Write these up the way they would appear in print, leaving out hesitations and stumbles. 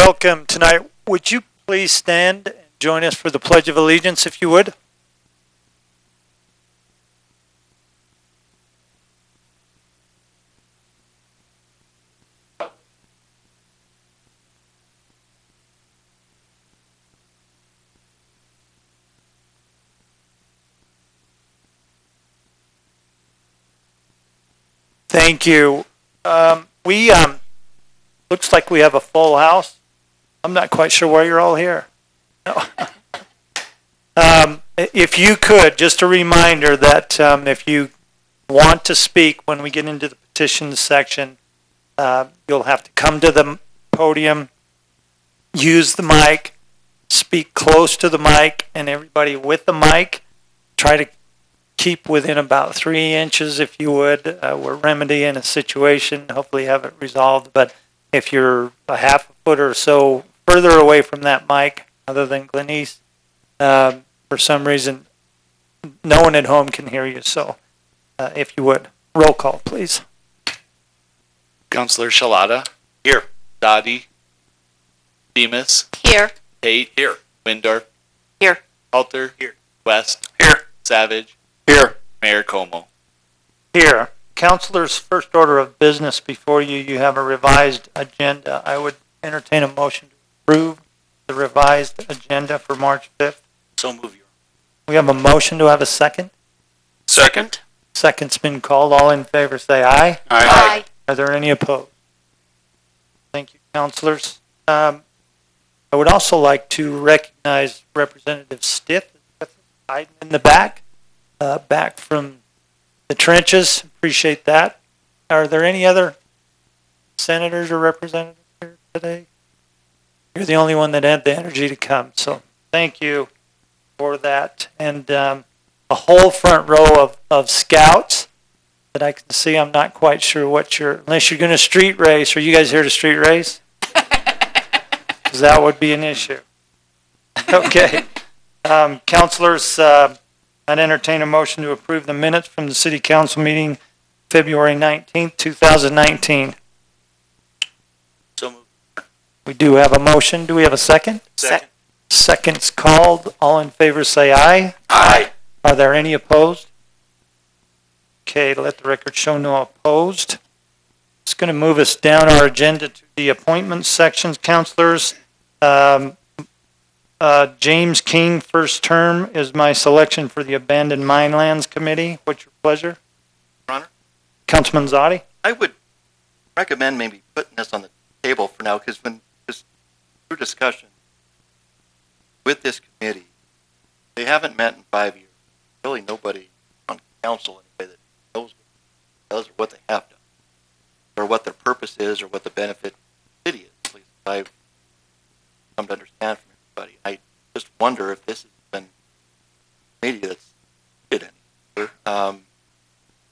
welcome tonight. Would you please stand and join us for the Pledge of Allegiance, if you would? Thank you. Looks like we have a full house. I'm not quite sure why you're all here. No. If you could, just a reminder that if you want to speak when we get into the petitions section, you'll have to come to the podium, use the mic, speak close to the mic, and everybody with the mic, try to keep within about 3 inches if you would. We're remedying a situation, hopefully have it resolved, but if you're a half a foot or so further away from that mic, other than Glenyce, for some reason, no one at home can hear you. So if you would, roll call, please. Councillor Shalata. Here. Dottie. Demas. Here. Tate. Here. Windorf. Here. Halter. Here. West. Here. Savage. Here. Mayor Como. Here. Councilors, first order of business before you, you have a revised agenda. I would entertain a motion to approve the revised agenda for March 5th. So move your. We have a motion. To have a second? Second. Second's been called. All in favor say aye. Aye. Are there any opposed? Thank you, councilors. I would also like to recognize Representative Stiff hiding in the back, back from the trenches. Appreciate that. Are there any other senators or representatives here today? You're the only one that had the energy to come, so thank you for that. And a whole front row of scouts that I can see. I'm not quite sure what unless you're going to street race. Are you guys here to street race? Because that would be an issue. Okay. Councilors, I'd entertain a motion to approve the minutes from the City Council meeting February 19th, 2019. So move. We do have a motion. Do we have a second? Second. Second's called. All in favor say aye. Aye. Are there any opposed? Okay, let the record show no opposed. It's going to move us down our agenda to the appointments sections, councilors. James King, first term, is my selection for the Abandoned Minelands Committee. What's your pleasure? Your Honor? Councilman Zotti? I would recommend maybe putting this on the table for now, because when just through discussion with this committee, they haven't met in 5 years. Really nobody on council anyway that knows what does or what they have done, or what their purpose is, or what the benefit of the city is. At least I've come to understand from everybody. I just wonder if this has been a committee that's did anything.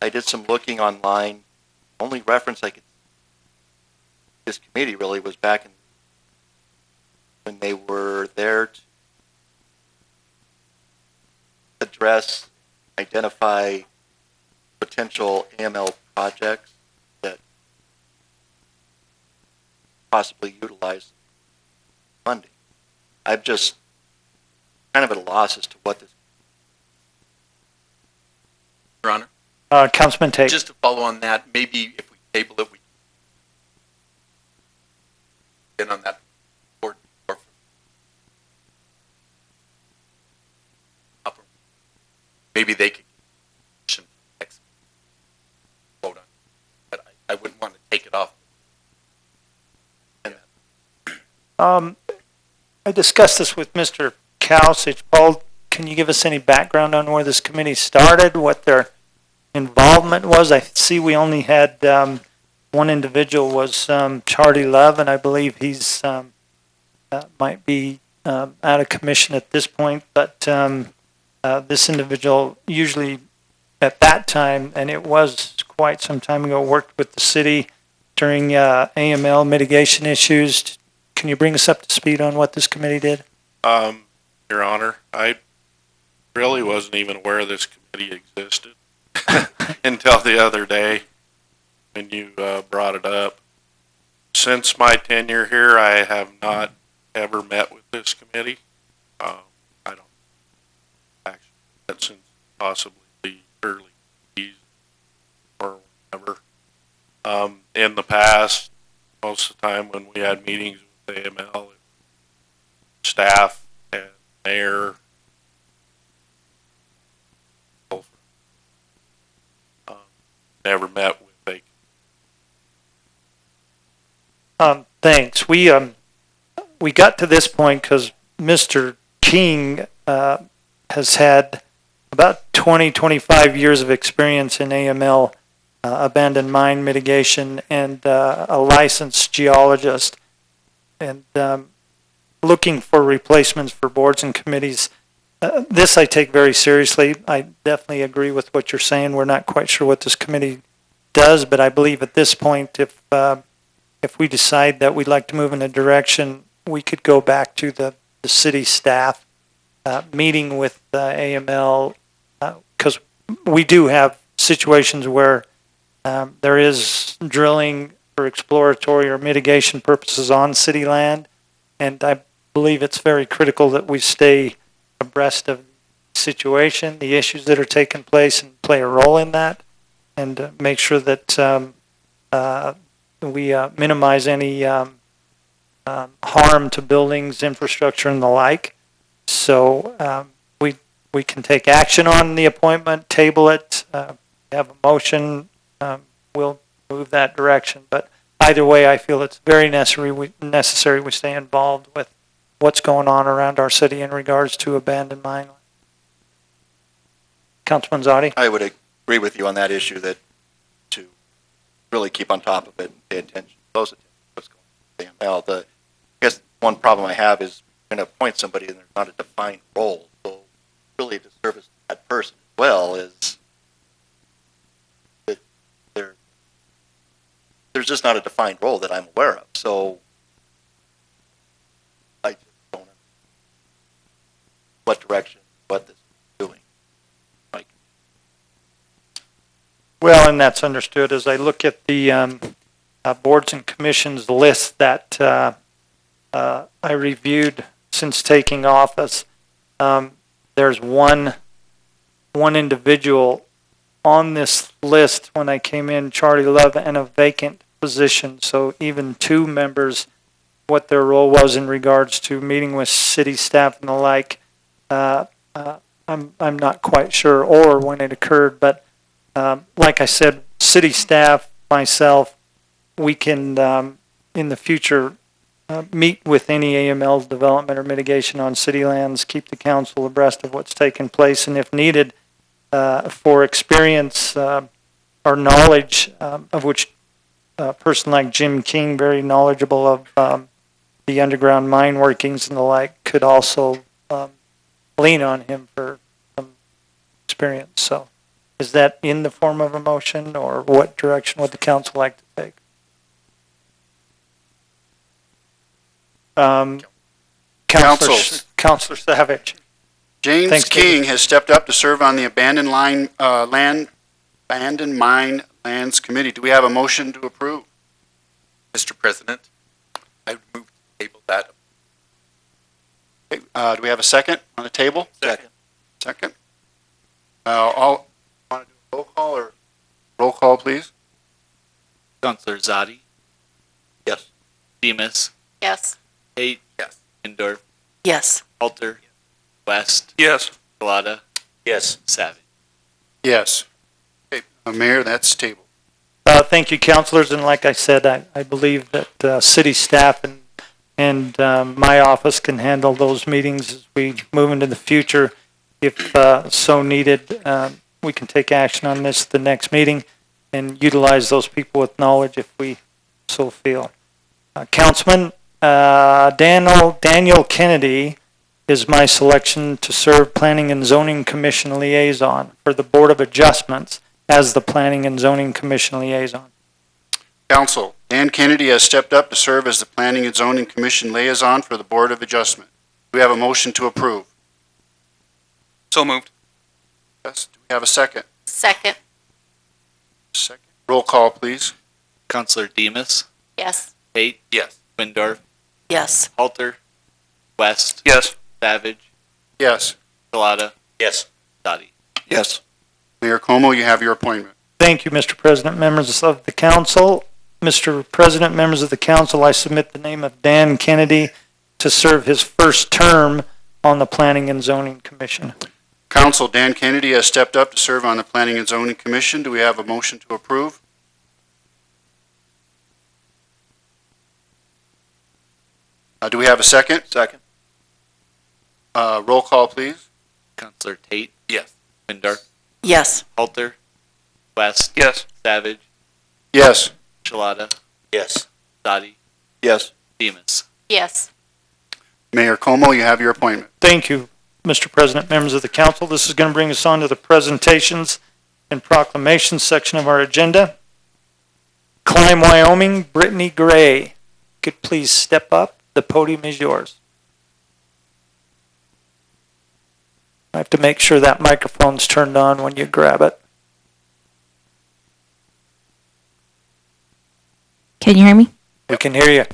I did some looking online. Only reference I could this committee really was back in when they were there to address, identify potential AML projects that possibly utilize funding. I'm just kind of at a loss as to what this. Your Honor, Councilman Tate. just to follow on that, maybe if we table it, we get on that board. Maybe they could vote on, but I wouldn't want to take it off. I discussed this with Mr. Cowsage. Paul, can you give us any background on where this committee started, what their involvement was? I see we only had one individual was Charlie Love, and I believe he's might be out of commission at this point, but this individual usually at that time, and it was quite some time ago, worked with the city during AML mitigation issues. Can you bring us up to speed on what this committee did? Your Honor, I really wasn't even aware this committee existed until the other day when you brought it up. Since my tenure here, I have not ever met with this committee. I don't actually, that since possibly the early 80s or whatever. In the past, most of the time when we had meetings with AML, staff and mayor, never met with a. Thanks. We got to this point because Mr. King has had about 25 years of experience in AML, abandoned mine mitigation, and a licensed geologist. And looking for replacements for boards and committees. This I take very seriously. I definitely agree with what you're saying. We're not quite sure what this committee does, but I believe at this point, if we decide that we'd like to move in a direction, we could go back to the city staff, meeting with AML, because we do have situations where there is drilling for exploratory or mitigation purposes on city land, and I believe it's very critical that we stay abreast of the situation, the issues that are taking place, and play a role in that, and make sure that we minimize any harm to buildings, infrastructure, and the like. So we can take action on the appointment, table it, have a motion, we'll move that direction. But either way, I feel it's very necessary we stay involved with what's going on around our city in regards to abandoned mine. Councilman Zadi? I would agree with you on that issue, that to really keep on top of it and pay attention, close attention to what's going on. I guess one problem I have is you're going to appoint somebody and there's not a defined role. So really to service that person as well is that there's just not a defined role that I'm aware of. So I just don't know what direction, what this is doing. Like, Well, and that's understood. As I look at the boards and commissions list that I reviewed since taking office, there's one individual on this list when I came in, Charlie Love, and a vacant position. So even two members, what their role was in regards to meeting with city staff and the like, I'm not quite sure, or when it occurred. But like I said, city staff, myself, we can in the future meet with any AML development or mitigation on city lands, keep the council abreast of what's taking place, and if needed, for experience or knowledge, of which a person like Jim King, very knowledgeable of the underground mine workings and the like, could also lean on him for some experience. So is that in the form of a motion, or what direction would the council like to take? Councillor Savage. James Thanks, King has stepped up to serve on the Abandoned Mine Lands Committee. Do we have a motion to approve? Mr. President, I would move to table that. Okay, do we have a second on the table? Second. Second. Want to do a roll call, or roll call, please? Councillor Zadi, Yes. Demus, Yes. Tate, Yes. Indorf, Yes. Halter, West, Yes. Galata, Yes. Savage. Yes. Okay, Mayor, that's tabled. Thank you, councilors, and like I said, I believe that city staff and my office can handle those meetings as we move into the future. If so needed, we can take action on this at the next meeting and utilize those people with knowledge if we so feel. Councilman, Daniel Kennedy is my selection to serve Planning and Zoning Commission Liaison for the Board of Adjustments as the Planning and Zoning Commission Liaison. Council, Dan Kennedy has stepped up to serve as the Planning and Zoning Commission Liaison for the Board of Adjustment. Do we have a motion to approve? So moved. Yes. Do we have a second? Second. Second. Roll call, please. Councillor Demus, Yes. Tate, Yes. Windorf, Yes. Halter, West, Yes. Savage, Yes. Shalata, Yes. Dottie. Yes. Mayor Como, you have your appointment. Thank you, Mr. President, members of the council. Mr. President, members of the council, I submit the name of Dan Kennedy to serve his first term on the Planning and Zoning Commission. Council, Dan Kennedy has stepped up to serve on the Planning and Zoning Commission. Do we have a motion to approve? Do we have a second? Second. Roll call, please. Councillor Tate, Yes. Windorf, Yes. Halter, West, Yes. Savage, Yes. Shalata, Yes. Dottie, Yes. Demus. Yes. Mayor Como, you have your appointment. Thank you, Mr. President, members of the council. This is going to bring us on to the presentations and proclamations section of our agenda. Climb, Wyoming, Brittany Gray. Could please step up. The podium is yours. I have to make sure that microphone's turned on when you grab it. Can you hear me? We can hear you.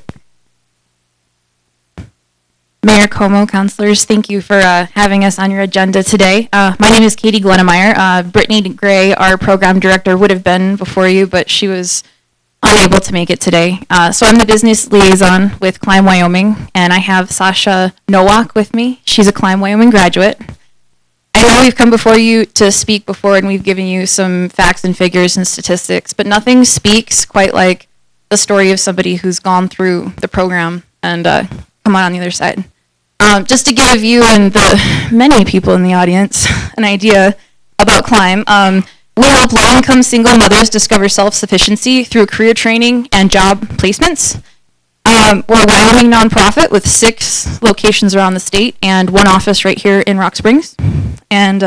Mayor Como, councilors, thank you for having us on your agenda today. My name is Katie Glennemeyer. Brittany Gray, our program director, would have been before you, but she was unable to make it today. So I'm the business liaison with Climb Wyoming, and I have Sasha Nowak with me. She's a Climb Wyoming graduate. I know we've come before you to speak before, and we've given you some facts and figures and statistics, but nothing speaks quite like the story of somebody who's gone through the program and come out on the other side. Just to give you and the many people in the audience an idea about Climb, we help low-income single mothers discover self-sufficiency through career training and job placements. We're a Wyoming nonprofit with 6 locations around the state and 1 office right here in Rock Springs. And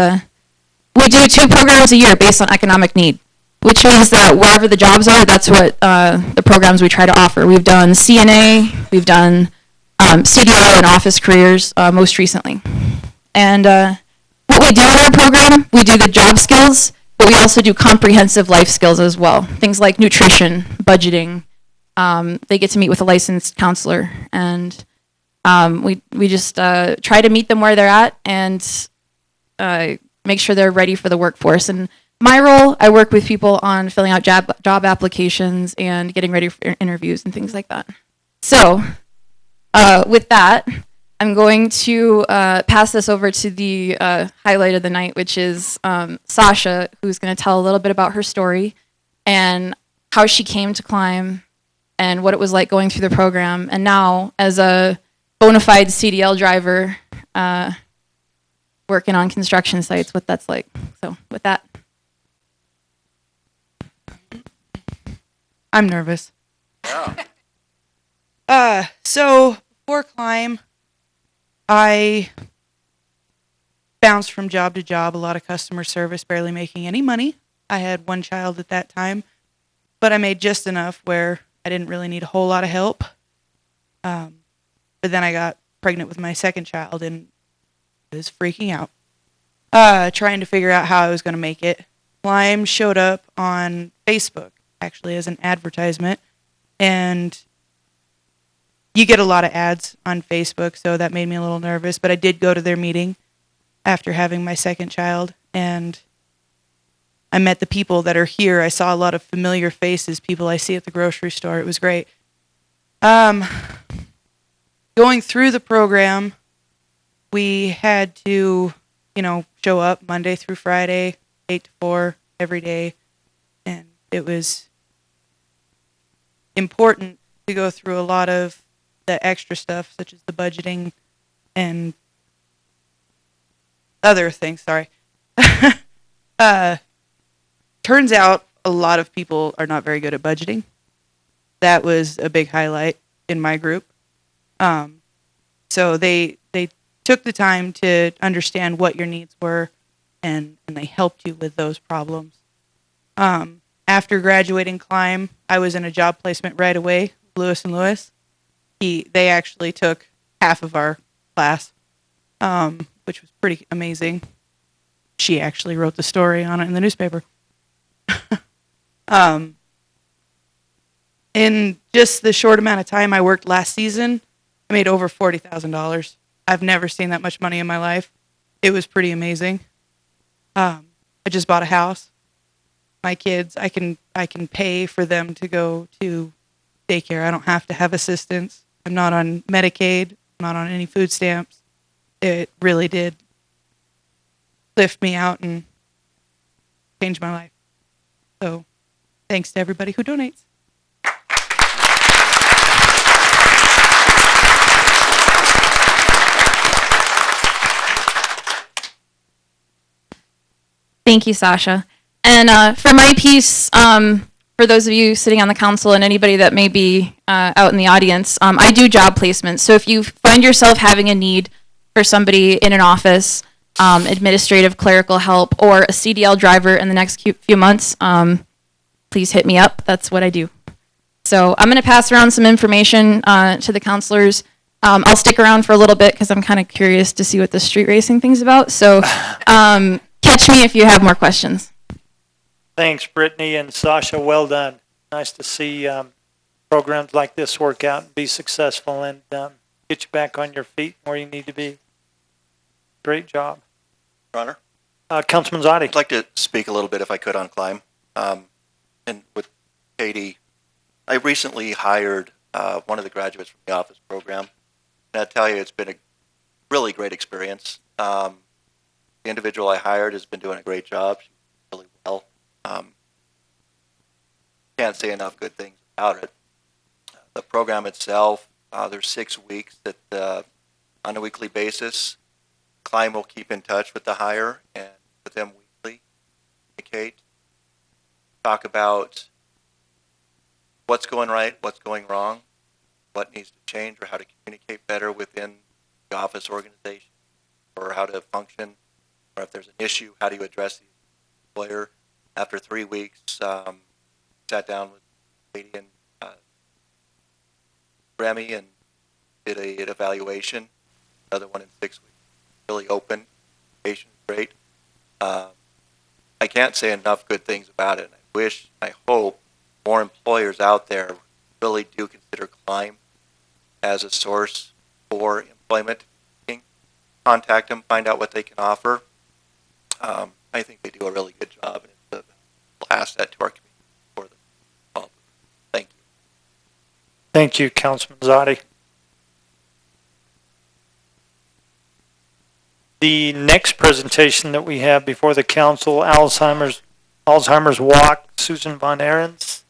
we do 2 programs a year based on economic need, which means that wherever the jobs are, that's what the programs we try to offer. We've done CNA, we've done CDL and office careers most recently. And what we do in our program, we do the job skills, but we also do comprehensive life skills as well. Things like nutrition, budgeting. They get to meet with a licensed counselor, and we just try to meet them where they're at and make sure they're ready for the workforce. And my role, I work with people on filling out job applications and getting ready for interviews and things like that. So with that, I'm going to pass this over to the highlight of the night, which is Sasha, who's going to tell a little bit about her story and how she came to Climb and what it was like going through the program. And now, as a bona fide CDL driver, working on construction sites, what that's like. So with that. I'm nervous. So before Climb, I bounced from job to job, a lot of customer service, barely making any money. I had 1 child at that time, but I made just enough where I didn't really need a whole lot of help. But then I got pregnant with my 2nd child and was freaking out, trying to figure out how I was going to make it. Climb showed up on Facebook, actually, as an advertisement, and you get a lot of ads on Facebook, so that made me a little nervous, but I did go to their meeting after having my 2nd child, and I met the people that are here. I saw a lot of familiar faces, people I see at the grocery store. It was great. Going through the program, we had to, show up Monday through Friday, 8 to 4 every day, and it was important to go through a lot of the extra stuff, such as the budgeting and other things, sorry. Turns out a lot of people are not very good at budgeting. That was a big highlight in my group. So they took the time to understand what your needs were, and they helped you with those problems. After graduating Climb, I was in a job placement right away, Lewis and Lewis. They actually took half of our class, which was pretty amazing. She actually wrote the story on it in the newspaper. In just the short amount of time I worked last season, I made over $40,000. I've never seen that much money in my life. It was pretty amazing. I just bought a house. My kids, I can pay for them to go to daycare. I don't have to have assistance. I'm not on Medicaid. I'm not on any food stamps. It really did lift me out and change my life. So thanks to everybody who donates. Thank you, Sasha. And for my piece, for those of you sitting on the council and anybody that may be out in the audience, I do job placements. So if you find yourself having a need for somebody in an office, administrative clerical help, or a CDL driver in the next few months, please hit me up. That's what I do. So I'm going to pass around some information to the councilors. I'll stick around for a little bit because I'm kind of curious to see what the street racing thing's about. So catch me if you have more questions. Thanks, Brittany and Sasha. Well done. Nice to see programs like this work out and be successful and get you back on your feet where you need to be. Great job. Your Honor, Councilman Zadi. I'd like to speak a little bit, if I could, on Climb. And with Katie, I recently hired one of the graduates from the office program. And I tell you, it's been a really great experience. The individual I hired has been doing a great job. She's really well. Can't say enough good things about it. The program itself, there's 6 weeks that on a weekly basis, Climb will keep in touch with the hire and with them weekly, communicate, talk about what's going right, what's going wrong, what needs to change, or how to communicate better within the office organization, or how to function, or if there's an issue, how do you address the employer. After 3 weeks, sat down with Katie and Remy and did an evaluation, another one in 6 weeks. Really open, patient, great. I can't say enough good things about it. I hope more employers out there really do consider Climb as a source for employment. Contact them, find out what they can offer. I think they do a really good job, and it's a real asset to our community for them. Thank you. Thank you, Councilman Zadi. The next presentation that we have before the council, Alzheimer's Walk, Susan Von Ahrens.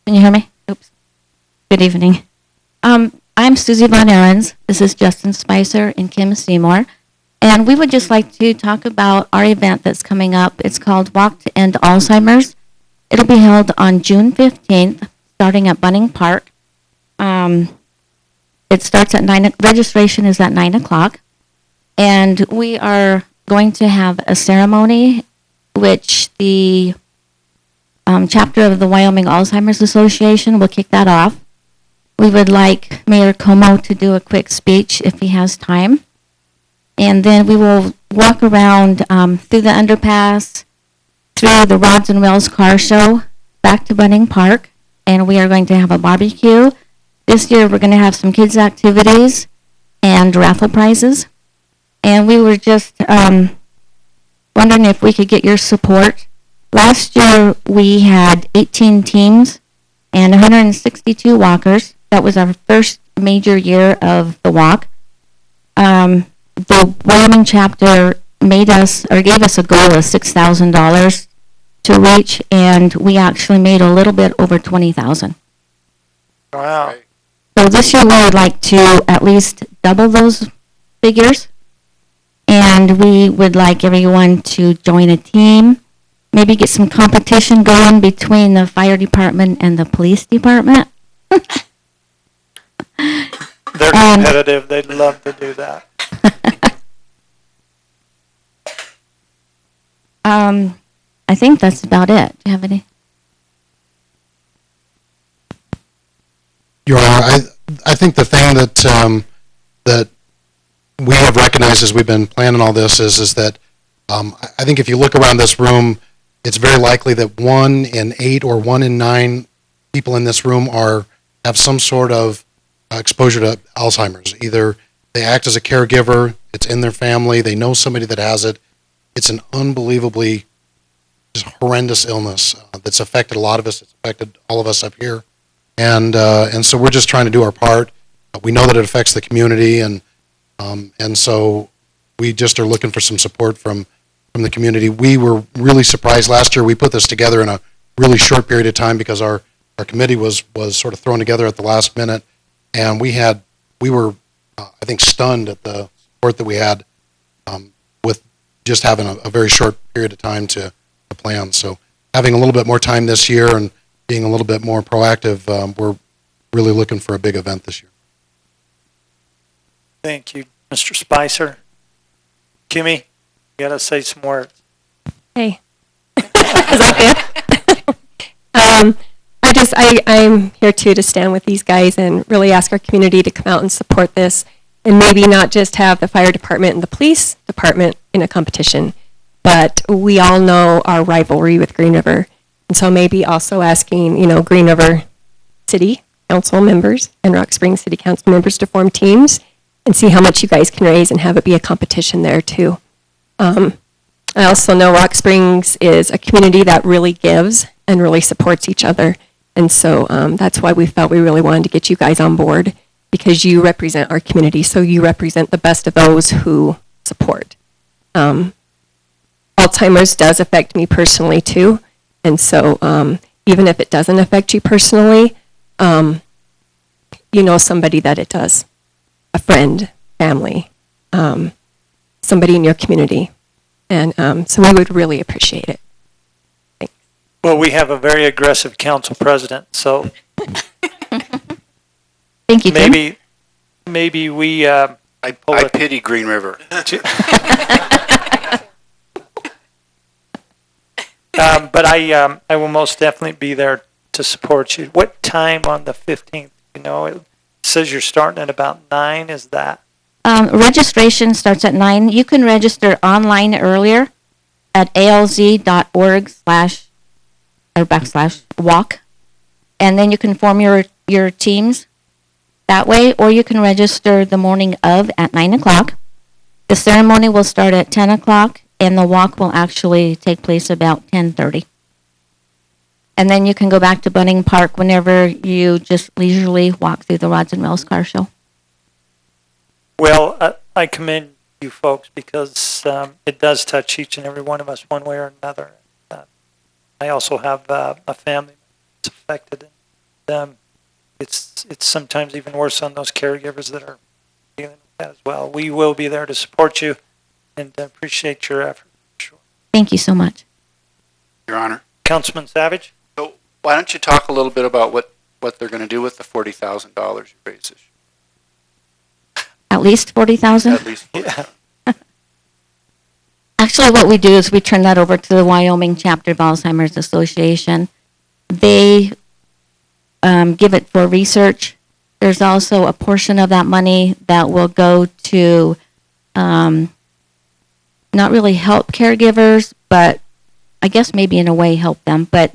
Can you hear me? Oops. Good evening. I'm Susie Von Ahrens. This is Justin Spicer and Kim Seymour. And we would just like to talk about our event that's coming up. It's called Walk to End Alzheimer'S. It'll be held on June 15th, starting at Bunning Park. It starts at 9, registration is at 9 o'clock. And we are going to have a ceremony, which the chapter of the Wyoming Alzheimer's Association will kick that off. We would like Mayor Como to do a quick speech if he has time. And then we will walk around through the underpass, through the Rods and Wells car show, back to Bunning Park, and we are going to have a barbecue. This year we're going to have some kids' activities and raffle prizes. And we were just wondering if we could get your support. Last year we had 18 teams and 162 walkers. That was our first major year of the walk. The Wyoming chapter gave us a goal of $6,000 to reach, and we actually made a little bit over $20,000. Wow. So this year we would like to at least double those figures, and we would like everyone to join a team, maybe get some competition going between the fire department and the police department. They're competitive. They'd love to do that. I think that's about it. Do you have any? Your Honor, I think the thing that that we have recognized as we've been planning all this is that I think if you look around this room, it's very likely that 1 in 8 or 1 in 9 people in this room have some sort of exposure to Alzheimer's. Either they act as a caregiver, it's in their family, they know somebody that has it. It's an unbelievably just horrendous illness that's affected a lot of us. It's affected all of us up here. And so we're just trying to do our part. We know that it affects the community, and so we just are looking for some support from the community. We were really surprised last year. We put this together in a really short period of time because our committee was sort of thrown together at the last minute, and we were I think stunned at the support that we had with just having a very short period of time to plan. So having a little bit more time this year and being a little bit more proactive, we're really looking for a big event this year. Thank you, Mr. Spicer. Kimmy, you got to say some words. Hey. Is that good? I'm here too to stand with these guys and really ask our community to come out and support this, and maybe not just have the fire department and the police department in a competition, but we all know our rivalry with Green River. And so maybe also asking, Green River City Council members and Rock Springs City Council members to form teams and see how much you guys can raise and have it be a competition there too. I also know Rock Springs is a community that really gives and really supports each other. And so that's why we felt we really wanted to get you guys on board, because you represent our community. So you represent the best of those who support. Alzheimer's does affect me personally too. And so even if it doesn't affect you personally, you know somebody that it does. A friend, family, somebody in your community. And so we would really appreciate it. Thanks. Well, we have a very aggressive council president, so Thank you, Tim. maybe we I pity Green River. But I will most definitely be there to support you. What time on the 15th? It says you're starting at about 9. Is that? Registration starts at 9. You can register online earlier at alz.org/walk, and then you can form your teams that way, or you can register the morning of at 9 o'clock. The ceremony will start at 10 o'clock, and the walk will actually take place about 10:30. And then you can go back to Bunning Park whenever you just leisurely walk through the Rods and Rails car show. Well, I commend you folks because it does touch each and every one of us one way or another. I also have a family that's affected, and it's sometimes even worse on those caregivers that are dealing with that as well. We will be there to support you and appreciate your effort. Sure. Thank you so much. Your Honor. Councilman Savage? So why don't you talk a little bit about what they're going to do with the $40,000 you raised this year? At least 40,000? At least 40,000. Yeah. Actually, what we do is we turn that over to the Wyoming chapter of Alzheimer's Association. They give it for research. There's also a portion of that money that will go to not really help caregivers, but I guess maybe in a way help them. But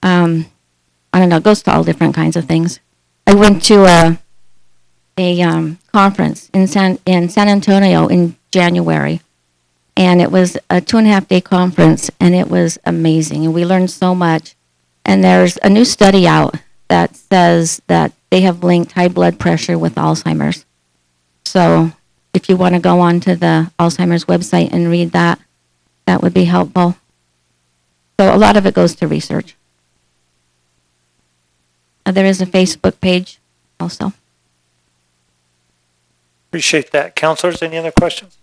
I don't know, it goes to all different kinds of things. I went to a conference in San Antonio in January, and it was a 2.5-day conference, and it was amazing, and we learned so much. And there's a new study out that says that they have linked high blood pressure with Alzheimer's. So if you want to go onto the Alzheimer's website and read that, that would be helpful. So a lot of it goes to research. There is a Facebook page also. Appreciate that. Councilors, any other questions?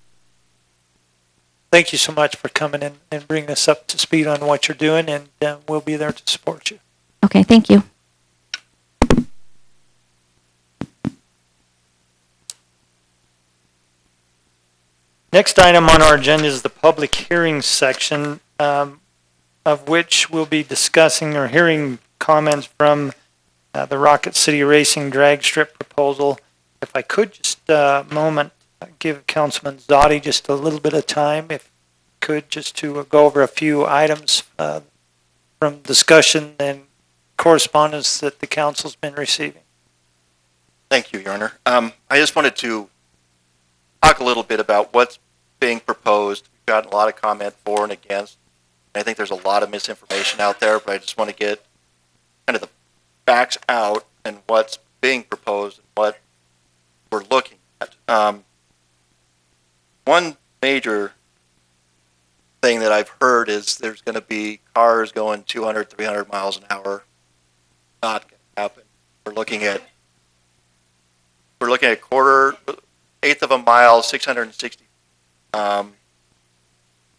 Thank you so much for coming in and bringing us up to speed on what you're doing, and we'll be there to support you. Okay, thank you. Next item on our agenda is the public hearing section, of which we'll be discussing or hearing comments from the Rocket City Racing Dragstrip proposal. If I could just a moment give Councilman Zotti just a little bit of time, if could, just to go over a few items from discussion and correspondence that the council's been receiving. Thank you, Your Honor. I just wanted to talk a little bit about what's being proposed. We've gotten a lot of comment for and against. I think there's a lot of misinformation out there, but I just want to get kind of the facts out and what's being proposed and what we're looking at. One major thing that I've heard is there's going to be cars going 200, 300 miles an hour. Not going to happen. We're looking at eighth of a mile, 660.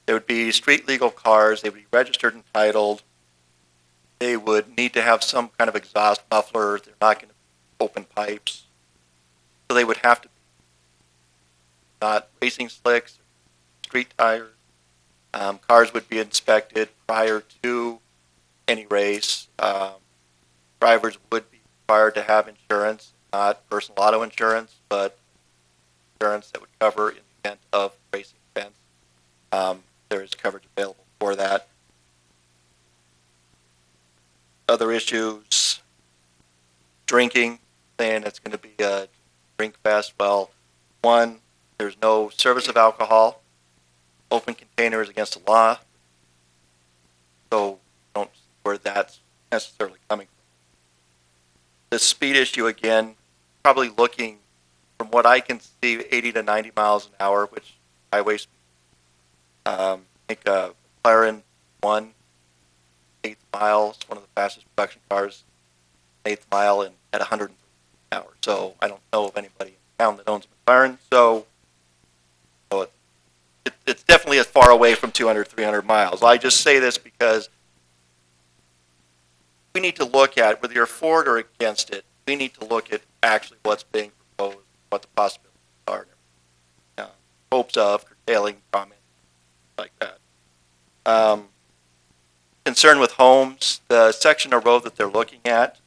There would be street legal cars. They would be registered and titled. They would need to have some kind of exhaust muffler. They're not going to be open pipes. So they would have to be not racing slicks, street tires. Cars would be inspected prior to any race. Drivers would be required to have insurance, not personal auto insurance, but insurance that would cover in the event of racing events. There is coverage available for that. Other issues, drinking, saying it's going to be a drink fest. Well, one, there's no service of alcohol. Open container is against the law. So I don't see where that's necessarily coming from. The speed issue, again, probably looking, from what I can see, 80 to 90 miles an hour, which highway speed. I think McLaren won 8th mile. It's one of the fastest production cars, 8th mile at 130 an hour. So I don't know of anybody in town that owns a McLaren. So it's definitely as far away from 200, 300 miles. I just say this because we need to look at, whether you're for it or against it, we need to look at actually what's being proposed, what the possibilities are, hopes of curtailing comments like that. Concern with homes, the section of road that they're looking at,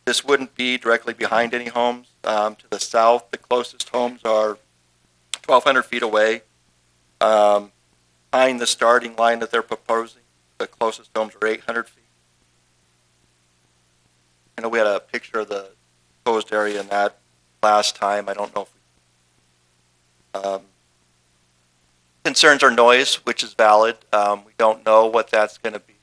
this wouldn't be directly behind any homes. To the south, the closest homes are 1,200 feet away. Behind the starting line that they're proposing, the closest homes are 800 feet. I know we had a picture of the proposed area in that last time. I don't know if concerns are noise, which is valid. We don't know what that's going to be.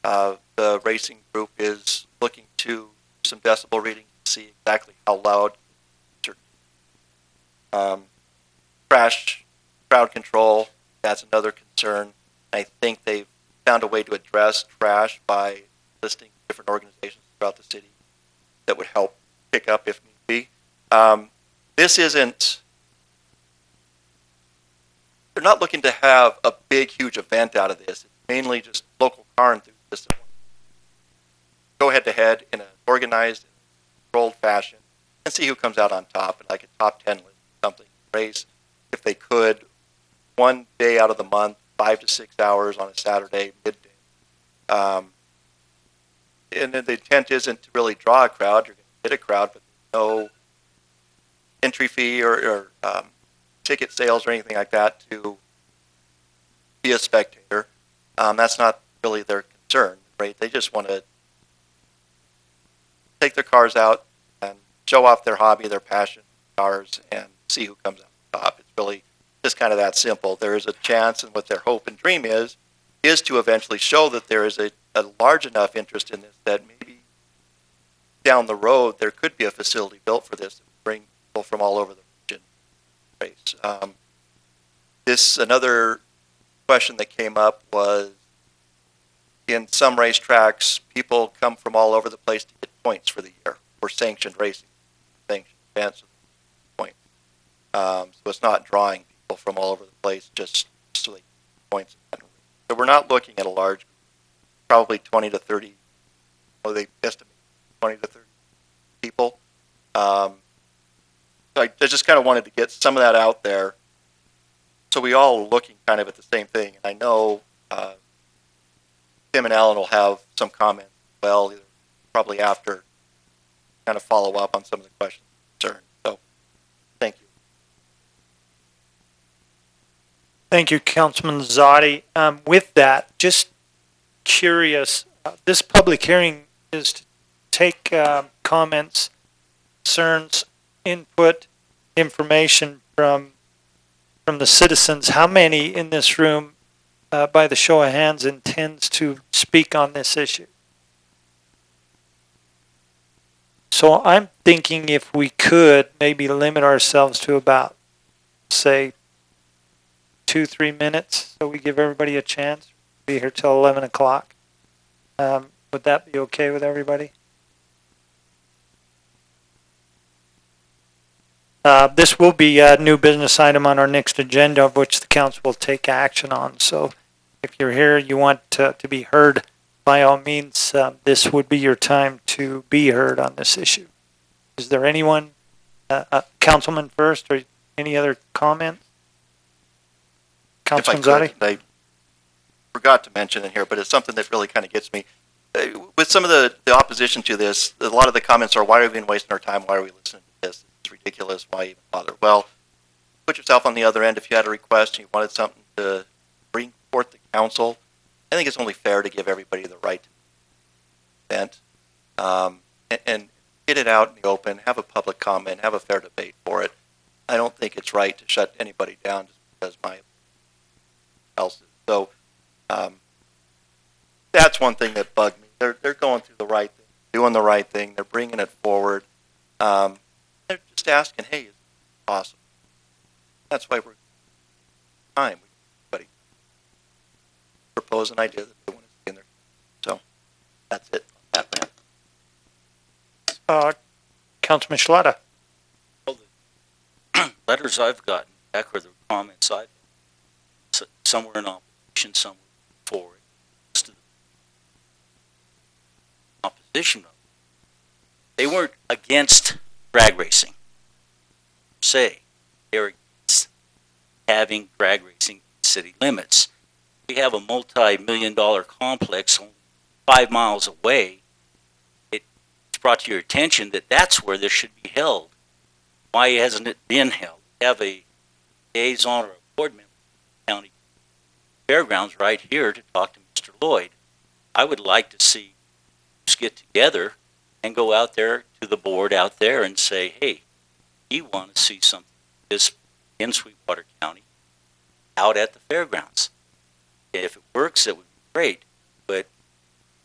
The racing group is looking to some decibel readings to see exactly how loud. Crowd control, that's another concern. I think they've found a way to address trash by listing different organizations throughout the city that would help pick up if need be. This isn't, they're not looking to have a big, huge event out of this. It's mainly just local car enthusiasts. Go head to head in an organized, controlled fashion and see who comes out on top, and like a top 10 list, something, race, if they could, one day out of the month, 5 to 6 hours on a Saturday, midday. And then the intent isn't to really draw a crowd. You're going to get a crowd, but no entry fee or ticket sales or anything like that to be a spectator. That's not really their concern, right? They just want to take their cars out and show off their hobby, their passion, cars, and see who comes out on top. It's really just kind of that simple. There is a chance, and what their hope and dream is to eventually show that there is a large enough interest in this that maybe down the road there could be a facility built for this to bring people from all over the region race. Another question that came up was, in some racetracks, people come from all over the place to get points for the year for sanctioned racing, sanctioned events, points. So it's not drawing people from all over the place just so they get points. So we're not looking at a large, probably 20 to 30, they estimate 20 to 30 people. So I just kind of wanted to get some of that out there. So we all are looking kind of at the same thing. And I know Tim and Alan will have some comments as well, either probably after, kind of follow up on some of the questions and concerns. So, thank you. Thank you, Councilman Zadi. With that, just curious, this public hearing is to take comments, concerns, input, information from the citizens. How many in this room, by the show of hands, intends to speak on this issue? So I'm thinking if we could maybe limit ourselves to about, say, 2-3 minutes, so we give everybody a chance. Be here till 11 o'clock. Would that be okay with everybody? This will be a new business item on our next agenda, of which the council will take action on. So if you're here, you want to be heard, by all means, this would be your time to be heard on this issue. Is there anyone, Councilman first, or any other comments? Councilman Zadi? I forgot to mention it here, but it's something that really kind of gets me. With some of the opposition to this, a lot of the comments are, why are we even wasting our time? Why are we listening to this? It's ridiculous. Why even bother? Well, put yourself on the other end. If you had a request and you wanted something to bring forth the council, I think it's only fair to give everybody the right to vent and get it out in the open, have a public comment, have a fair debate for it. I don't think it's right to shut anybody down just because my else. So that's one thing that bugged me. They're going through the right thing, doing the right thing. They're bringing it forward. They're just asking, hey, is it possible? That's why we're time. Everybody propose an idea that they want to see in there. So that's it. Councilman Schlada. Well, the letters I've gotten back or the comments I've somewhere in opposition, somewhere for it. Opposition, they weren't against drag racing. Say they were against having drag racing in city limits. We have a multi-million-dollar complex only 5 miles away. It's brought to your attention that that's where this should be held. Why hasn't it been held? We have a liaison or a board member of the county fairgrounds right here to talk to Mr. Lloyd. I would like to see us get together and go out there to the board out there and say, hey, we want to see something like this in Sweetwater County out at the fairgrounds. If it works, it would be great. But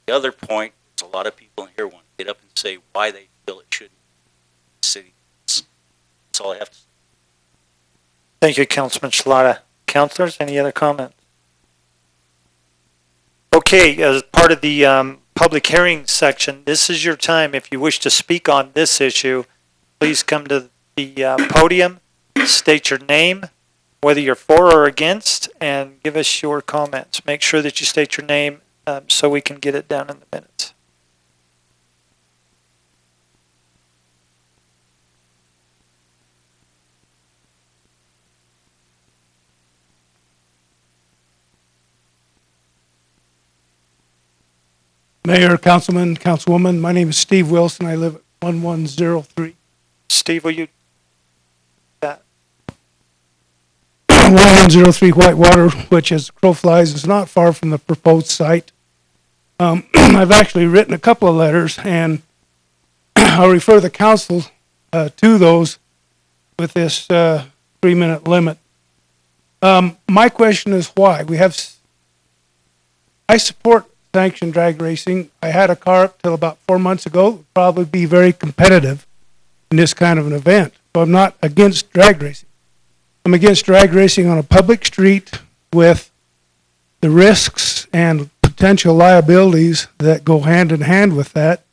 the other point is a lot of people in here want to get up and say why they feel it shouldn't be in the city. That's all I have to say. Thank you, Councilman Schlada. Councilors, any other comments? Okay, as part of the public hearing section, this is your time. If you wish to speak on this issue, please come to the podium, state your name, whether you're for or against, and give us your comments. Make sure that you state your name so we can get it down in the minutes. Mayor, Councilman, Councilwoman, my name is Steve Wilson. I live at 1103. Steve, will you? 1103 Whitewater, which as crow flies is not far from the proposed site. I've actually written a couple of letters, and I'll refer the council to those with this 3-minute limit. My question is why? I support sanctioned drag racing. I had a car up till about 4 months ago. It would probably be very competitive in this kind of an event. So I'm not against drag racing. I'm against drag racing on a public street with the risks and potential liabilities that go hand in hand with that.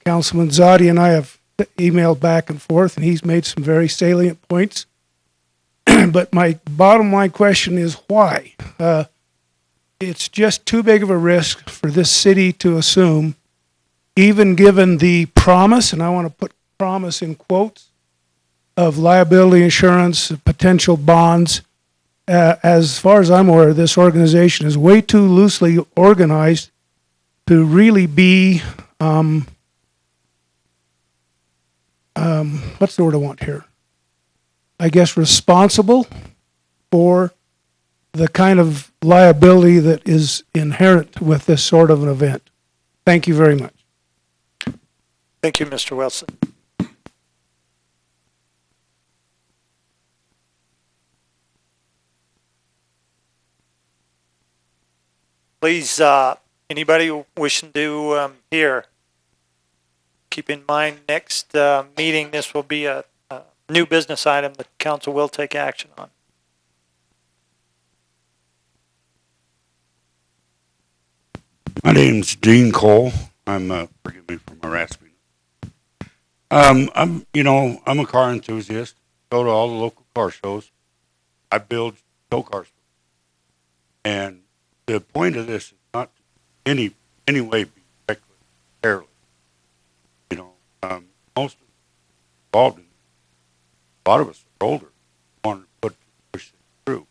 Councilman Zadi and I have emailed back and forth, and he's made some very salient points. But my bottom line question is why? It's just too big of a risk for this city to assume, even given the promise, and I want to put promise in quotes, of liability insurance, potential bonds. As far as I'm aware, this organization is way too loosely organized to really be what's the word I want here? I guess responsible for the kind of liability that is inherent with this sort of an event. Thank you very much. Thank you, Mr. Wilson. Please, anybody wishing to hear, keep in mind next meeting, this will be a new business item that council will take action on. My name's Dean Cole. Forgive me for my raspiness. I'm a car enthusiast. Go to all the local car shows. I build show cars. And the point of this is not to any way be reckless, careless. Most of us involved in it, a lot of us are older, want to push it through.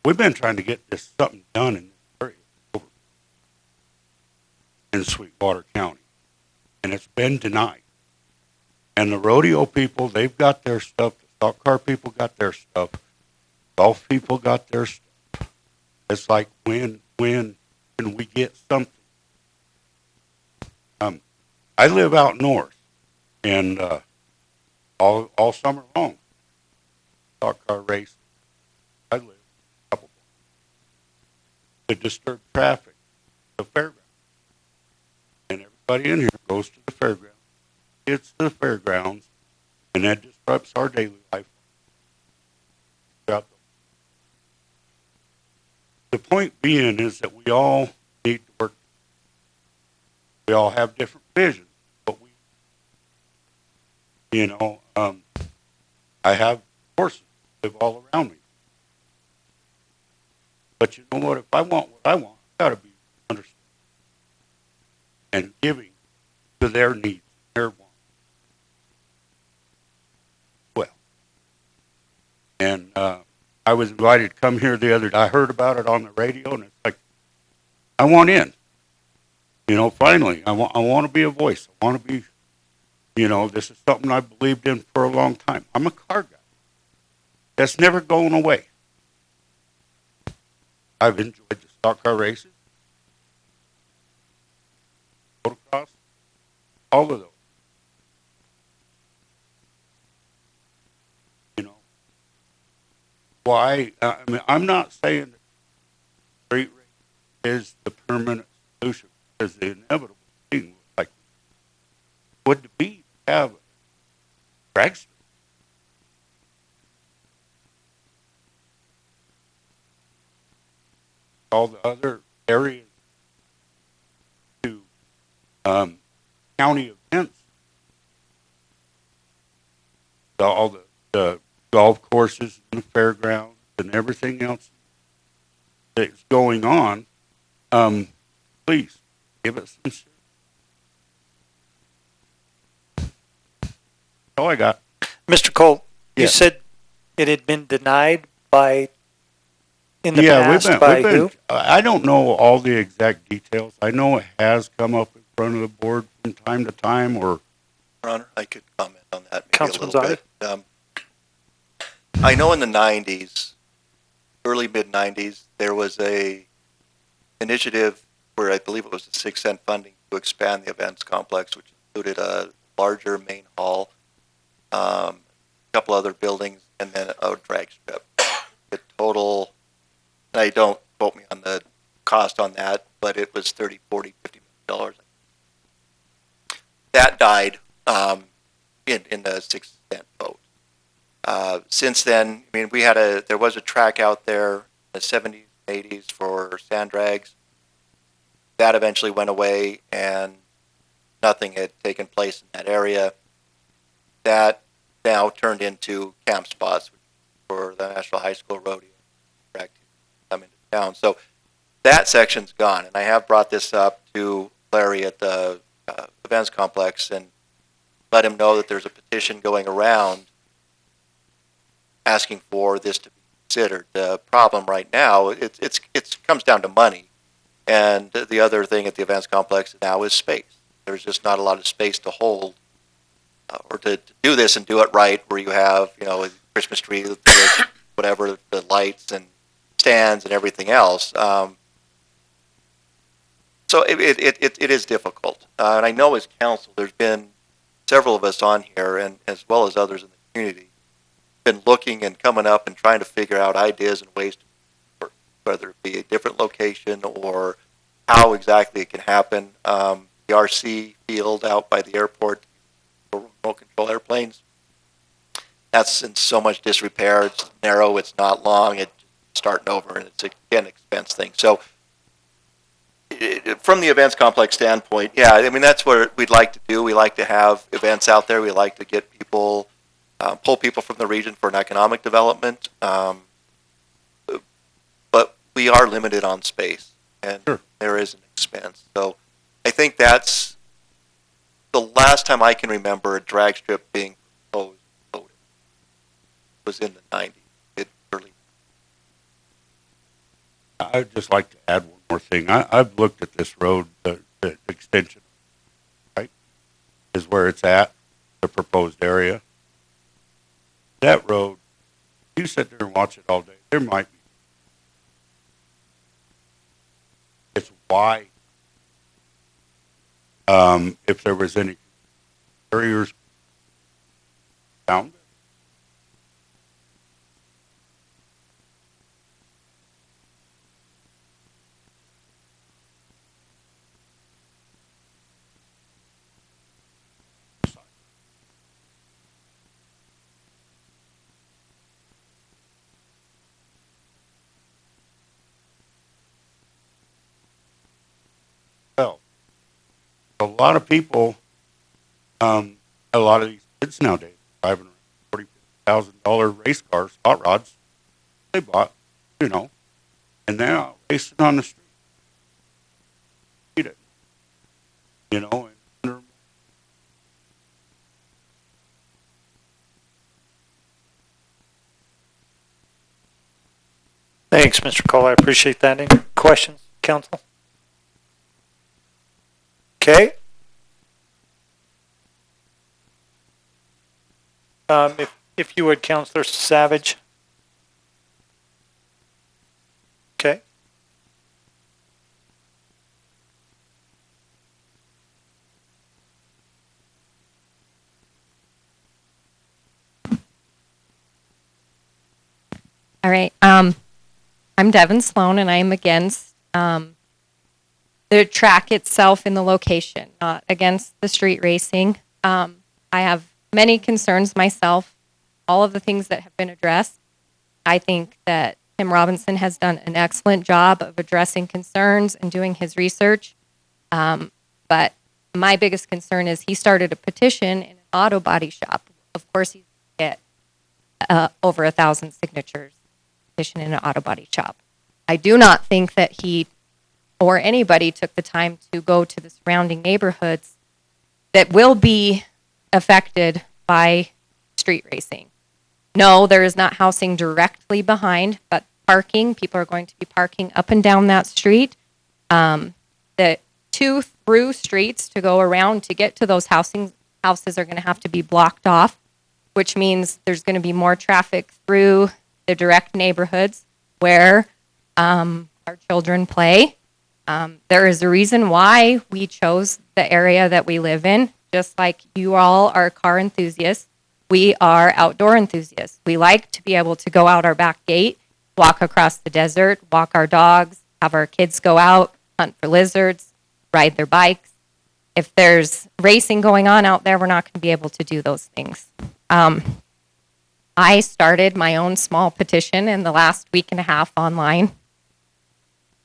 We've been trying to get this something done in this area in Sweetwater County, and it's been denied. And the rodeo people, they've got their stuff. The stock car people got their stuff. Golf people got their stuff. It's like, when can we get something? I live out north, and all summer long, stock car race. I live a couple to disturb traffic, the fairground, and everybody in here goes to the fairground, gets to the fairgrounds, and that disrupts our daily life. The point being is that we all need to work. We all have different visions, but I have horses that live all around me. But you know what? If I want what I want, I've got to be understanding and giving to their needs, their wants. Well, and I was invited to come here the other day. I heard about it on the radio, and it's like, I want in. Finally, I want to be a voice. I want to be, this is something I've believed in for a long time. I'm a car guy. That's never going away. I've enjoyed the stock car races, motocross, all of those. Why? I'm not saying that street race is the permanent solution, because the inevitable thing would be to have a dragstrip. All the other areas to county events, all the golf courses and the fairgrounds and everything else that's going on, please give us some service. That's all I got. Mr. Cole, you Yes. said it had been denied by, in the Yeah, past, by who? I don't know all the exact details. I know it has come up in front of the board from time to time, or... Your Honor, I could comment on that maybe Councilman a little bit. I know in the 90s, early mid-90s, there was a initiative where I believe it was the 6 cent funding to expand the events complex, which included a larger main hall, a couple other buildings, and then a drag strip. The total, I don't quote me on the cost on that, but it was $30, $40, $50 million. That died in the 6 cent vote. Since then, there was a track out there in the 70s, 80s for sand drags. That eventually went away, and nothing had taken place in that area. That now turned into camp spots for the National High School Rodeo come into town. So that section's gone, and I have brought this up to Larry at the events complex and let him know that there's a petition going around asking for this to be considered. The problem right now, it comes down to money. And the other thing at the events complex now is space. There's just not a lot of space to hold or to do this and do it right, where you have, you know, a Christmas tree, whatever, the lights and stands and everything else. So it is difficult. And I know as council, there's been several of us on here, and as well as others in the community, been looking and coming up and trying to figure out ideas and ways to work, whether it be a different location or how exactly it can happen. The RC field out by the airport for remote control airplanes, that's in so much disrepair. It's narrow, it's not long, it's starting over, and it's again an expense thing. So from the events complex standpoint, yeah, I mean, that's what we'd like to do. We like to have events out there. We like to get people, pull people from the region for an economic development. But we are limited on space, and there is an expense. So I think that's the last time I can remember a drag strip being proposed was in the 90s. I'd just like to add one more thing. I've looked at this road, the extension, right, is where it's at, the proposed area. That road, you sit there and watch it all day, there might be. It's wide. If there was any barriers down there. Well, a lot of people, a lot of these kids nowadays driving around $40,000 race cars, hot rods, they bought, you know, and they're out racing on the street. Eat it, you know. And Thanks, Mr. Cole. I appreciate that. Any questions, council? Okay. If you would, Councillor Savage. Okay. All right. I'm Devin Sloan, and I'm against the track itself in the location, not against the street racing. I have many concerns myself, all of the things that have been addressed. I think that Tim Robinson has done an excellent job of addressing concerns and doing his research. But my biggest concern is he started a petition in an auto body shop. Of course, he's going to get over 1,000 signatures petition in an auto body shop. I do not think that he or anybody took the time to go to the surrounding neighborhoods that will be affected by street racing. No, there is not housing directly behind, but parking. People are going to be parking up and down that street. The 2 through streets to go around to get to those houses are going to have to be blocked off, which means there's going to be more traffic through the direct neighborhoods where our children play. There is a reason why we chose the area that we live in. Just like you all are car enthusiasts, we are outdoor enthusiasts. We like to be able to go out our back gate, walk across the desert, walk our dogs, have our kids go out, hunt for lizards, ride their bikes. If there's racing going on out there, we're not going to be able to do those things. I started my own small petition in the last week and a half online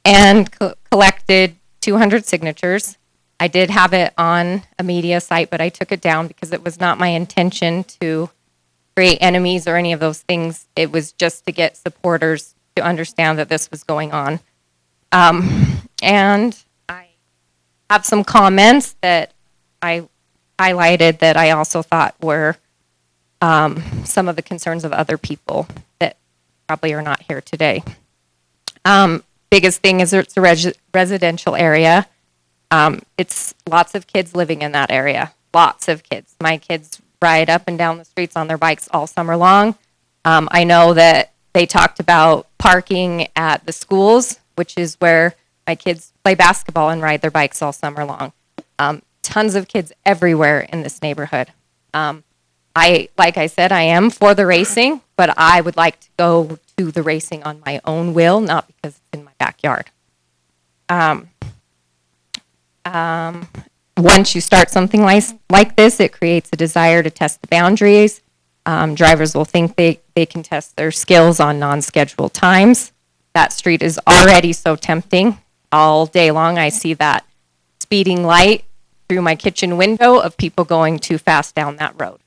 and collected 200 signatures. I did have it on a media site, but I took it down because it was not my intention to create enemies or any of those things. It was just to get supporters to understand that this was going on. And I have some comments that I highlighted that I also thought were some of the concerns of other people that probably are not here today. biggest thing is it's a residential area. It's lots of kids living in that area. Lots of kids. My kids ride up and down the streets on their bikes all summer long. I know that they talked about parking at the schools, which is where my kids play basketball and ride their bikes all summer long. Tons of kids everywhere in this neighborhood. Like I said, I am for the racing, but I would like to go to the racing on my own will, not because it's in my backyard. Once you start something like this, it creates a desire to test the boundaries. Drivers will think they can test their skills on non-scheduled times. That street is already so tempting. All day long, I see that speeding light through my kitchen window of people going too fast down that road.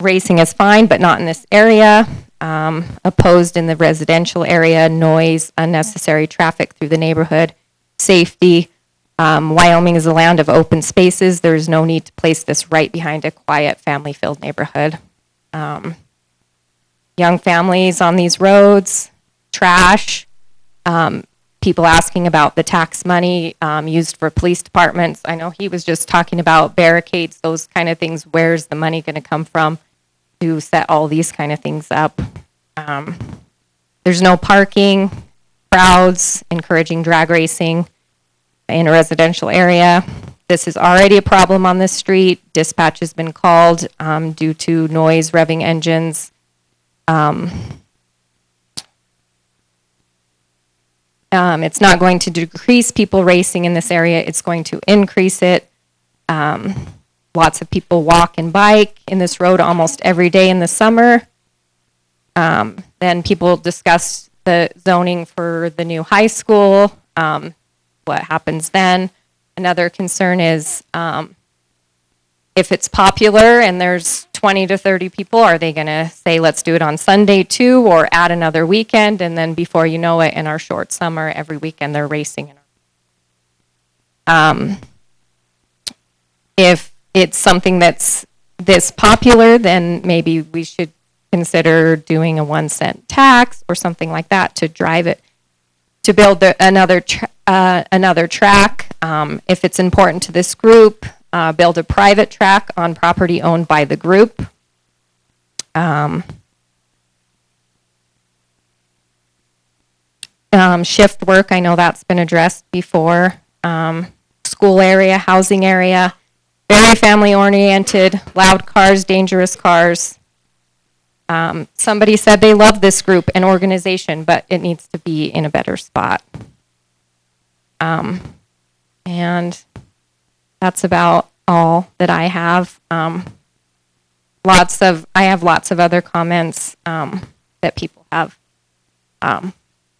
Racing is fine, but not in this area. Opposed in the residential area, noise, unnecessary traffic through the neighborhood, safety. Wyoming is a land of open spaces. There is no need to place this right behind a quiet, family-filled neighborhood. Young families on these roads, trash, people asking about the tax money used for police departments. I know he was just talking about barricades, those kind of things. Where's the money going to come from to set all these kind of things up? There's no parking, crowds, encouraging drag racing in a residential area. This is already a problem on this street. Dispatch has been called due to noise, revving engines. It's not going to decrease people racing in this area. It's going to increase it. Lots of people walk and bike in this road almost every day in the summer. Then people discuss the zoning for the new high school. What happens then? Another concern is if it's popular and there's 20 to 30 people, are they going to say, let's do it on Sunday too, or add another weekend? And then before you know it, in our short summer, every weekend they're racing. If it's something that's this popular, then maybe we should consider doing a 1 cent tax or something like that to drive it, to build another track. If it's important to this group, build a private track on property owned by the group. Shift work, I know that's been addressed before. School area, housing area, very family oriented, loud cars, dangerous cars. Somebody said they love this group and organization, but it needs to be in a better spot. And that's about all that I have. I have lots of other comments that people have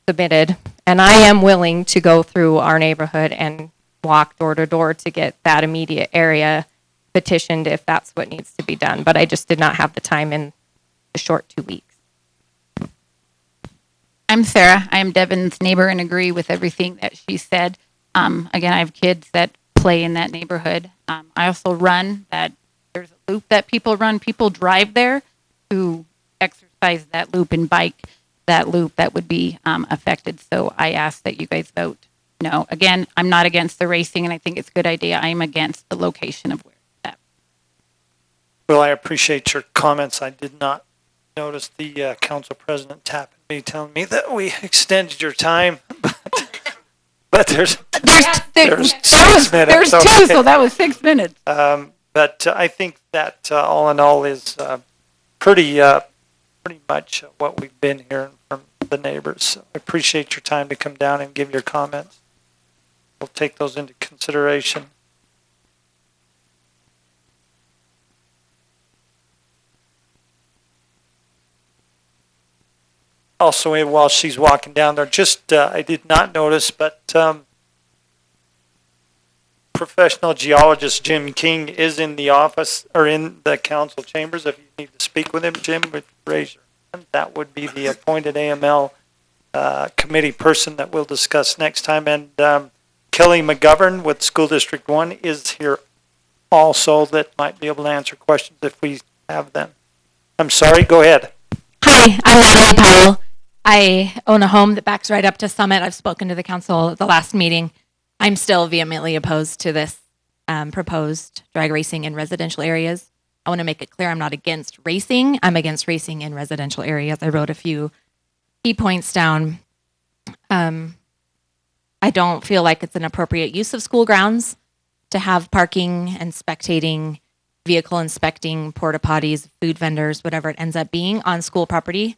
submitted, and I am willing to go through our neighborhood and walk door to door to get that immediate area petitioned if that's what needs to be done. But I just did not have the time in the short 2 weeks. I'm Sarah. I am Devin's neighbor and agree with everything that she said. Again, I have kids that play in that neighborhood. I also run that. There's a loop that people run. People drive there to exercise that loop and bike that loop that would be affected. So I ask that you guys vote no. Again, I'm not against the racing, and I think it's a good idea. I am against the location of where it's at. Well, I appreciate your comments. I did not notice the council president tapping me, telling me that we extended your time. But there's 6 minutes. There's okay. 2, so that was 6 minutes. But I think that all in all is pretty much what we've been hearing from the neighbors. So I appreciate your time to come down and give your comments. We'll take those into consideration. Also, while she's walking down there, just I did not notice, but professional geologist Jim King is in the office or in the council chambers. If you need to speak with him, Jim, raise your hand. That would be the appointed AML committee person that we'll discuss next time. And Kelly McGovern with School District 1 is here also, that might be able to answer questions if we have them. I'm sorry, go ahead. Hi, I'm Natalie Powell. I own a home that backs right up to Summit. I've spoken to the council at the last meeting. I'm still vehemently opposed to this proposed drag racing in residential areas. I want to make it clear I'm not against racing. I'm against racing in residential areas. I wrote a few key points down. I don't feel like it's an appropriate use of school grounds to have parking and spectating, vehicle inspecting, porta potties, food vendors, whatever it ends up being on school property.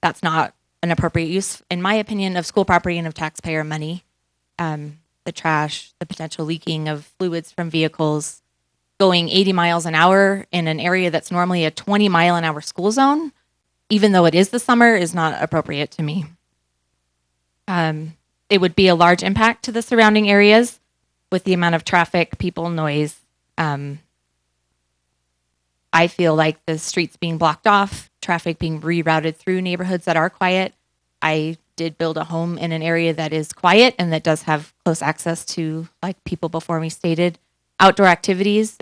That's not an appropriate use, in my opinion, of school property and of taxpayer money. The trash, the potential leaking of fluids from vehicles, going 80 miles an hour in an area that's normally a 20-mile-an-hour school zone, even though it is the summer, is not appropriate to me. It would be a large impact to the surrounding areas with the amount of traffic, people, noise. I feel like the streets being blocked off, traffic being rerouted through neighborhoods that are quiet. I did build a home in an area that is quiet and that does have close access to, like people before me stated, outdoor activities.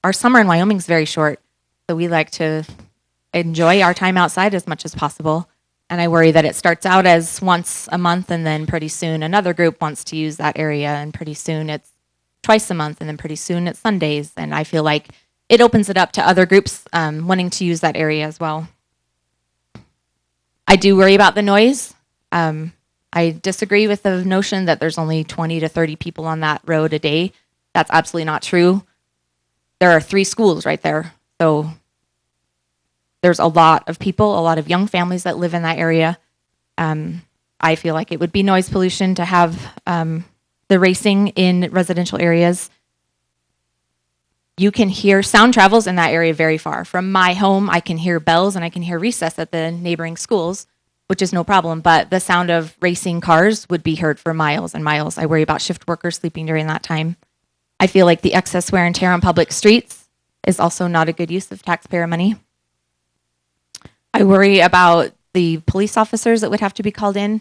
Our summer in Wyoming is very short, so we like to enjoy our time outside as much as possible. And I worry that it starts out as once a month, and then pretty soon another group wants to use that area, and pretty soon it's twice a month, and then pretty soon it's Sundays. And I feel like it opens it up to other groups wanting to use that area as well. I do worry about the noise. I disagree with the notion that there's only 20 to 30 people on that road a day. That's absolutely not true. There are 3 schools right there. So there's a lot of people, a lot of young families that live in that area. I feel like it would be noise pollution to have the racing in residential areas. You can hear sound travels in that area very far. From my home, I can hear bells and I can hear recess at the neighboring schools, which is no problem. But the sound of racing cars would be heard for miles and miles. I worry about shift workers sleeping during that time. I feel like the excess wear and tear on public streets is also not a good use of taxpayer money. I worry about the police officers that would have to be called in.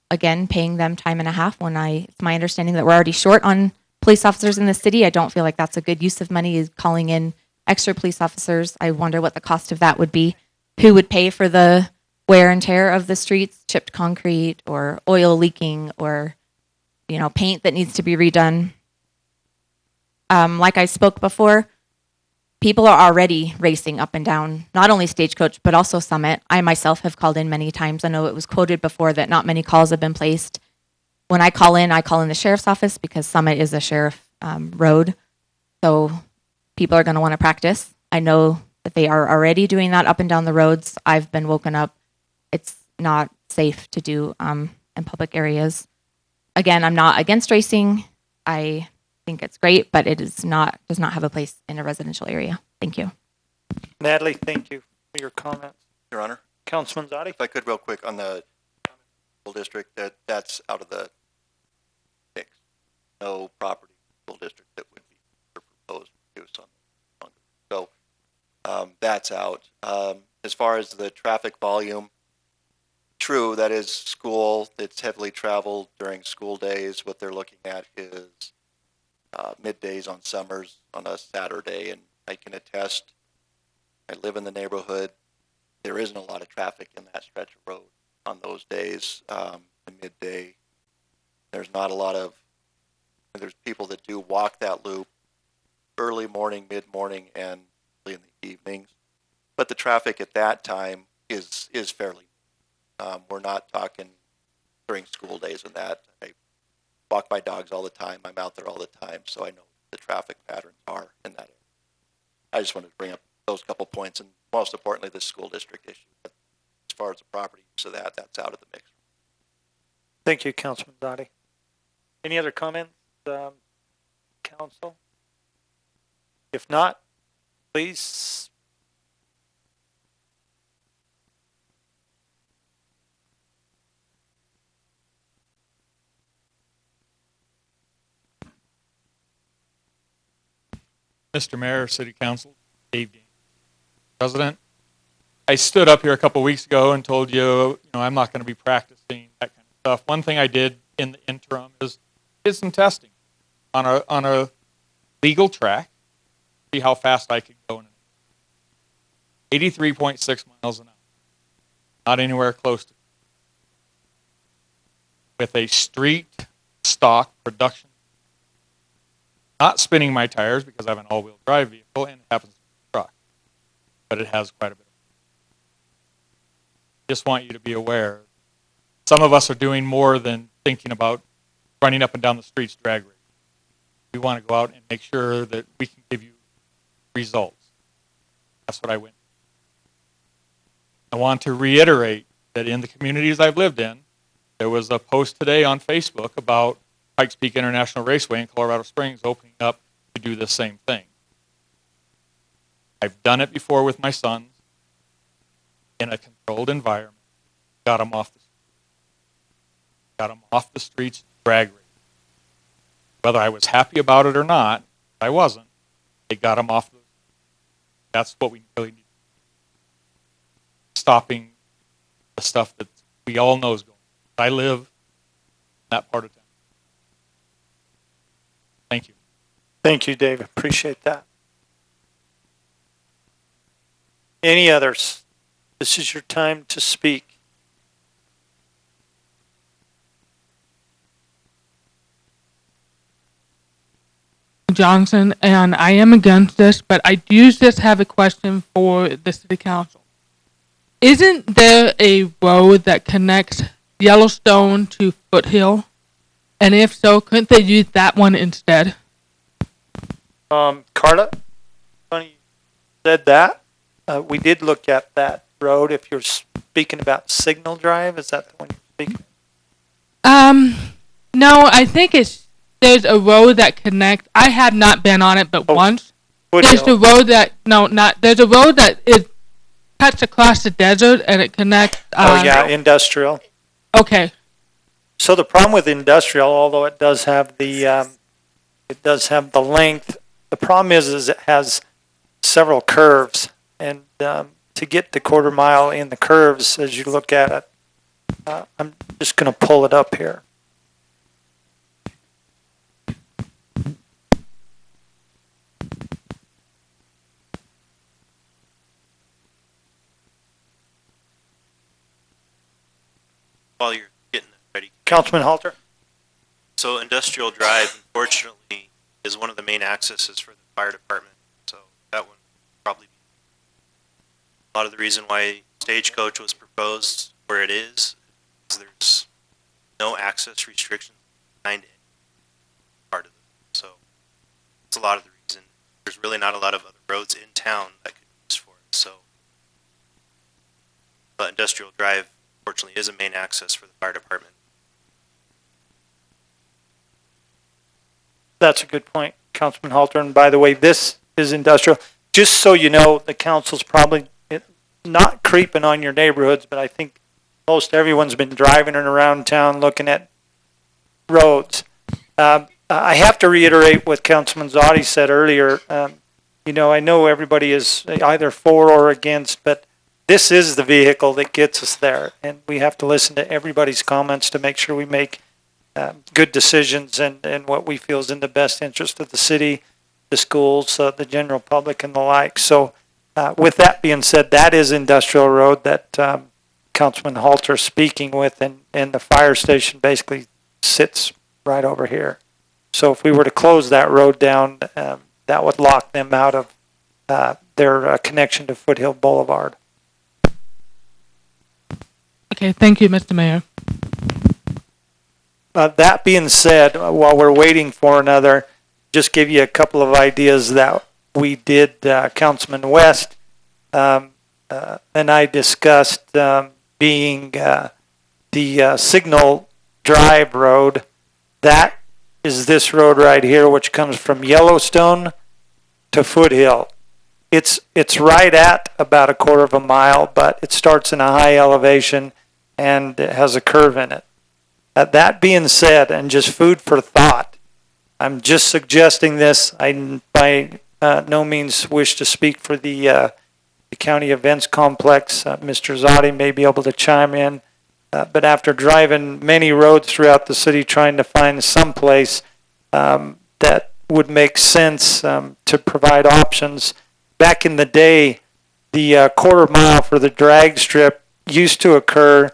Again, paying them time and a half when it's my understanding that we're already short on police officers in the city. I don't feel like that's a good use of money, is calling in extra police officers. I wonder what the cost of that would be. Who would pay for the wear and tear of the streets, chipped concrete or oil leaking or, paint that needs to be redone? Like I spoke before, people are already racing up and down, not only Stagecoach, but also Summit. I myself have called in many times. I know it was quoted before that not many calls have been placed. When I call in the sheriff's office because Summit is a sheriff road. So people are going to want to practice. I know that they are already doing that up and down the roads. I've been woken up. It's not safe to do in public areas. Again, I'm not against racing. I think it's great, but it does not have a place in a residential area. Thank you. Natalie, thank you for your comments. Your Honor. Councilman Zadi? If I could real quick on the school district, that's out of the mix. No property school district that would be proposed use on. So that's out. As far as the traffic volume, true, that is school. It's heavily traveled during school days. What they're looking at is middays on summers on a Saturday, and I can attest, I live in the neighborhood. There isn't a lot of traffic in that stretch of road on those days. The midday, there's not a lot of, there's people that do walk that loop early morning, mid-morning, and in the evenings. But the traffic at that time is fairly, we're not talking during school days and that. I walk my dogs all the time. I'm out there all the time, so I know what the traffic patterns are in that area. I just wanted to bring up those couple points, and most importantly, the school district issue. But as far as the property use of that's out of the mix. Thank you, Councilman Zadi. Any other comments, Council? If not, please. Mr. Mayor, City Council, Dave Dean, President. I stood up here a couple weeks ago and told you, I'm not going to be practicing that kind of stuff. One thing I did in the interim is did some testing on a legal track, see how fast I could go. 83.6 miles an hour, not anywhere close to. with a street stock production. Not spinning my tires because I have an all-wheel drive vehicle and it happens to be a truck, but it has quite a bit. Just want you to be aware. Some of us are doing more than thinking about running up and down the streets drag racing. We want to go out and make sure that we can give you results. That's what I went. I want to reiterate that in the communities I've lived in, there was a post today on Facebook about Pikes Peak International Raceway in Colorado Springs opening up to do the same thing. I've done it before with my sons in a controlled environment. Got them off the streets drag racing. Whether I was happy about it or not, I wasn't. They got them off. That's what we really need. Stopping the stuff that we all know is going on. I live in that part of town. Thank you. Thank you, Dave. Appreciate that. Any others? This is your time to speak. Johnson, and I am against this, but I do just have a question for the city council. Isn't there a road that connects Yellowstone to Foothill? And if so, couldn't they use that one instead? Carla, funny you said that. We did look at that road. If you're speaking about Signal Drive, is that the one you're speaking? No, I think there's a road that connects. I have not been on it, but once. There's the road that there's a road that cuts across the desert and it connects. Industrial. Okay. So the problem with industrial, although it does have the length, the problem is it has several curves, and to get the quarter mile in the curves as you look at it, I'm just going to pull it up here. While you're getting it ready. Councilman Halter? So Industrial Drive, unfortunately, is one of the main accesses for the fire department. So that one probably be a lot of the reason why Stagecoach was proposed where it is there's no access restrictions behind it part of it. So that's a lot of the reason. There's really not a lot of other roads in town that could be used for it. So, but Industrial Drive, fortunately, is a main access for the fire department. That's a good point, Councilman Halter. And by the way, this is industrial. Just so you know, the council's probably not creeping on your neighborhoods, but I think most everyone's been driving around town looking at roads. I have to reiterate what Councilman Zotti said earlier. I know everybody is either for or against, but this is the vehicle that gets us there, and we have to listen to everybody's comments to make sure we make good decisions and what we feel is in the best interest of the city, the schools, the general public, and the like. So with that being said, that is Industrial Road that Councilman Halter speaking with, and the fire station basically sits right over here. So if we were to close that road down, that would lock them out of their connection to Foothill Boulevard. Okay, thank you, Mr. Mayor. That being said, while we're waiting for another, just give you a couple of ideas that we did. Councilman West and I discussed being the Signal Drive road. That is this road right here, which comes from Yellowstone to Foothill. It's right at about a quarter of a mile, but it starts in a high elevation and it has a curve in it. That being said, and just food for thought, I'm just suggesting this. I by no means wish to speak for the county events complex. Mr. Zotti may be able to chime in, but after driving many roads throughout the city trying to find some place that would make sense to provide options, back in the day, the quarter mile for the drag strip used to occur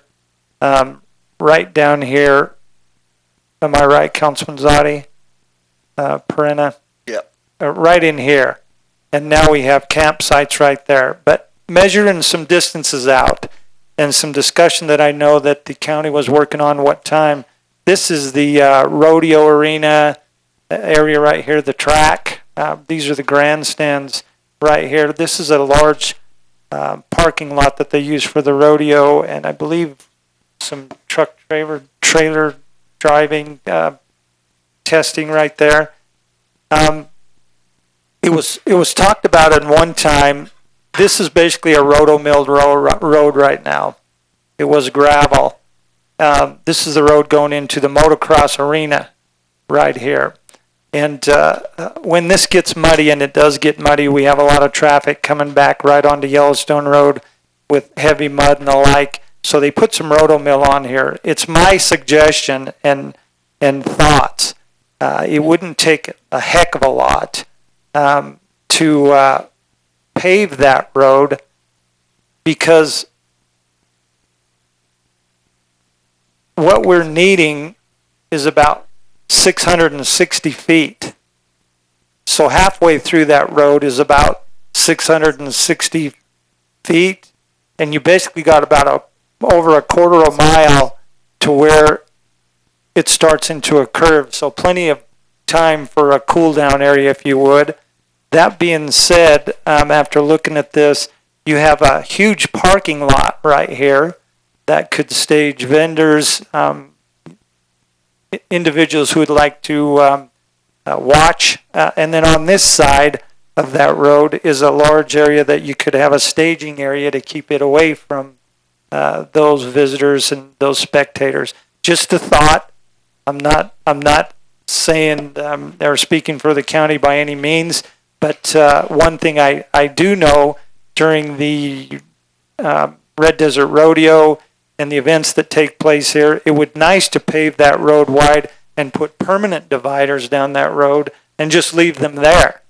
right down here Am I right, Councilman Zadi? Perina? Yep. Right in here. And now we have campsites right there. But measuring some distances out and some discussion that I know that the county was working on what time. This is the rodeo arena area right here, the track. These are the grandstands right here. This is a large parking lot that they use for the rodeo, and I believe some truck trailer driving testing right there. It was talked about at one time. This is basically a roto-milled road right now. It was gravel. This is the road going into the motocross arena right here. And when this gets muddy, and it does get muddy, we have a lot of traffic coming back right onto Yellowstone Road with heavy mud and the like. So they put some roto-mill on here. It's my suggestion and thoughts. It wouldn't take a heck of a lot to pave that road, because what we're needing is about 660 feet. So halfway through that road is about 660 feet, and you basically got about over a quarter of a mile to where it starts into a curve. So plenty of time for a cool down area, if you would. That being said, after looking at this, you have a huge parking lot right here that could stage vendors, individuals who would like to watch. And then on this side of that road is a large area that you could have a staging area to keep it away from those visitors and those spectators. Just a thought. I'm not saying they're speaking for the county by any means, but one thing I do know, during the Red Desert Rodeo and the events that take place here, it would be nice to pave that road wide and put permanent dividers down that road and just leave them there,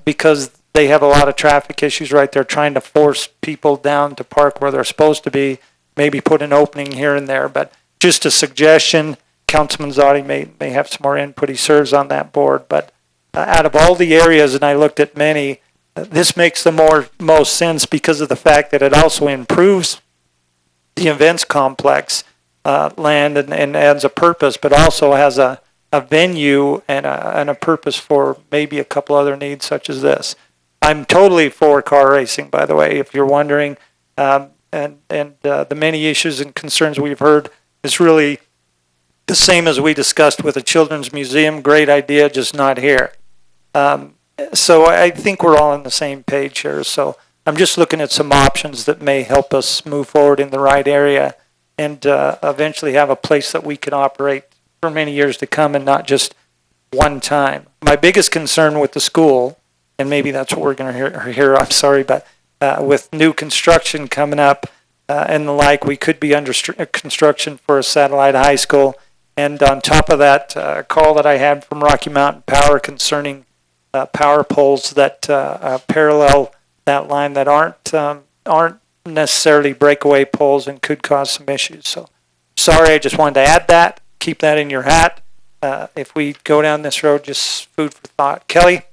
because they have a lot of traffic issues right there, trying to force people down to park where they're supposed to be, maybe put an opening here and there. But just a suggestion. Councilman Zadi may have some more input. He serves on that board. But out of all the areas, and I looked at many, this makes the most sense because of the fact that it also improves the events complex land and adds a purpose, but also has a venue and a purpose for maybe a couple other needs such as this. I'm totally for car racing, by the way, if you're wondering. And the many issues and concerns we've heard is really the same as we discussed with the Children's Museum. Great idea, just not here. So I think we're all on the same page here. So I'm just looking at some options that may help us move forward in the right area and eventually have a place that we can operate for many years to come and not just one time. My biggest concern with the school, and maybe that's what we're going to hear, I'm sorry, but with new construction coming up and the like, we could be under construction for a satellite high school. And on top of that, a call that I had from Rocky Mountain Power concerning power poles that parallel that line that aren't necessarily breakaway poles and could cause some issues. So sorry, I just wanted to add that. Keep that in your hat. If we go down this road, just food for thought. Kelly?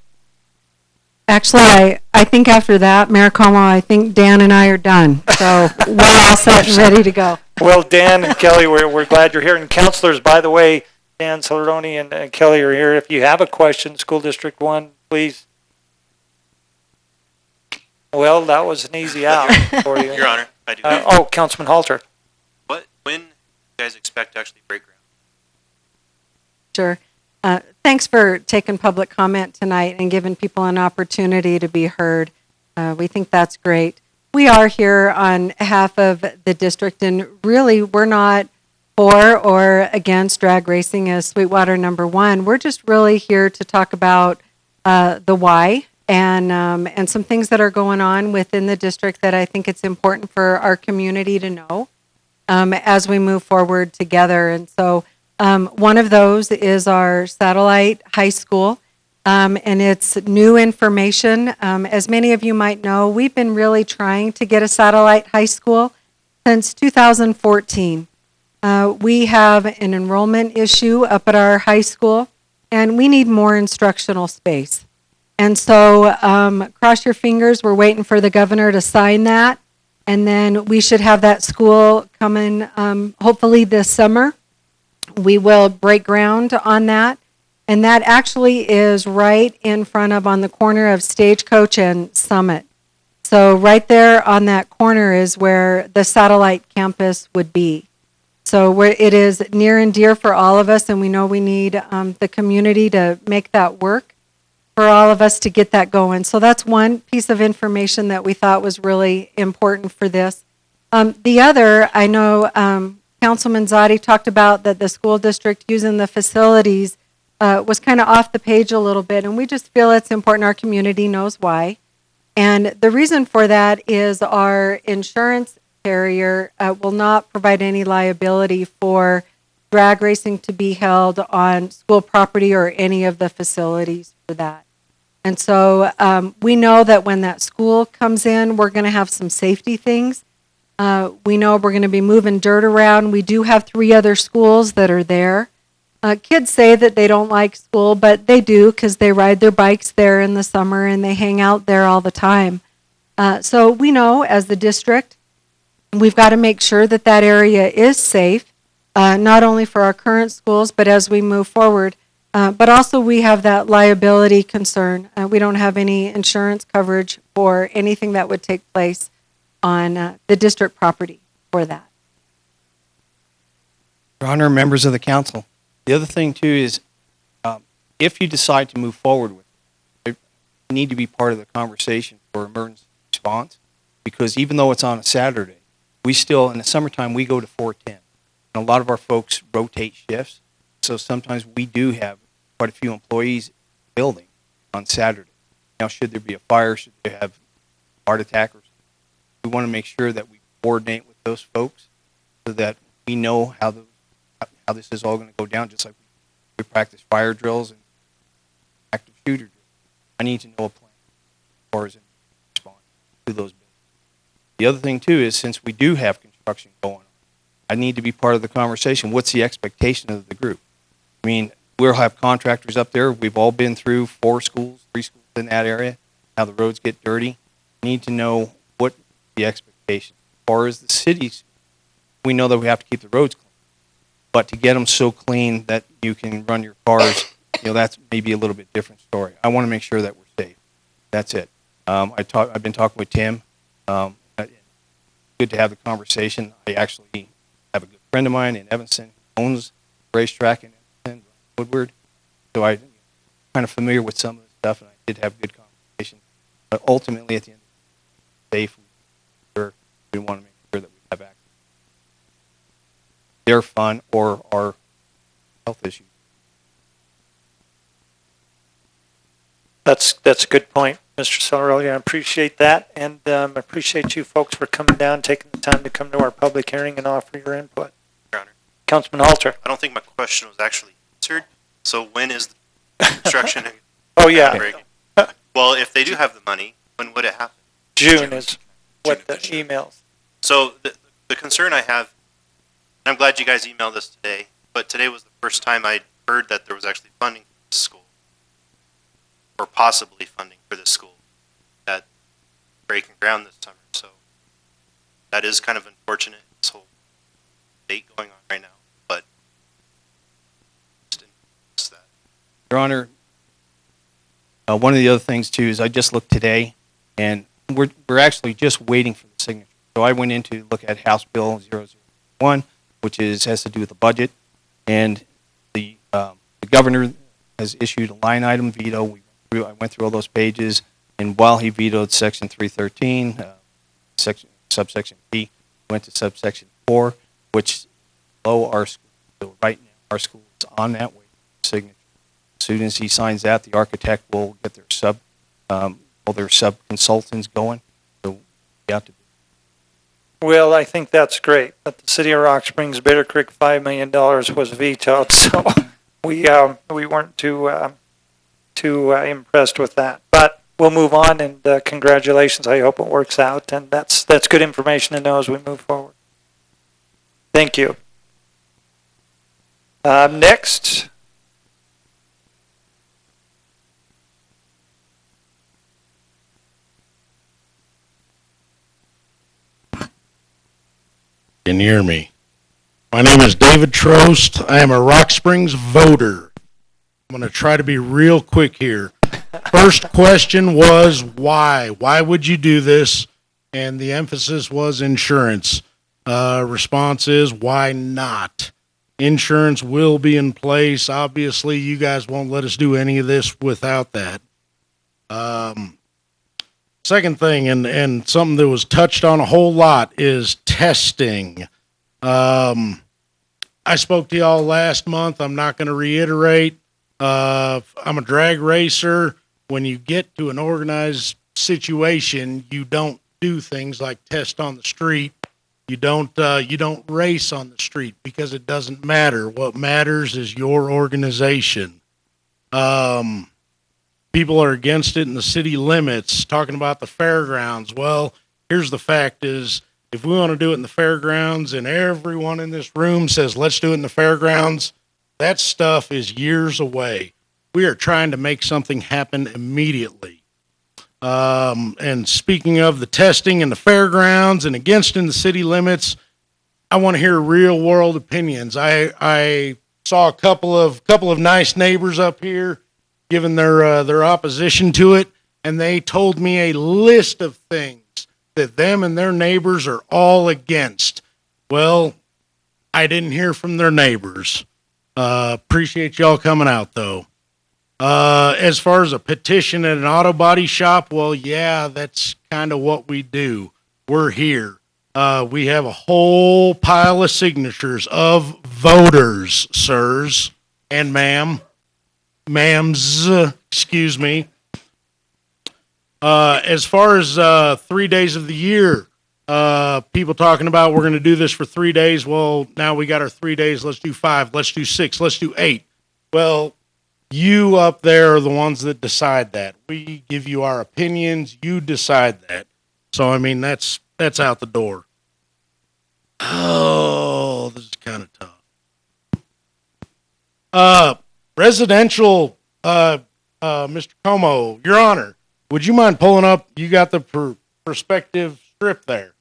Actually, I think after that, Mayor Como, I think Dan and I are done. So we're all set and ready to go. Well, Dan and Kelly, we're glad you're here. And councilors, by the way, Dan Saleroni and Kelly are here. If you have a question, School District 1, please. Well, that was an easy out for you. Your Honor, I do. Councilman Halter. When do you guys expect to actually break ground? Sure. Thanks for taking public comment tonight and giving people an opportunity to be heard. We think that's great. We are here on behalf of the district, and really we're not for or against drag racing as Sweetwater number 1. We're just really here to talk about the why and some things that are going on within the district that I think it's important for our community to know as we move forward together. And so one of those is our satellite high school, and it's new information. As many of you might know, we've been really trying to get a satellite high school since 2014. We have an enrollment issue up at our high school, and we need more instructional space. And so cross your fingers, we're waiting for the governor to sign that, and then we should have that school coming hopefully this summer. We will break ground on that, and that actually is right in front of, on the corner of Stagecoach and Summit. So right there on that corner is where the satellite campus would be. So it is near and dear for all of us, and we know we need the community to make that work for all of us to get that going. So that's one piece of information that we thought was really important for this. The other, I know Councilman Zadi talked about that the school district using the facilities was kind of off the page a little bit, and we just feel it's important our community knows why. And the reason for that is our insurance carrier will not provide any liability for drag racing to be held on school property or any of the facilities for that. And so we know that when that school comes in, we're going to have some safety things. We know we're going to be moving dirt around. We do have 3 other schools that are there. Kids say that they don't like school, but they do because they ride their bikes there in the summer and they hang out there all the time. So we know as the district, we've got to make sure that that area is safe, not only for our current schools, but as we move forward. But also we have that liability concern. We don't have any insurance coverage for anything that would take place on the district property for that. Your Honor, members of the council, the other thing too is if you decide to move forward with it, you need to be part of the conversation for emergency response, because even though it's on a Saturday, we still, in the summertime, we go to 4:10. And a lot of our folks rotate shifts, so sometimes we do have quite a few employees in the building on Saturday. Now, should there be a fire, should they have a heart attack, or we want to make sure that we coordinate with those folks so that we know how this is all going to go down, just like we practice fire drills and active shooter drills. I need to know a plan as far as in response to those buildings. The other thing, too, is since we do have construction going on, I need to be part of the conversation. What's the expectation of the group? I mean, we'll have contractors up there. We've all been through 4 schools, 3 schools in that area, how the roads get dirty. We need to know what the expectation. As far as the cities, we know that we have to keep the roads clean. But to get them so clean that you can run your cars, that's maybe a little bit different story. I want to make sure that we're safe. That's it. I've been talking with Tim. Good to have the conversation. I actually have a good friend of mine in Evanston who owns a racetrack in Evanston, Woodward. So I'm kind of familiar with some of the stuff, and I did have good conversation. But ultimately, at the end of the day, we want to make sure that we have access to their fun or our health issues. That's a good point, Mr. Solarelli. I appreciate that, and I appreciate you folks for coming down, taking the time to come to our public hearing and offer your input. Your Honor. Councilman Halter. I don't think my question was actually answered. So when is the construction? Oh, yeah. Well, if they do have the money, when would it happen? June is what the emails. So the concern I have, and I'm glad you guys emailed us today, but today was the first time I heard that there was actually funding for this school, or possibly funding for this school at breaking ground this summer. So that is kind of unfortunate, this whole date going on right now, but just didn't miss that. Your Honor, one of the other things too is I just looked today, and we're actually just waiting for the signature. So I went in to look at House Bill 001, which has to do with the budget, and the governor has issued a line item veto. I went through all those pages, and while he vetoed Section 313, subsection B, went to subsection 4, which below our school. So right now, our school is on that way for signature. As soon as he signs that, the architect will get their sub consultants going. So we have to. Well, I think that's great. But the City of Rock Springs Bitter Creek $5 million was vetoed, so we weren't too impressed with that. But we'll move on, and congratulations. I hope it works out, and that's good information to know as we move forward. Thank you. Next, Can you hear me? My name is David Trost. I am a Rock Springs voter. I'm going to try to be real quick here. First question was why? Why would you do this? And the emphasis was insurance. Response is why not? Insurance will be in place. Obviously, you guys won't let us do any of this without that. Second thing, and something that was touched on a whole lot, is testing. I spoke to y'all last month. I'm not going to reiterate. I'm a drag racer. When you get to an organized situation, you don't do things like test on the street. You don't race on the street because it doesn't matter. What matters is your organization. People are against it in the city limits, talking about the fairgrounds. Well, here's the fact is, if we want to do it in the fairgrounds and everyone in this room says, let's do it in the fairgrounds, that stuff is years away. We are trying to make something happen immediately. And speaking of the testing and the fairgrounds and against in the city limits, I want to hear real world opinions. I saw a couple of nice neighbors up here giving their opposition to it, and they told me a list of things that them and their neighbors are all against. Well, I didn't hear from their neighbors. Appreciate y'all coming out, though. As far as a petition at an auto body shop, well, yeah, that's kind of what we do. We're here. We have a whole pile of signatures of voters, sirs and ma'ams, excuse me. As far as 3 days of the year, people talking about we're going to do this for 3 days. Well, now we got our 3 days. Let's do 5. Let's do 6. Let's do 8. Well, you up there are the ones that decide that. We give you our opinions. You decide that. So, I mean, that's out the door. Oh, this is kind of tough. Residential, Mr. Como, Your Honor, would you mind pulling up? You got the perspective strip there.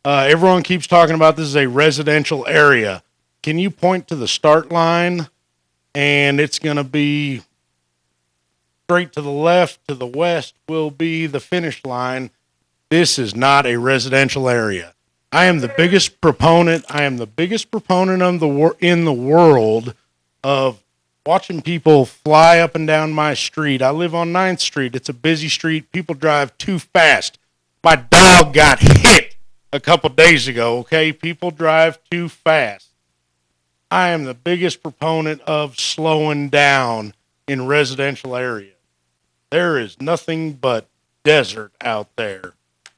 Everyone keeps talking about this is a residential area. Can you point to the start line? And it's going to be straight to the left, to the west will be the finish line. This is not a residential area. I am the biggest proponent. in the world of watching people fly up and down my street. I live on 9th Street. It's a busy street. People drive too fast. My dog got hit a couple days ago, okay? People drive too fast. I am the biggest proponent of slowing down in residential areas. There is nothing but desert out there.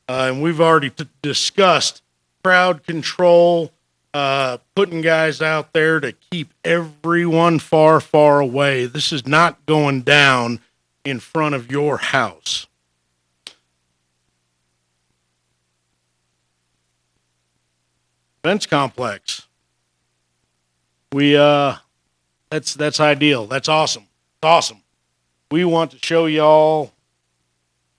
And we've already discussed crowd control, putting guys out there to keep everyone far, far away. This is not going down in front of your house. Fence complex. That's ideal. That's awesome. It's awesome. We want to show y'all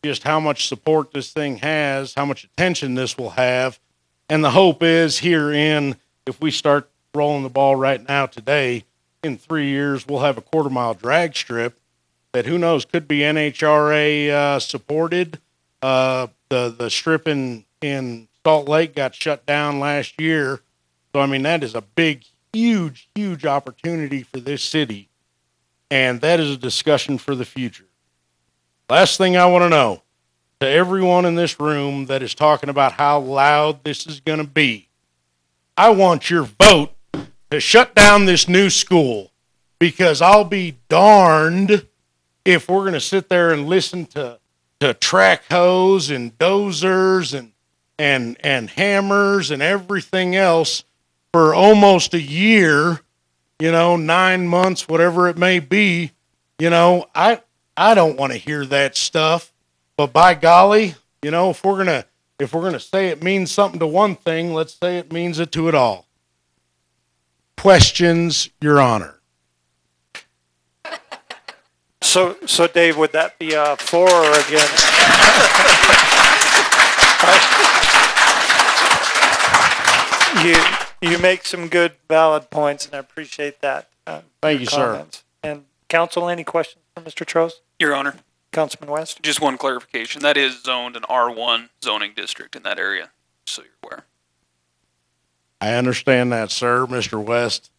just how much support this thing has, how much attention this will have. And the hope is if we start rolling the ball right now today, in 3 years, we'll have a quarter-mile drag strip that who knows could be NHRA supported. The strip in Salt Lake got shut down last year. So, I mean, that is a big, huge, huge opportunity for this city. And that is a discussion for the future. Last thing I want to know, to everyone in this room that is talking about how loud this is going to be, I want your vote to shut down this new school, because I'll be darned if we're going to sit there and listen to track hoes and dozers and hammers and everything else for almost a year, 9 months, whatever it may be. I don't want to hear that stuff. But by golly, if we're gonna say it means something to one thing, let's say it means it to it all. questions, Your Honor? So Dave, would that be for or against? You make some good, valid points, and I appreciate that. Thank you, sir. Comments. And council, any questions for Mr. Trost? Your Honor. Councilman West? Just one clarification. That is zoned an R1 zoning district in that area, so you're aware. I understand that, sir, Mr. West.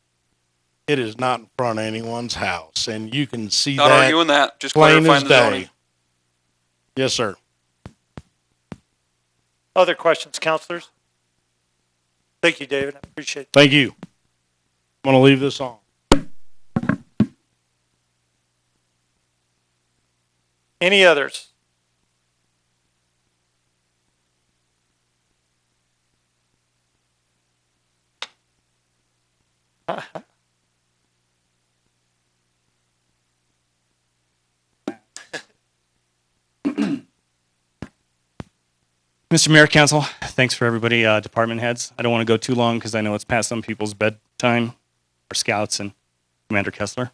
It is not in front of anyone's house, and you can see Not that arguing that, just plain clarifying as the zoning. day. Yes, sir. Other questions, councilors? Thank you, David. I appreciate it. Thank you. I'm going to leave this on. Any others? Mr. Mayor, Council, thanks for everybody, department heads. I don't want to go too long because I know it's past some people's bedtime, our scouts and Commander Kessler.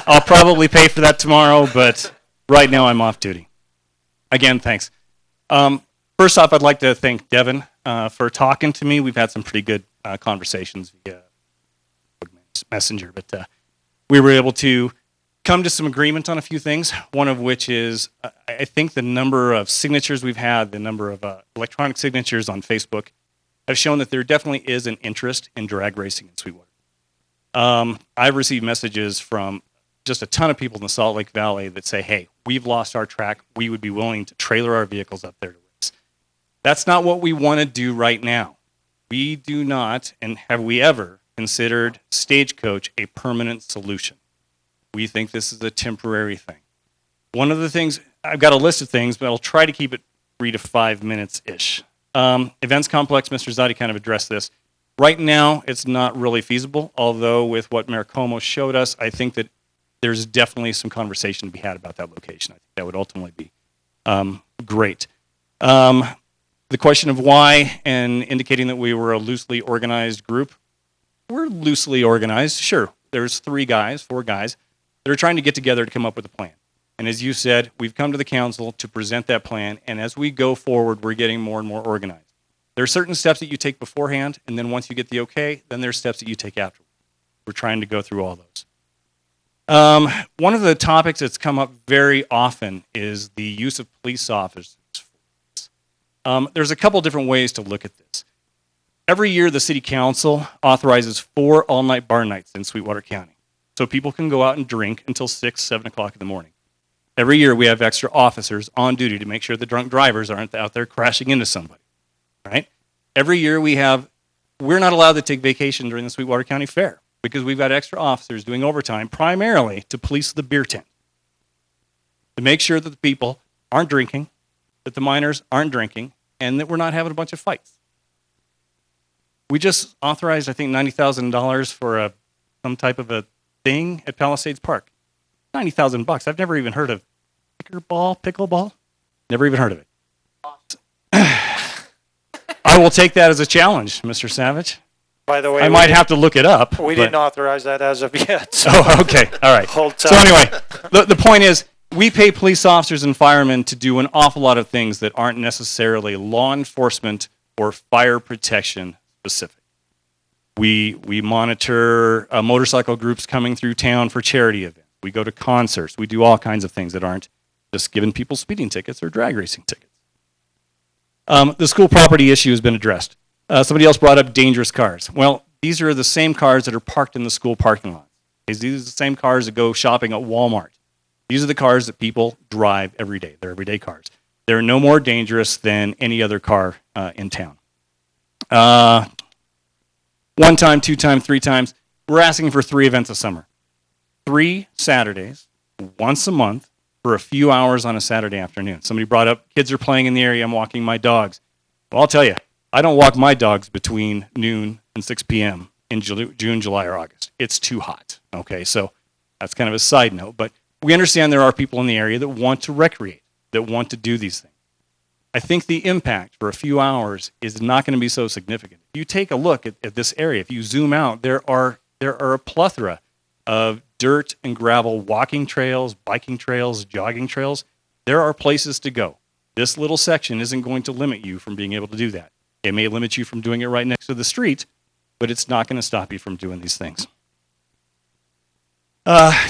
I'll probably pay for that tomorrow, but right now I'm off duty. Again, thanks. First off, I'd like to thank Devin for talking to me. We've had some pretty good conversations via Messenger, but we were able to come to some agreement on a few things, one of which is I think the number of signatures we've had, the number of electronic signatures on Facebook have shown that there definitely is an interest in drag racing in Sweetwater. I've received messages from just a ton of people in the Salt Lake Valley that say, hey, we've lost our track. We would be willing to trailer our vehicles up there to race. That's not what we want to do right now. We do not, and have we ever considered Stagecoach a permanent solution. We think this is a temporary thing. One of the things, I've got a list of things, but I'll try to keep it 3 to 5 minutes-ish. Events complex, Mr. Zadi kind of addressed this. Right now, it's not really feasible, although with what Mayor Como showed us, I think that there's definitely some conversation to be had about that location. I think that would ultimately be great. The question of why, and indicating that we were a loosely organized group, we're loosely organized, sure. There's 4 guys that are trying to get together to come up with a plan. And as you said, we've come to the council to present that plan, and as we go forward, we're getting more and more organized. There are certain steps that you take beforehand, and then once you get the okay, then there's steps that you take afterward. We're trying to go through all those. One of the topics that's come up very often is the use of police officers. There's a couple different ways to look at this. Every year, the city council authorizes 4 all-night bar nights in Sweetwater County, so people can go out and drink until 6, 7 o'clock in the morning. Every year, we have extra officers on duty to make sure the drunk drivers aren't out there crashing into somebody, right? Every year, we're not allowed to take vacation during the Sweetwater County Fair because we've got extra officers doing overtime primarily to police the beer tent, to make sure that the people aren't drinking, that the minors aren't drinking, and that we're not having a bunch of fights. We just authorized, I think, $90,000 for some type of a thing at Palisades Park. $90,000. I've never even heard of pickleball. Never even heard of it. I will take that as a challenge, Mr. Savage. By the way, I might have to look it up. We didn't authorize that as of yet. So Oh, okay. All right. Hold So tight. anyway, the point is, we pay police officers and firemen to do an awful lot of things that aren't necessarily law enforcement or fire protection specific. We monitor motorcycle groups coming through town for charity events. We go to concerts. We do all kinds of things that aren't just giving people speeding tickets or drag racing tickets. The school property issue has been addressed. Somebody else brought up dangerous cars. Well, these are the same cars that are parked in the school parking lot. These are the same cars that go shopping at Walmart. These are the cars that people drive every day. They're everyday cars. They're no more dangerous than any other car in town. 1 time, 2 times, 3 times. We're asking for 3 events a summer. 3 Saturdays, once a month, for a few hours on a Saturday afternoon. Somebody brought up, kids are playing in the area, I'm walking my dogs. Well, I'll tell you, I don't walk my dogs between noon and 6 p.m. in June, July, or August. It's too hot. Okay, so that's kind of a side note, but we understand there are people in the area that want to recreate, that want to do these things. I think the impact for a few hours is not going to be so significant. If you take a look at this area, if you zoom out, there are a plethora of dirt and gravel walking trails, biking trails, jogging trails. There are places to go. This little section isn't going to limit you from being able to do that. It may limit you from doing it right next to the street, but it's not going to stop you from doing these things.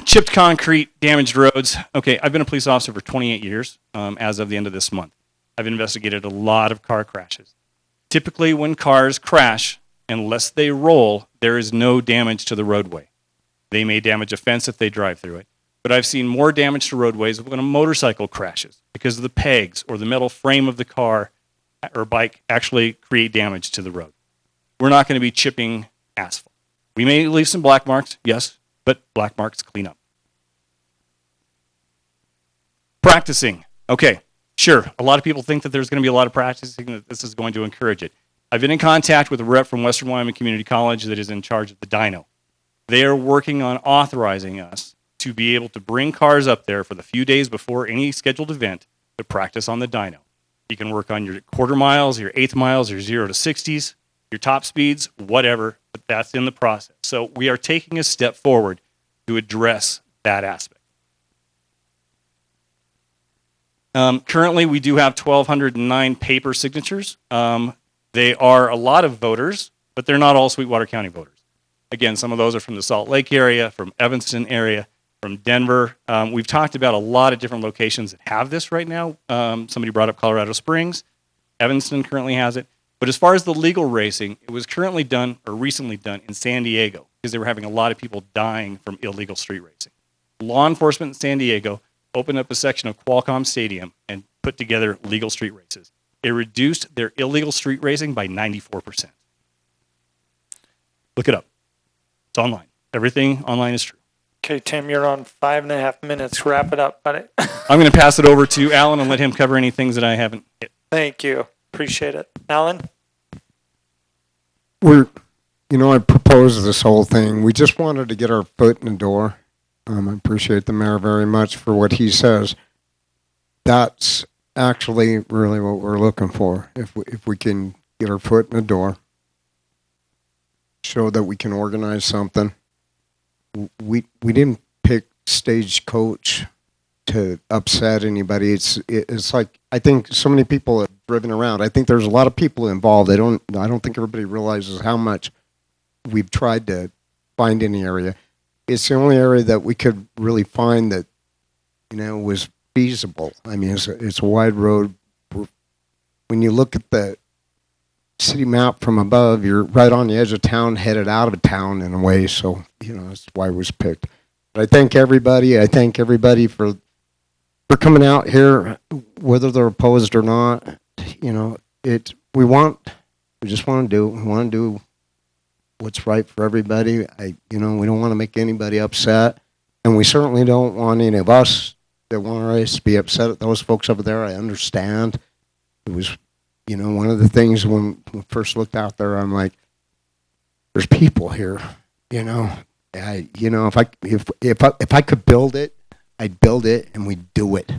Chipped concrete, damaged roads. Okay, I've been a police officer for 28 years as of the end of this month. I've investigated a lot of car crashes. Typically, when cars crash, unless they roll, there is no damage to the roadway. They may damage a fence if they drive through it, but I've seen more damage to roadways when a motorcycle crashes because the pegs or the metal frame of the car or bike actually create damage to the road. We're not going to be chipping asphalt. We may leave some black marks, yes, but black marks clean up. Practicing. Okay, sure. A lot of people think that there's going to be a lot of practicing, that this is going to encourage it. I've been in contact with a rep from Western Wyoming Community College that is in charge of the dyno. They are working on authorizing us to be able to bring cars up there for the few days before any scheduled event to practice on the dyno. You can work on your quarter miles, your eighth miles, your 0 to 60s, your top speeds, whatever, but that's in the process. So we are taking a step forward to address that aspect. Currently, we do have 1,209 paper signatures. They are a lot of voters, but they're not all Sweetwater County voters. Again, some of those are from the Salt Lake area, from Evanston area, from Denver. We've talked about a lot of different locations that have this right now. Somebody brought up Colorado Springs. Evanston currently has it. But as far as the legal racing, it was currently done or recently done in San Diego because they were having a lot of people dying from illegal street racing. Law enforcement in San Diego opened up a section of Qualcomm Stadium and put together legal street races. It reduced their illegal street racing by 94%. Look it up. It's online. Everything online is true. Okay, Tim, you're on 5.5 minutes. Wrap it up, buddy. I'm going to pass it over to Alan and let him cover any things that I haven't hit. Thank you. Appreciate it. Alan? I proposed this whole thing. We just wanted to get our foot in the door. I appreciate the mayor very much for what he says. That's actually really what we're looking for. If we can get our foot in the door, show that we can organize something. We didn't pick Stagecoach to upset anybody. It's like, I think so many people have driven around. I think there's a lot of people involved. I don't think everybody realizes how much we've tried to find in the area. It's the only area that we could really find that, was feasible. I mean, it's a wide road. When you look at the city map from above, you're right on the edge of town, headed out of town in a way. So, that's why it was picked. But I thank everybody. I thank everybody for coming out here, whether they're opposed or not. We just want to do what's right for everybody. We don't want to make anybody upset, and we certainly don't want any of us that want us to be upset at those folks over there. I understand. It was, one of the things when we first looked out there, I'm like, there's people here, if I could build it, I'd build it and we'd do it.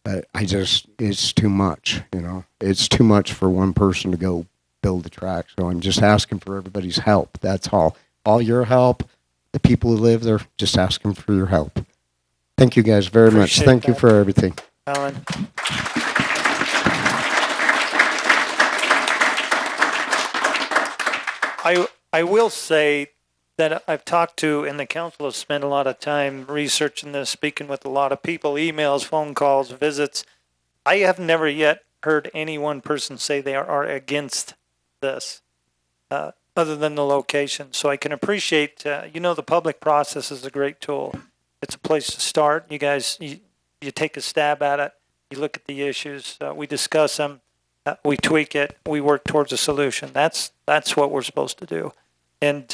But it's too much, it's too much for one person to go build the track. So I'm just asking for everybody's help. That's all. All your help, the people who live there, just asking for your help. Thank you guys very much. Thank you for everything. Alan. I will say that I've talked to, and the council has spent a lot of time researching this, speaking with a lot of people, emails, phone calls, visits. I have never yet heard any one person say they are against this, other than the location. So I can appreciate, the public process is a great tool. It's a place to start. You guys, you take a stab at it. You look at the issues. We discuss them. We tweak it. We work towards a solution. That's what we're supposed to do. And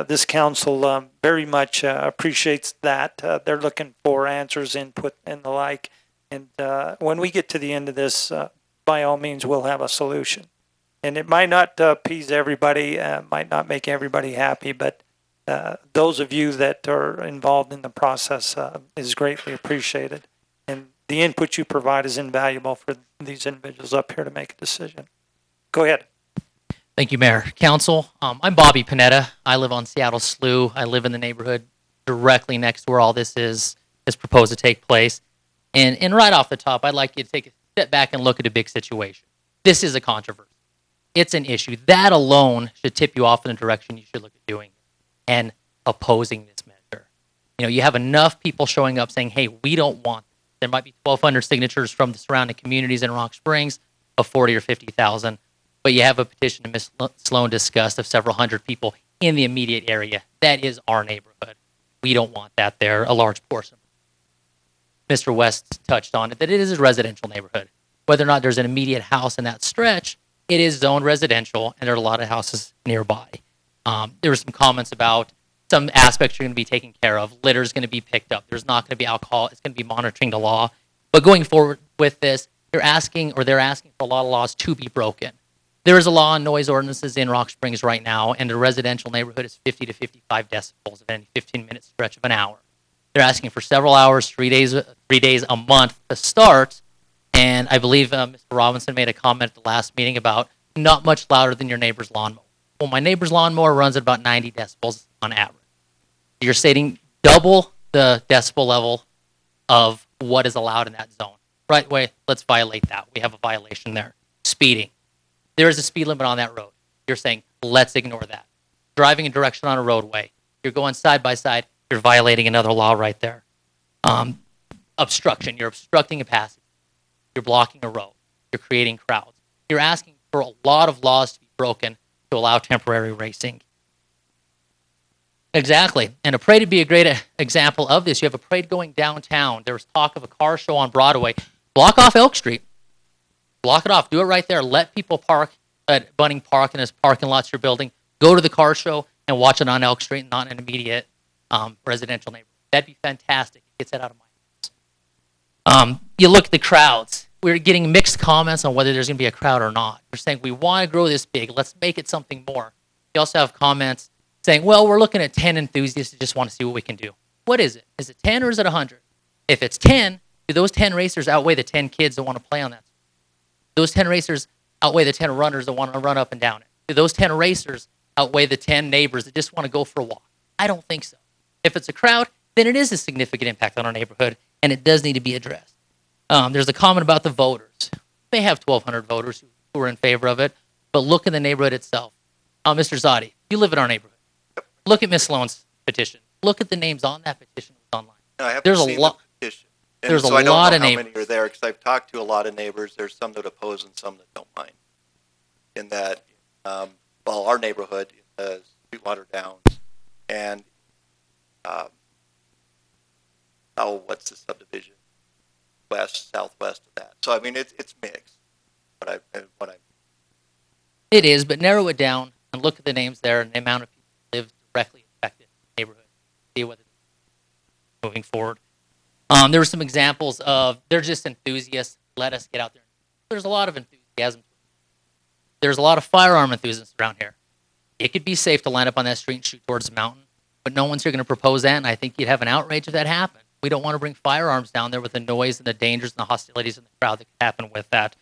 this council very much appreciates that. They're looking for answers, input, and the like. And when we get to the end of this, by all means, we'll have a solution. And it might not appease everybody, might not make everybody happy, but those of you that are involved in the process is greatly appreciated. And the input you provide is invaluable for these individuals up here to make a decision. Go ahead. Thank you, Mayor. Council, I'm Bobby Panetta. I live on Seattle Slough. I live in the neighborhood directly next to where all this is proposed to take place. And right off the top, I'd like you to take a step back and look at a big situation. This is a controversy. It's an issue. That alone should tip you off in the direction you should look at doing and opposing this measure. You know, you have enough people showing up saying, hey, we don't want this. There might be 1,200 signatures from the surrounding communities in Rock Springs of 40 or 50,000. But you have a petition that Ms. Sloan discussed of several hundred people in the immediate area. That is our neighborhood. We don't want that there, a large portion. Mr. West touched on it, that it is a residential neighborhood. Whether or not there's an immediate house in that stretch, it is zoned residential, and there are a lot of houses nearby. There were some comments about some aspects are going to be taken care of. Litter is going to be picked up. There's not going to be alcohol. It's going to be monitoring the law. But going forward with this, they're asking for a lot of laws to be broken. There is a law on noise ordinances in Rock Springs right now, and the residential neighborhood is 50 to 55 decibels at any 15-minute stretch of an hour. They're asking for several hours, 3 days a month to start, and I believe Mr. Robinson made a comment at the last meeting about not much louder than your neighbor's lawnmower. Well, my neighbor's lawnmower runs at about 90 decibels on average. You're stating double the decibel level of what is allowed in that zone. Right away, let's violate that. We have a violation there. Speeding. There is a speed limit on that road. You're saying, let's ignore that. Driving in direction on a roadway. You're going side by side. You're violating another law right there. Obstruction. You're obstructing a passage. You're blocking a road. You're creating crowds. You're asking for a lot of laws to be broken to allow temporary racing. Exactly. And a parade would be a great example of this. You have a parade going downtown. There was talk of a car show on Broadway. Block off Elk Street. Block it off. Do it right there. Let people park at Bunning Park and his parking lots you're building. Go to the car show and watch it on Elk Street, not in an immediate residential neighborhood. That'd be fantastic. It gets that out of my house. You look at the crowds. We're getting mixed comments on whether there's going to be a crowd or not. We're saying we want to grow this big. Let's make it something more. You also have comments saying, well, we're looking at 10 enthusiasts who just want to see what we can do. What is it? Is it 10 or is it 100? If it's 10, do those 10 racers outweigh the 10 kids that want to play on that? Those 10 racers outweigh the 10 runners that want to run up and down it. Do those 10 racers outweigh the 10 neighbors that just want to go for a walk? I don't think so. If it's a crowd, then it is a significant impact on our neighborhood, and it does need to be addressed. There's a comment about the voters. We may have 1,200 voters who are in favor of it, but look in the neighborhood itself. Mr. Zadi, you live in our neighborhood. Look at Ms. Sloan's petition. Look at the names on that petition online. No, I haven't There's seen a lot. the petition. And There's so a I don't lot know of how neighbors. many are there because I've talked to a lot of neighbors. There's some that oppose and some that don't mind. In that, our neighborhood in the Sweetwater Downs and what's the subdivision? Southwest of that. So I mean, it's mixed. It is, but narrow it down and look at the names there and the amount of people who live directly affected in the neighborhood. See whether moving forward. There were some examples of they're just enthusiasts. Let us get out there. There's a lot of enthusiasm. There's a lot of firearm enthusiasts around here. It could be safe to line up on that street and shoot towards the mountain, but no one's here going to propose that, and I think you'd have an outrage if that happened. We don't want to bring firearms down there with the noise and the dangers and the hostilities in the crowd that could happen with that.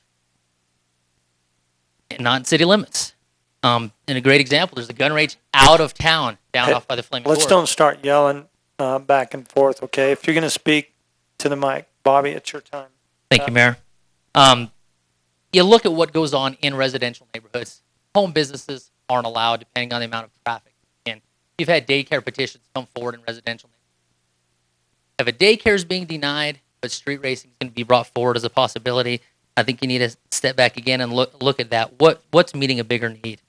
And not in city limits. And a great example, there's a gun range out of town, down off by the Flaming Let's Forest. don't start yelling back and forth, okay? If you're going to speak to the mic, Bobby, it's your time. Thank you, Mayor. You look at what goes on in residential neighborhoods. Home businesses aren't allowed depending on the amount of traffic. And you've had daycare petitions come forward in residential neighborhoods. If a daycare is being denied, but street racing is going to be brought forward as a possibility, I think you need to step back again and look at that. What's meeting a bigger need?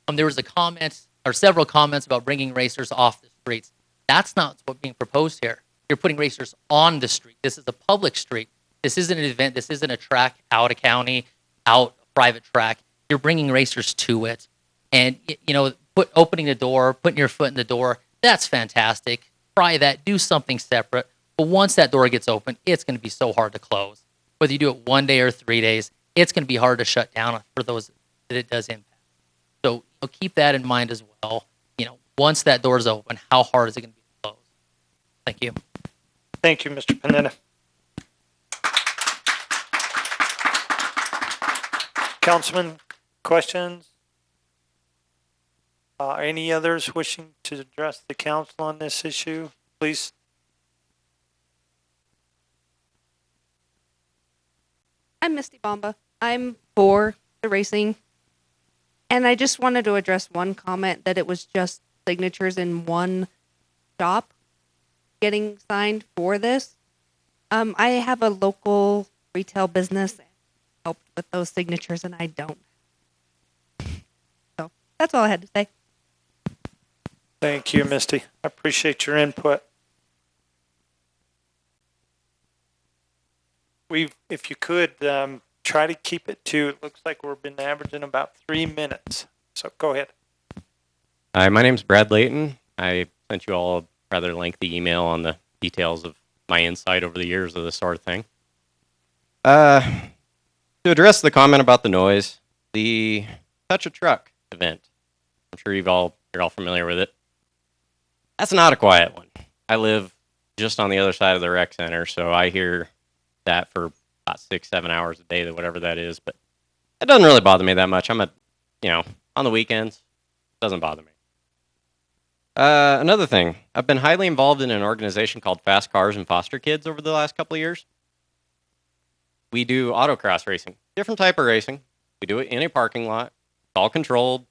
There was a comment or several comments about bringing racers off the streets. That's not what's being proposed here. You're putting racers on the street. This is a public street. This isn't an event. This isn't a track out of county, out a private track. You're bringing racers to it. And, opening the door, putting your foot in the door, that's fantastic. Try that. Do something separate. But once that door gets open, it's going to be so hard to close. Whether you do it 1 day or 3 days, it's going to be hard to shut down for those that it does impact. So keep that in mind as well. Once that door is open, how hard is it going to be to close? Thank you. Thank you, Mr. Panetta. Councilman, questions? Any others wishing to address the council on this issue? Please. I'm Misty Bomba. I'm for the racing. And I just wanted to address one comment that it was just signatures in one shop getting signed for this. I have a local retail business and helped with those signatures, and I don't. So that's all I had to say. Thank you, Misty. I appreciate your input. If you could, try to keep it to, it looks like we've been averaging about 3 minutes. So go ahead. Hi, my name's Brad Layton. I sent you all a rather lengthy email on the details of my insight over the years of this sort of thing. To address the comment about the noise, the Touch a Truck event, I'm sure you're all familiar with it. That's not a quiet one. I live just on the other side of the rec center, so I hear that for about 6-7 hours a day, whatever that is, but it doesn't really bother me that much. On the weekends, it doesn't bother me. Another thing, I've been highly involved in an organization called Fast Cars and Foster Kids over the last couple of years. We do autocross racing, different type of racing. We do it in a parking lot. It's all controlled.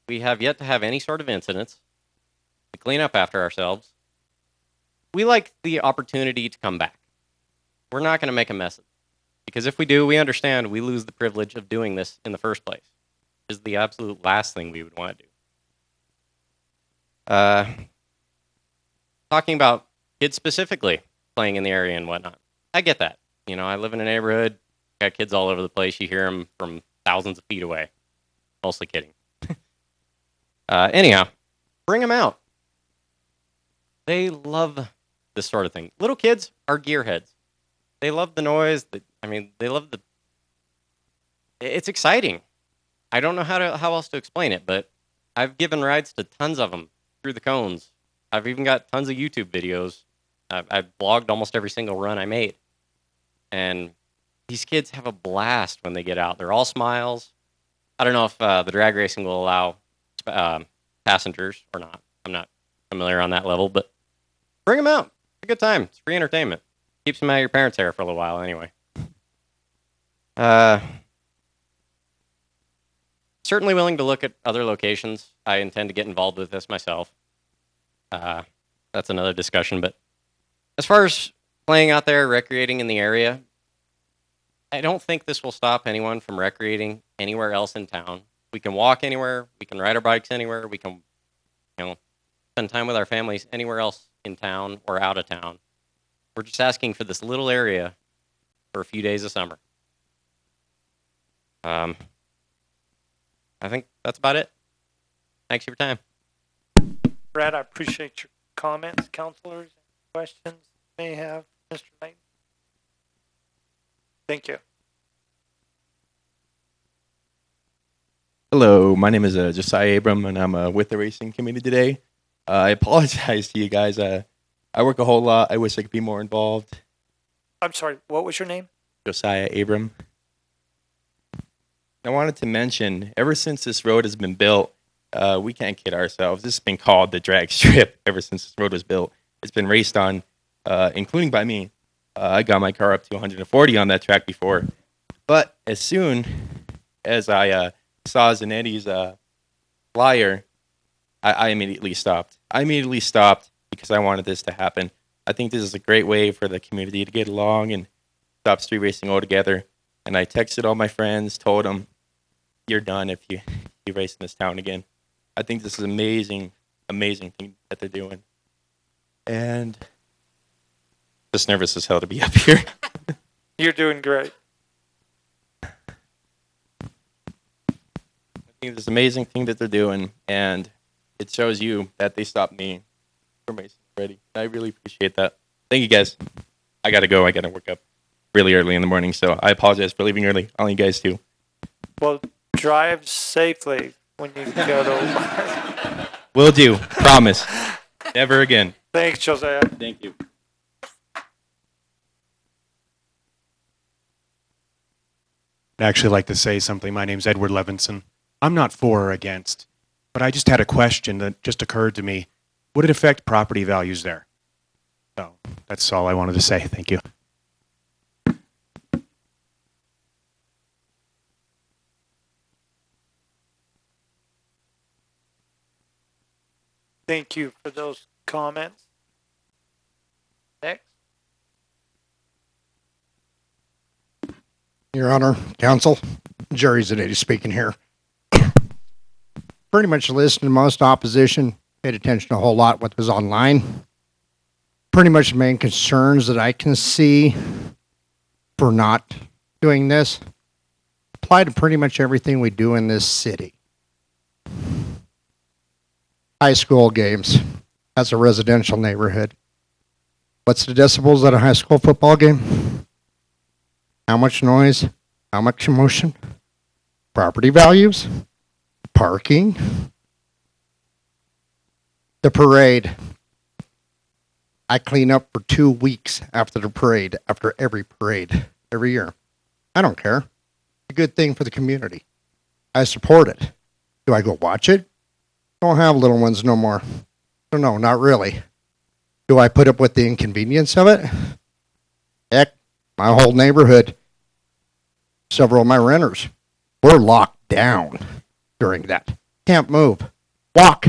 We have yet to have any sort of incidents. We clean up after ourselves. We like the opportunity to come back. We're not going to make a mess of it. Because if we do, we understand we lose the privilege of doing this in the first place. This is the absolute last thing we would want to do. Talking about kids specifically playing in the area and whatnot. I get that. I live in a neighborhood, got kids all over the place. You hear them from thousands of feet away. Mostly kidding. Anyhow, bring them out. They love this sort of thing. Little kids are gearheads. They love the noise. They love the... It's exciting. I don't know how else to explain it, but I've given rides to tons of them through the cones. I've even got tons of YouTube videos. I've blogged almost every single run I made. And these kids have a blast when they get out. They're all smiles. I don't know if the drag racing will allow passengers or not. I'm not familiar on that level, but bring them out. It's a good time. It's free entertainment. Keeps them out of your parents' hair for a little while anyway. Certainly willing to look at other locations. I intend to get involved with this myself. That's another discussion, but as far as playing out there, recreating in the area, I don't think this will stop anyone from recreating anywhere else in town. We can walk anywhere. We can ride our bikes anywhere. We can, spend time with our families anywhere else in town or out of town. We're just asking for this little area for a few days of summer. I think that's about it. Thanks for your time. Brad, I appreciate your comments. Councilors, questions you may have? Mr. Knight? Thank you. Hello, my name is Josiah Abram, and I'm with the racing committee today. I apologize to you guys. I work a whole lot. I wish I could be more involved. I'm sorry, what was your name? Josiah Abram. I wanted to mention, ever since this road has been built, we can't kid ourselves. This has been called the Dragstrip ever since this road was built. It's been raced on, including by me. I got my car up to 140 on that track before. But as soon as I saw Zanetti's flyer, I immediately stopped. I immediately stopped because I wanted this to happen. I think this is a great way for the community to get along and stop street racing altogether. And I texted all my friends, told them, you're done if you race in this town again. I think this is amazing, amazing thing that they're doing. And just nervous as hell to be up here. You're doing great. I think this amazing thing that they're doing, and it shows you that they stopped me from racing already. I really appreciate that. Thank you, guys. I got to go. I got to work up really early in the morning, so I apologize for leaving early. All you guys too. Well, drive safely when you go to... Will do. Promise. Never again. Thanks, Josiah. Thank you. I'd actually like to say something. My name's Edward Levinson. I'm not for or against, but I just had a question that just occurred to me. Would it affect property values there? So that's all I wanted to say. Thank you. Thank you for those comments. Next. Your Honor, Counsel, Jerry Zanetti speaking here. Pretty much listened to most opposition, paid attention a whole lot what was online. Pretty much the main concerns that I can see for not doing this apply to pretty much everything we do in this city. High school games, that's a residential neighborhood. What's the decibels at a high school football game? How much noise? How much emotion? Property values? Parking? The parade. I clean up for 2 weeks after the parade, after every parade, every year. I don't care. It's a good thing for the community. I support it. Do I go watch it? Don't have little ones no more. So no, not really. Do I put up with the inconvenience of it? Heck, my whole neighborhood, several of my renters, we're locked down during that. Can't move. Walk.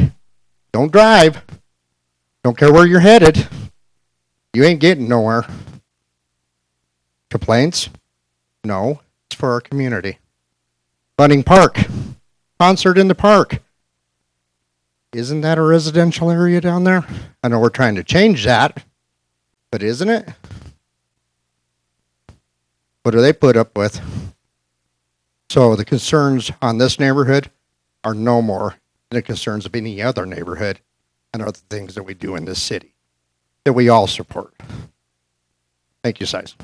Don't drive. Don't care where you're headed. You ain't getting nowhere. Complaints? No, it's for our community. Bunning Park. Concert in the park. Isn't that a residential area down there? I know we're trying to change that, but isn't it? What do they put up with? So the concerns on this neighborhood are no more than the concerns of any other neighborhood and other things that we do in this city that we all support. Thank you, Size.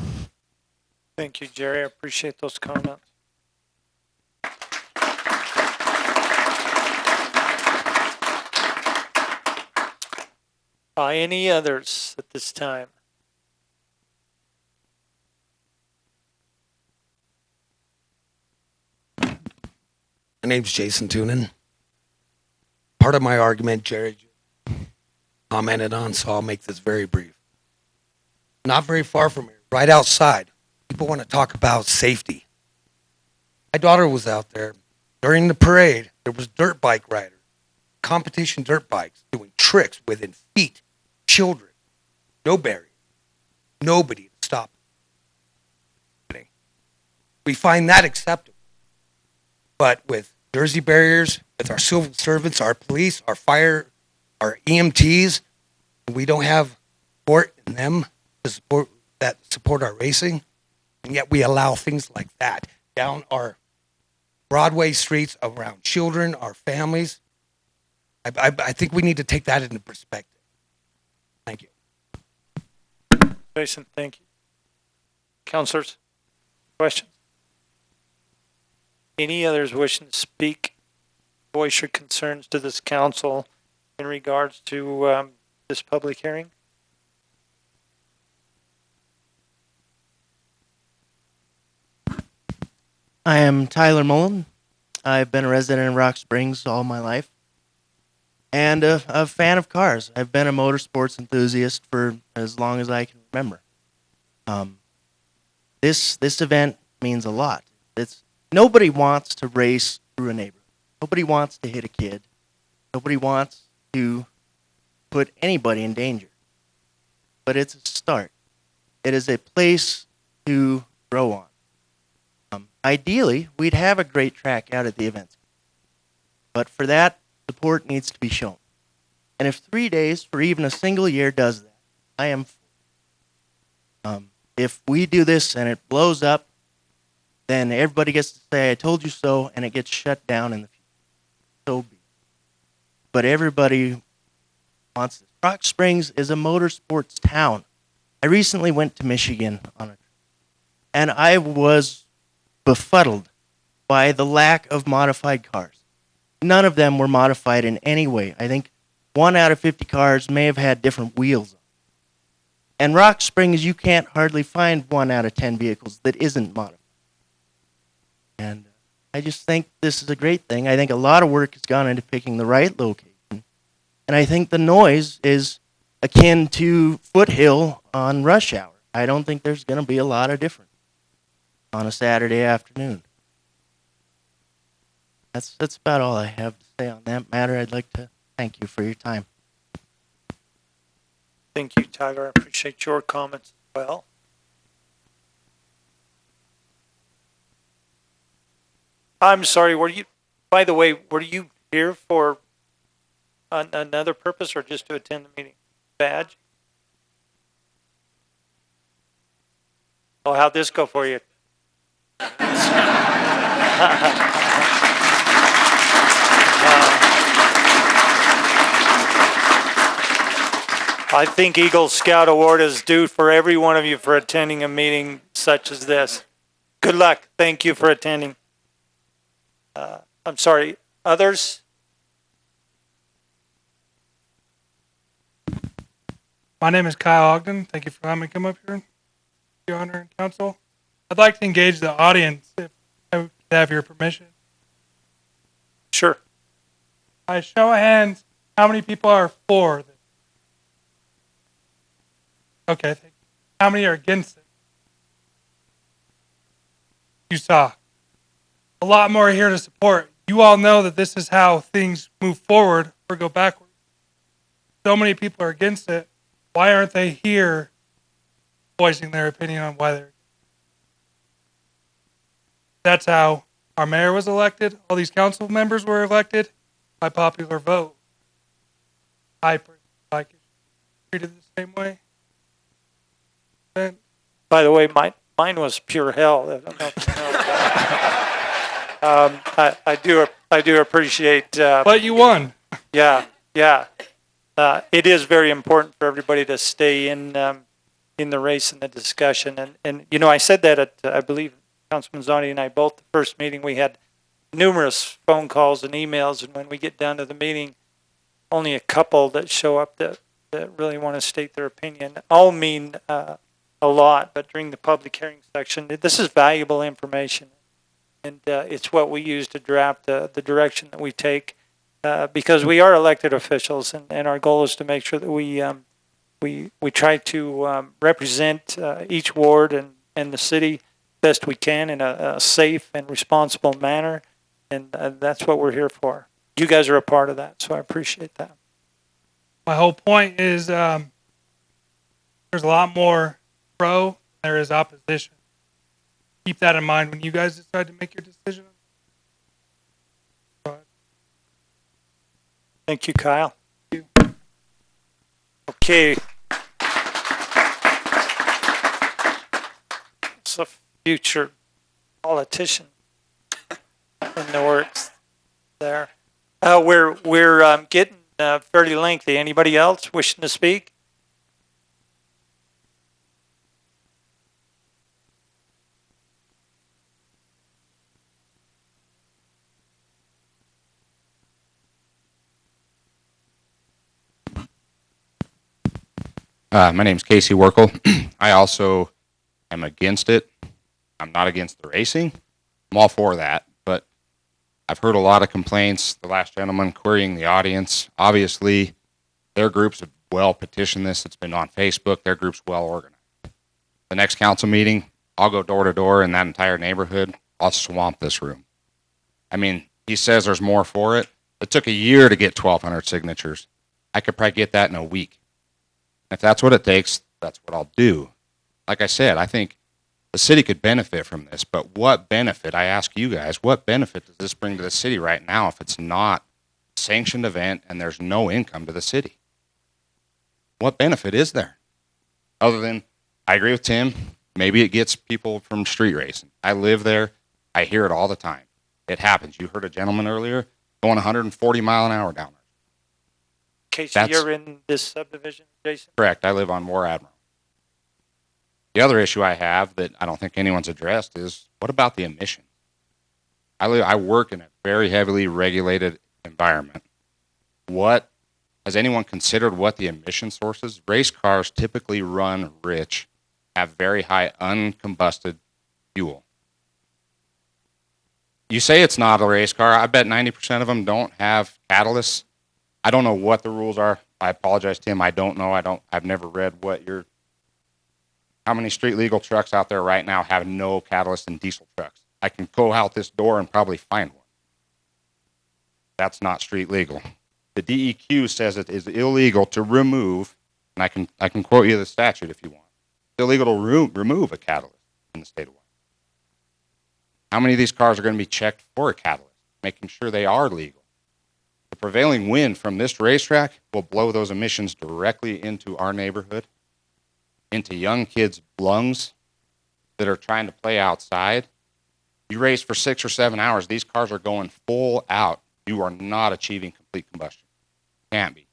Thank you, Jerry. I appreciate those comments. Any others at this time? My name's Jason Toonan. Part of my argument, Jerry commented on, so I'll make this very brief. Not very far from here, right outside, people want to talk about safety. My daughter was out there. During the parade, there was dirt bike riders, competition dirt bikes, doing tricks within feet. Children, no barrier, nobody to stop. We find that acceptable. But with Jersey barriers, with our civil servants, our police, our fire, our EMTs, we don't have support in them to support our racing, and yet we allow things like that down our Broadway streets around children, our families. I think we need to take that into perspective. Thank you. Jason, thank you. Councilors, questions? Any others wishing to speak, voice your concerns to this council in regards to this public hearing? I am Tyler Mullen. I've been a resident in Rock Springs all my life and a fan of cars. I've been a motorsports enthusiast for as long as I can remember. This event means a lot. Nobody wants to race through a neighborhood. Nobody wants to hit a kid. Nobody wants to put anybody in danger. But it's a start. It is a place to grow on. Ideally, we'd have a great track out at the events. But for that, support needs to be shown. And if 3 days for even a single year does that, I am for it. If we do this and it blows up, then everybody gets to say, I told you so, and it gets shut down in the future. So be it. But everybody wants this. Rock Springs is a motorsports town. I recently went to Michigan on a trip, and I was befuddled by the lack of modified cars. None of them were modified in any way. I think 1 out of 50 cars may have had different wheels on. And Rock Springs, you can't hardly find 1 out of 10 vehicles that isn't modified. I just think this is a great thing. I think a lot of work has gone into picking the right location. And I think the noise is akin to Foothill on rush hour. I don't think there's going to be a lot of difference on a Saturday afternoon. That's about all I have to say on that matter. I'd like to thank you for your time. Thank you, Tyler. I appreciate your comments as well. I'm sorry, by the way, were you here for another purpose or just to attend the meeting? Badge? Oh, how'd this go for you? I think Eagle Scout Award is due for every one of you for attending a meeting such as this. Good luck. Thank you for attending. I'm sorry, others? My name is Kyle Ogden. Thank you for letting me come up here, Your Honor and Counsel. I'd like to engage the audience if I would have your permission. Sure. By show of hands, how many people are for this? Okay, thank you. How many are against it? You saw. A lot more here to support. You all know that this is how things move forward or go backward. So many people are against it. Why aren't they here voicing their opinion on why they're? That's how our mayor was elected. All these council members were elected by popular vote. I personally like it treated the same way. And By the way, mine was pure hell. I don't know if you know that. I do appreciate. But you won. Yeah. It is very important for everybody to stay in the race and the discussion. And you know, I said that at I believe Councilman Zani and I both the first meeting we had numerous phone calls and emails, and when we get down to the meeting, only a couple that show up that really want to state their opinion. All mean a lot, but during the public hearing section, this is valuable information, and it's what we use to draft the direction that we take, because we are elected officials, and our goal is to make sure that we try to represent each ward and the city best we can in a safe and responsible manner, and that's what we're here for. You guys are a part of that, so I appreciate that. My whole point is there's a lot more pro than there is opposition. Keep that in mind when you guys decide to make your decision. Thank you, Kyle. Thank you. Okay. It's a future politician in the works there. We're getting fairly lengthy. Anybody else wishing to speak? My name's Casey Werkel. I also am against it. I'm not against the racing. I'm all for that, but I've heard a lot of complaints. The last gentleman querying the audience, obviously their groups have well petitioned this. It's been on Facebook. Their group's well organized. The next council meeting, I'll go door to door in that entire neighborhood. I'll swamp this room. I mean, he says there's more for it. It took a year to get 1,200 signatures. I could probably get that in a week. If that's what it takes, that's what I'll do. Like I said, I think the city could benefit from this, but what benefit, I ask you guys, what benefit does this bring to the city right now if it's not a sanctioned event and there's no income to the city? What benefit is there? Other than, I agree with Tim, maybe it gets people from street racing. I live there. I hear it all the time. It happens. You heard a gentleman earlier going 140 mile an hour down there. Casey, you're in this subdivision, Jason? Correct. I live on War Admiral. The other issue I have that I don't think anyone's addressed is, what about the emissions? I work in a very heavily regulated environment. What has anyone considered what the emission sources? Race cars typically run rich, have very high uncombusted fuel. You say it's not a race car. I bet 90% of them don't have catalysts. I don't know what the rules are. I apologize, Tim. I don't know. I've never read how many street legal trucks out there right now have no catalyst in diesel trucks. I can go out this door and probably find one. That's not street legal. The DEQ says it is illegal to remove, and I can quote you the statute if you want. It's illegal to remove a catalyst in the state of Wyoming. How many of these cars are going to be checked for a catalyst, making sure they are legal? The prevailing wind from this racetrack will blow those emissions directly into our neighborhood, into young kids' lungs that are trying to play outside. You race for 6 or 7 hours, these cars are going full out. You are not achieving complete combustion. Can't be.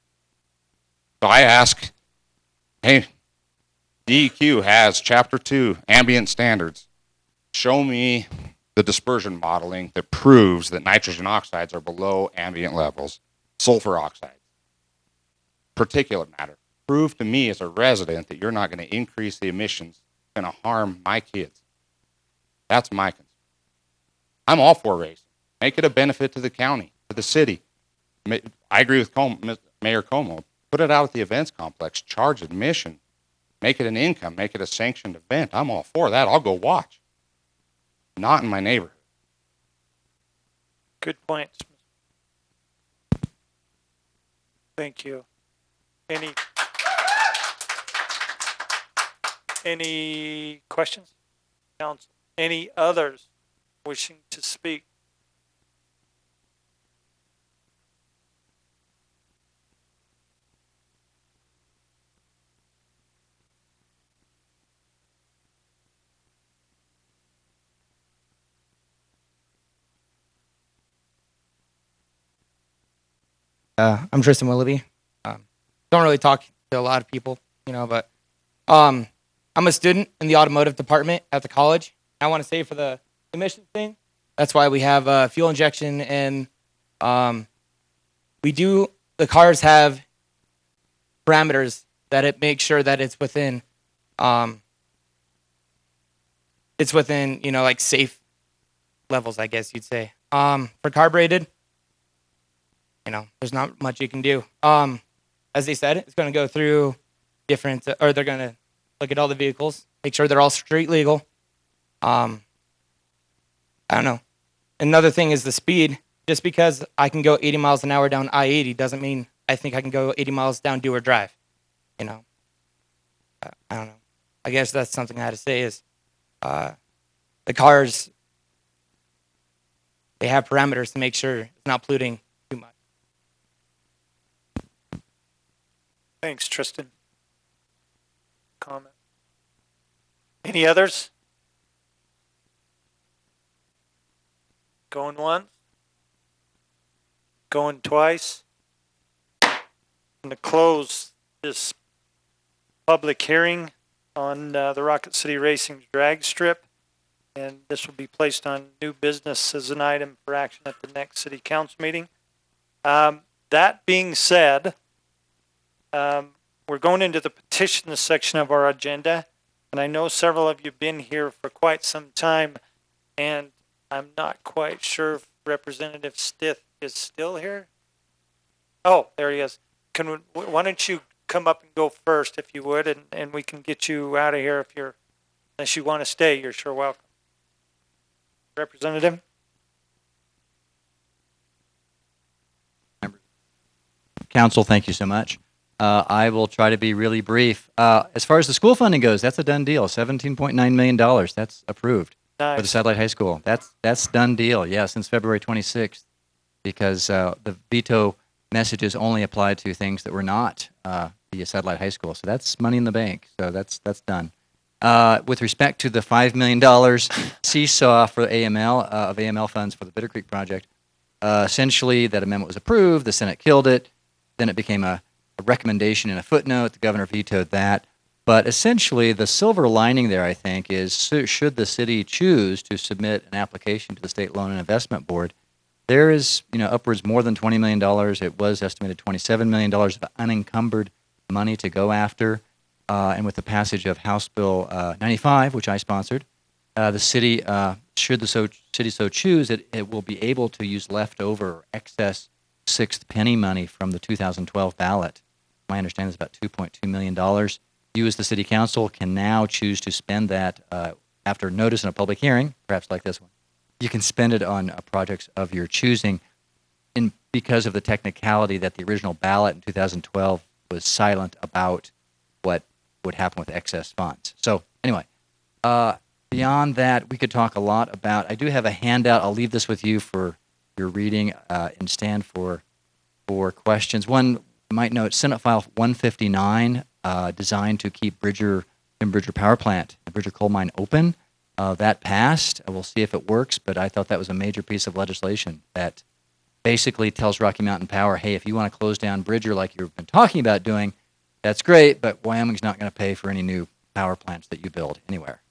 So I ask, hey, DEQ has Chapter 2 ambient standards. Show me the dispersion modeling that proves that nitrogen oxides are below ambient levels, sulfur oxides, particulate matter. Prove to me as a resident that you're not going to increase the emissions, going to harm my kids. That's my concern. I'm all for racing. Make it a benefit to the county, to the city. I agree with Mayor Como. Put it out at the events complex, charge admission, make it an income, make it a sanctioned event. I'm all for that. I'll go watch. Not in my neighborhood. Good points. Thank you. Any questions? Council? Any others wishing to speak? I'm Tristan Willoughby. Don't really talk to a lot of people, but I'm a student in the automotive department at the college. I want to say for the emissions thing, that's why we have fuel injection, and the cars have parameters that it makes sure that it's within like safe levels, I guess you'd say. For carbureted, there's not much you can do. As they said, it's going to go through different, or they're going to look at all the vehicles, make sure they're all street legal. I don't know. Another thing is the speed. Just because I can go 80 miles an hour down I-80 doesn't mean I think I can go 80 miles down Dewar Drive. I don't know. I guess that's something I had to say is the cars, they have parameters to make sure it's not polluting too much. Thanks, Tristan. Comment. Any others? Going once? Going twice? I'm going to close this public hearing on the Rocket City Racing's Dragstrip, and this will be placed on new business as an item for action at the next city council meeting. That being said, we're going into the petitions section of our agenda, and I know several of you have been here for quite some time, and I'm not quite sure if Representative Stith is still here. Oh, there he is. Why don't you come up and go first, if you would, and we can get you out of here unless you want to stay, you're sure welcome. Representative? Council, thank you so much. I will try to be really brief. As far as the school funding goes, that's a done deal. $17.9 million. That's approved for the Satellite High School. That's done deal. Yeah, since February 26th, because the veto messages only applied to things that were not the Satellite High School. So that's money in the bank. So that's done. With respect to the $5 million seesaw for AML of AML funds for the Bitter Creek project, essentially that amendment was approved. The Senate killed it. Then it became a recommendation in a footnote. The governor vetoed that. But essentially, the silver lining there, I think, is should the city choose to submit an application to the State Loan and Investment Board, there is upwards more than $20 million. It was estimated $27 million of unencumbered money to go after. And with the passage of House Bill 95, which I sponsored, the city should the city so choose, it will be able to use leftover or excess sixth penny money from the 2012 ballot. My understanding is about $2.2 million. You as the city council can now choose to spend that after notice in a public hearing, perhaps like this one. You can spend it on projects of your choosing because of the technicality that the original ballot in 2012 was silent about what would happen with excess funds. So anyway, beyond that, we could talk a lot about, I do have a handout. I'll leave this with you for your reading and stand for questions. One, you might note Senate File 159, designed to keep Tim Bridger Power Plant, the Bridger Coal Mine open. That passed. We'll see if it works, but I thought that was a major piece of legislation that basically tells Rocky Mountain Power, hey, if you want to close down Bridger like you've been talking about doing, that's great, but Wyoming's not going to pay for any new power plants that you build anywhere.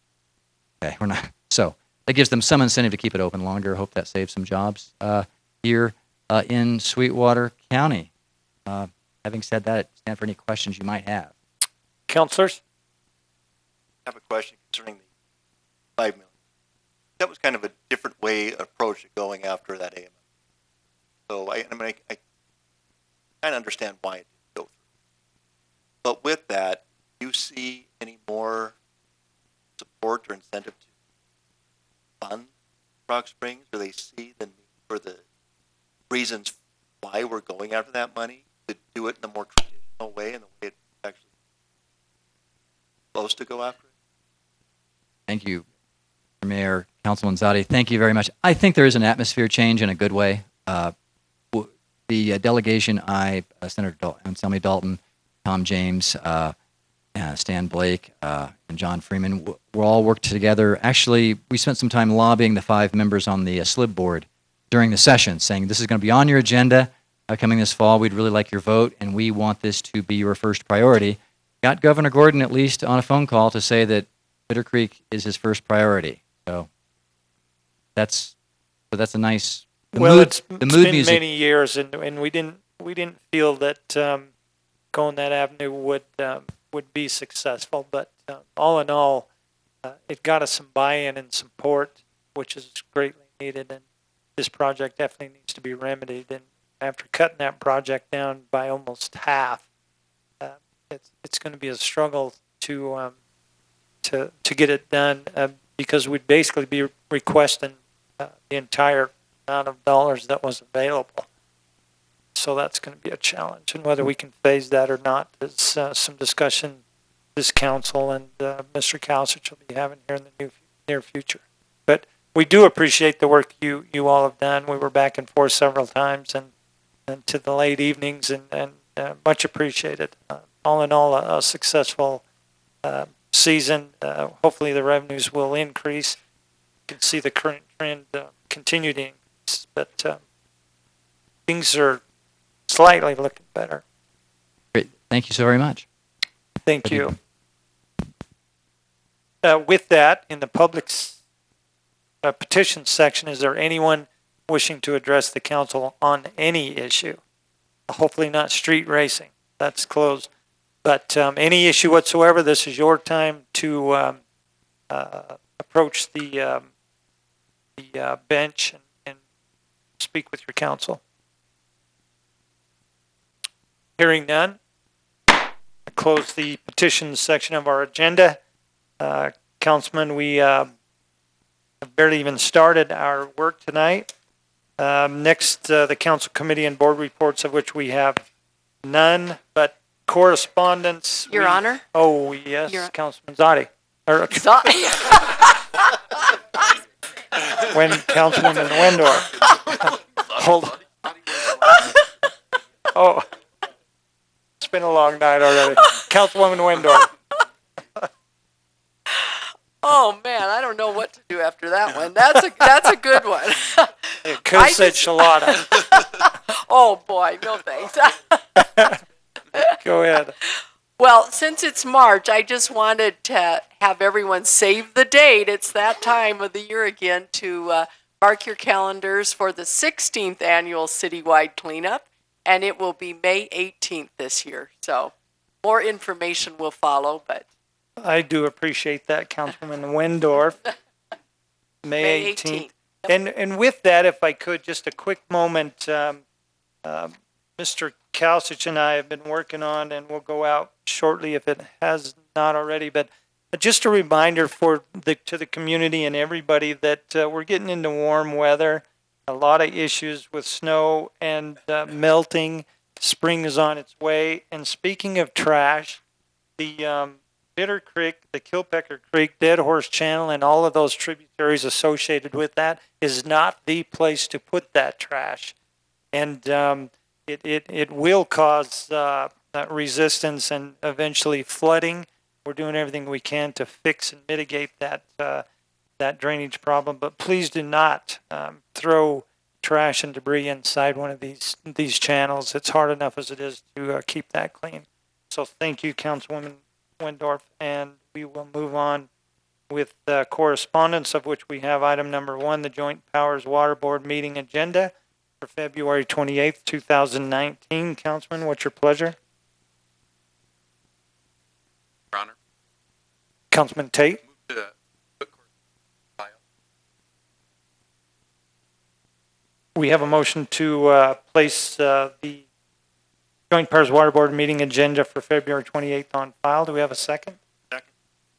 Okay, we're not. So that gives them some incentive to keep it open longer. Hope that saves some jobs here in Sweetwater County. Having said that, I stand for any questions you might have. Councillors? I have a question concerning the $5 million. That was kind of a different approach to going after that AML. So I kind of understand why it didn't go through. But with that, do you see any more support or incentive to fund Rock Springs? Do they see the need for the reasons why we're going after that money to do it in a more traditional way and the way it's actually supposed to go after it? Thank you, Mayor, Councilman Zadi. Thank you very much. I think there is an atmosphere change in a good way. The delegation, Senator Anselmi Dalton, Tom James, Stan Blake, and John Freeman, we all worked together. Actually, we spent some time lobbying the 5 members on the SLIB board during the session, saying this is going to be on your agenda coming this fall. We'd really like your vote, and we want this to be your first priority. Got Governor Gordon at least on a phone call to say that Bitter Creek is his first priority. So that's a nice. It's been music. Many years, and we didn't feel that going that avenue would be successful. But all in all, it got us some buy-in and support, which is greatly needed. And this project definitely needs to be remedied. And after cutting that project down by almost half, it's going to be a struggle to get it done because we'd basically be requesting the entire amount of dollars that was available. So that's going to be a challenge, and whether we can phase that or not is some discussion this council and Mr. Councillors will be having here in the near future. But we do appreciate the work you all have done. We were back and forth several times and to the late evenings and much appreciated. All in all, a successful season. Hopefully the revenues will increase. You can see the current trend continue to increase, but things are slightly looking better. Great. Thank you so very much. Thank you. With that, in the public's petition section, is there anyone wishing to address the council on any issue? Hopefully not street racing. That's closed. But any issue whatsoever, this is your time to approach the bench and speak with your council. Hearing none, I close the petitions section of our agenda. Councilman, we have barely even started our work tonight. Next, the council committee and board reports, of which we have none, but correspondence. Your Honor? Oh, yes, Councilman Zadi. When Councilwoman Wendorf. Hold on. Oh, it's been a long night already. Councilwoman Wendorf. Oh man, I don't know what to do after that one. That's a good one. It could have said Shalata. Oh boy, no thanks. Go ahead. Well, since it's March, I just wanted to have everyone save the date. It's that time of the year again to mark your calendars for the 16th annual Citywide cleanup, and it will be May 18th this year. So more information will follow, but I do appreciate that, Councilwoman Wendorf. May 18th. And with that, if I could, just a quick moment, Mr. Kalsich and I have been working on, and we'll go out shortly if it has not already, but just a reminder to the community and everybody that we're getting into warm weather, a lot of issues with snow and melting. Spring is on its way. And speaking of trash, the Bitter Creek, the Kilpecker Creek, Dead Horse Channel, and all of those tributaries associated with that is not the place to put that trash. And it will cause resistance and eventually flooding. We're doing everything we can to fix and mitigate that drainage problem. But please do not throw trash and debris inside one of these channels. It's hard enough as it is to keep that clean. So thank you, Councilwoman Wendorf, and we will move on with correspondence, of which we have item number 1, the Joint Powers Water Board meeting agenda for February 28th, 2019. Councilman, what's your pleasure? Your Honor. Councilman Tate. Move to put file. We have a motion to place the Joint Powers Water Board meeting agenda for February 28th on file. Do we have a second? Second.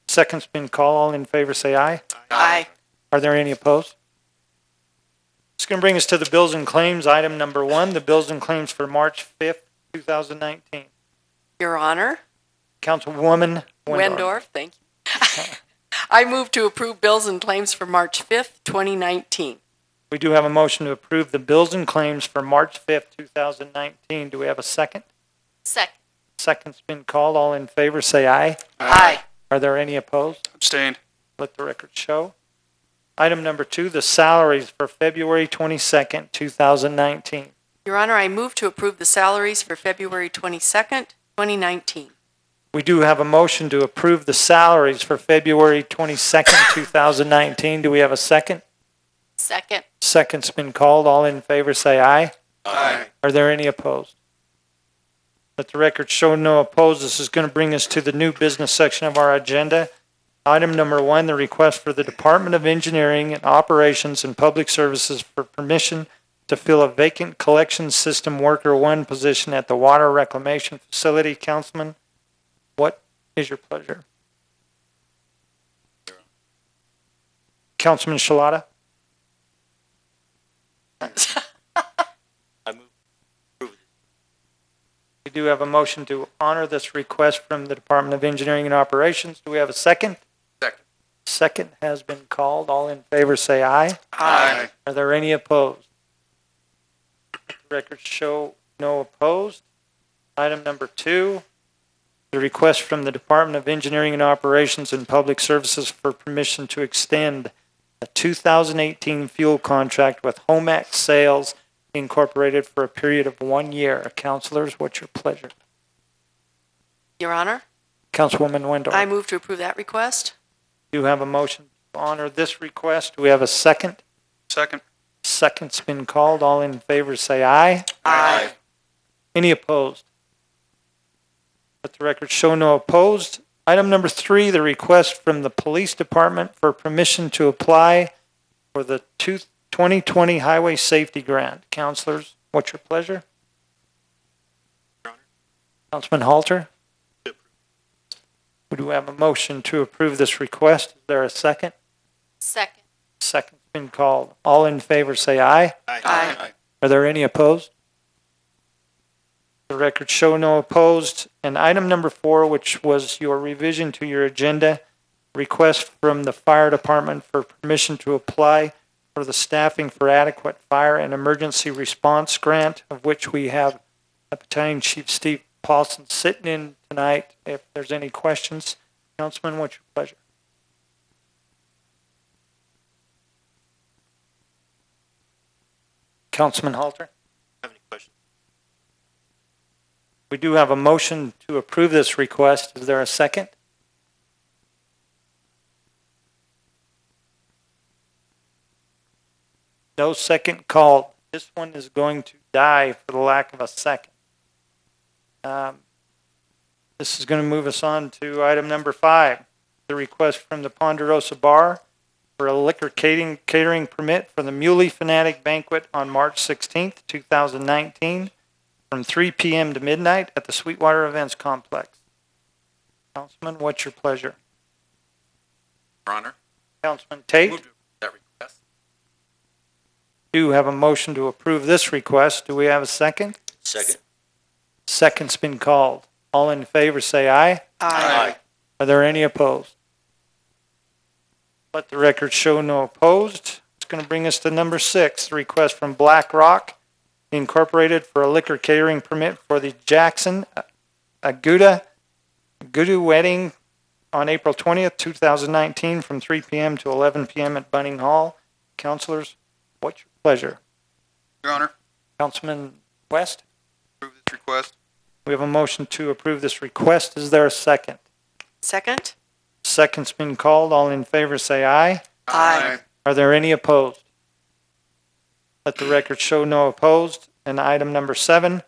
Second's been called. All in favor say aye. Aye. Are there any opposed? It's going to bring us to the bills and claims. Item number 1, the bills and claims for March 5th, 2019. Your Honor. Councilwoman Wendorf, thank you. I move to approve bills and claims for March 5th, 2019. We do have a motion to approve the bills and claims for March 5th, 2019. Do we have a second? Second. Second's been called. All in favor say aye. Aye. Are there any opposed? Abstained. Let the record show. Item number 2, the salaries for February 22nd, 2019. Your Honor, I move to approve the salaries for February 22nd, 2019. We do have a motion to approve the salaries for February 22nd, 2019. Do we have a second? Second. Second's been called. All in favor say aye. Aye. Are there any opposed? Let the record show no opposed. This is going to bring us to the new business section of our agenda. Item number 1, the request for the Department of Engineering and Operations and Public Services for permission to fill a vacant collection system worker 1 position at the Water Reclamation Facility. Councilman, what is your pleasure? Councilman Shalata? We do have a motion to honor this request from the Department of Engineering and Operations. Do we have a second? Second. Second has been called. All in favor say aye. Aye. Are there any opposed? Records show no opposed. Item number 2, the request from the Department of Engineering and Operations and Public Services for permission to extend a 2018 fuel contract with Homax Sales Incorporated for a period of 1 year. Councilors, what's your pleasure? Your Honor. Councilwoman Wendorf. I move to approve that request. Do you have a motion to honor this request? Do we have a second? Second. Second's been called. All in favor say aye. Aye. Any opposed? Let the record show no opposed. Item number 3, the request from the Police Department for permission to apply for the 2020 Highway Safety Grant. Councilors, what's your pleasure? Councilman Halter? We do have a motion to approve this request. Is there a second? Second. Second's been called. All in favor say aye. Aye. Are there any opposed? The record show no opposed. And item number 4, which was your revision to your agenda, request from the Fire Department for permission to apply for the Staffing for Adequate Fire and Emergency Response Grant, of which we have Battalion Chief Steve Paulson sitting in tonight. If there's any questions, Councilman, what's your pleasure? Councilman Halter? Have any questions? We do have a motion to approve this request. Is there a second? No second called. This one is going to die for the lack of a second. This is going to move us on to item number 5, the request from the Ponderosa Bar for a liquor catering permit for the Muley Fanatic Banquet on March 16th, 2019, from 3 p.m. to midnight at the Sweetwater Events Complex. Councilman, what's your pleasure? Your Honor. Councilman Tate? Move to approve that request. Do have a motion to approve this request. Do we have a second? Second. Second's been called. All in favor say aye. Aye. Are there any opposed? Let the record show no opposed. It's going to bring us to number 6, the request from Black Rock Incorporated for a liquor catering permit for the Jackson Aguda wedding on April 20th, 2019 from 3 p.m. to 11 p.m. at Bunning Hall. Councilors, what's your pleasure? Your Honor. Councilman West? Approve this request. We have a motion to approve this request. Is there a second? Second? Second's been called. All in favor say aye. Aye. Are there any opposed? Let the record show no opposed. And item number 7,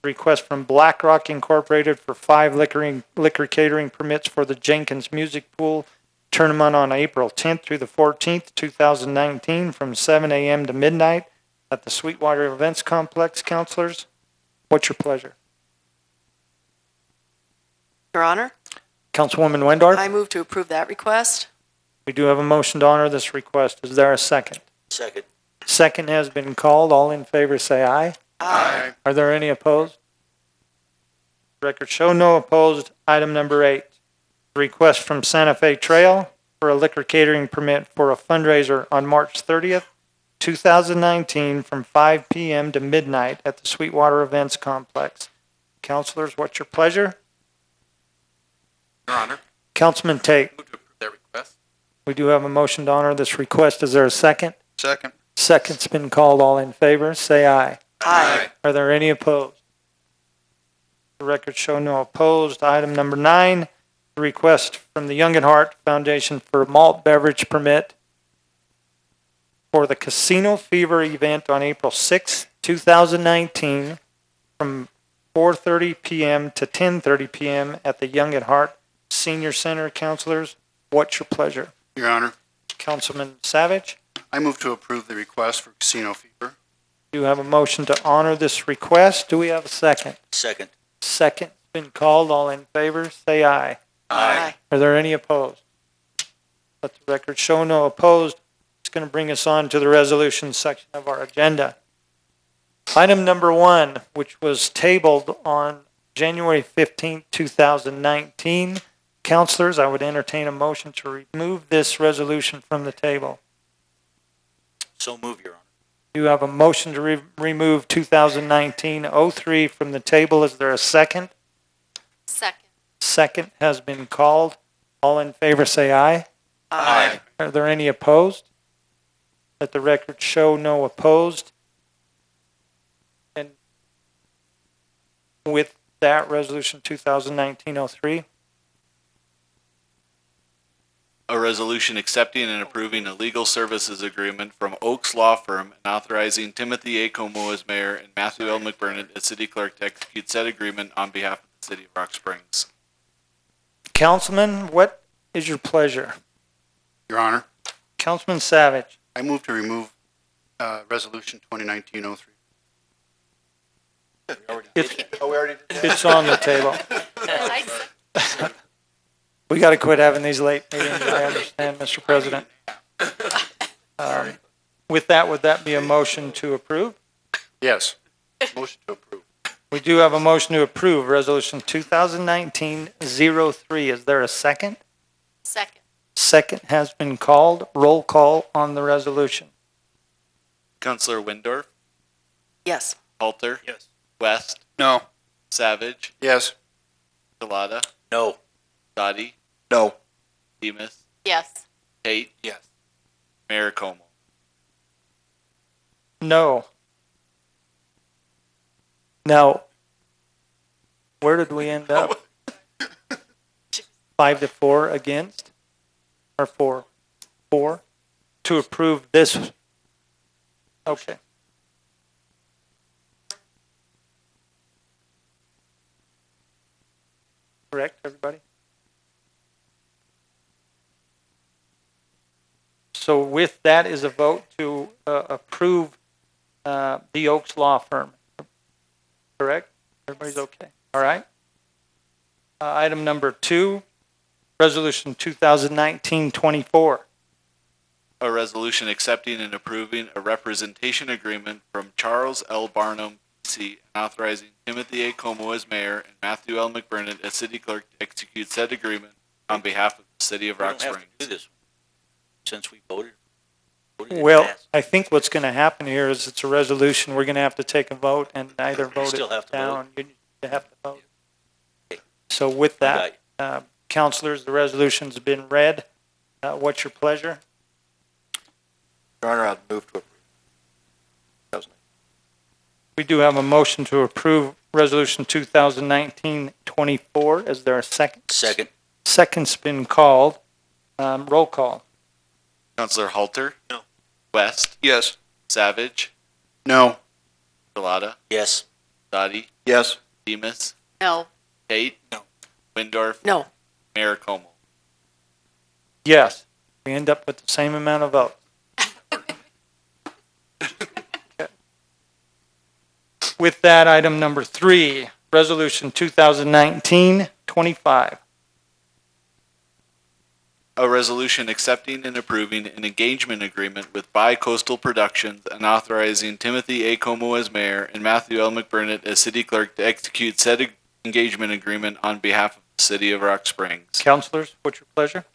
request from Black Rock Incorporated for 5 liquor catering permits for the Jenkins Music Pool Tournament on April 10th through the 14th, 2019 from 7 a.m. to midnight at the Sweetwater Events Complex. Councilors, what's your pleasure? Your Honor, Councilwoman Wendorf? I move to approve that request. We do have a motion to honor this request. Is there a second? Second. Second has been called. All in favor say aye. Aye. Are there any opposed? Record show no opposed. Item number 8, request from Santa Fe Trail for a liquor catering permit for a fundraiser on March 30th, 2019 from 5 p.m. to midnight at the Sweetwater Events Complex. Councilors, what's your pleasure? Your Honor. Councilman Tate. Move to approve that request. We do have a motion to honor this request. Is there a second? Second. Second's been called. All in favor, say aye. Aye. Are there any opposed? The record show no opposed. Item number 9, the request from the Young at Heart Foundation for a malt beverage permit for the Casino Fever event on April 6, 2019 from 4:30 p.m. to 10:30 p.m. at the Young at Heart Senior Center. Councilors, what's your pleasure? Your Honor, Councilman Savage? I move to approve the request for Casino Fever. Do you have a motion to honor this request? Do we have a second? Second. Second's been called. All in favor, say aye. Aye. Are there any opposed? Let the record show no opposed. It's going to bring us on to the resolution section of our agenda. Item number 1, which was tabled on January 15th, 2019. Councilors, I would entertain a motion to remove this resolution from the table. So move, Your Honor. You have a motion to remove 2019-03 from the table. Is there a second? Second. Second has been called. All in favor say aye. Aye. Are there any opposed? Let the record show no opposed. And with that, resolution 2019-03. A resolution accepting and approving a legal services agreement from Oaks Law Firm and authorizing Timothy A. Como as mayor and Matthew L. McBurnett as city clerk to execute said agreement on behalf of the city of Rock Springs. Councilman, what is your pleasure? Your Honor, Councilman Savage. I move to remove Resolution 2019-03. It's on the table. We got to quit having these late meetings, I understand, Mr. President. With that, would that be a motion to approve? Yes. Motion to approve. We do have a motion to approve Resolution 2019-03. Is there a second? Second. Second has been called. Roll call on the resolution. Councilor Windorf, Yes. Halter, Yes. West, No. Savage, Yes. Salada, No. Dottie, No. Demus, Yes. Tate, Yes. Mayor Como. No. Now, where did we end up? 5-4 against? Or 4? 4? To approve this? Okay. Correct, everybody? So with that is a vote to approve the Oaks Law Firm. Correct? Everybody's okay? All right. Item number 2, Resolution 2019-24. A resolution accepting and approving a representation agreement from Charles L. Barnum, PC, and authorizing Timothy A. Como as mayor and Matthew L. McBurnett as city clerk to execute said agreement on behalf of the city of Rock We don't Springs. have to do this since we voted. Well, I think what's going to happen here is it's a resolution. We're going to have to take a vote and either vote still it have to down. vote. You have to vote. So with that, councilors, the resolution's been read. What's your pleasure? Your Honor, I'd move to approve. We do have a motion to approve Resolution 2019-24. Is there a second? Second. Second's been called. Roll call. Councilor Halter? No. West? Yes. Savage? No. Shalata? Yes. Dottie? Yes. Demus? No. Tate? No. Windorf? No. Mayor Como? Yes. We end up with the same amount of votes. Okay. With that, item number 3, Resolution 2019-25. A resolution accepting and approving an engagement agreement with Bi-Coastal Productions and authorizing Timothy A. Como as mayor and Matthew L. McBurnett as city clerk to execute said engagement agreement on behalf of the city of Rock Springs. Councilors, what's your pleasure?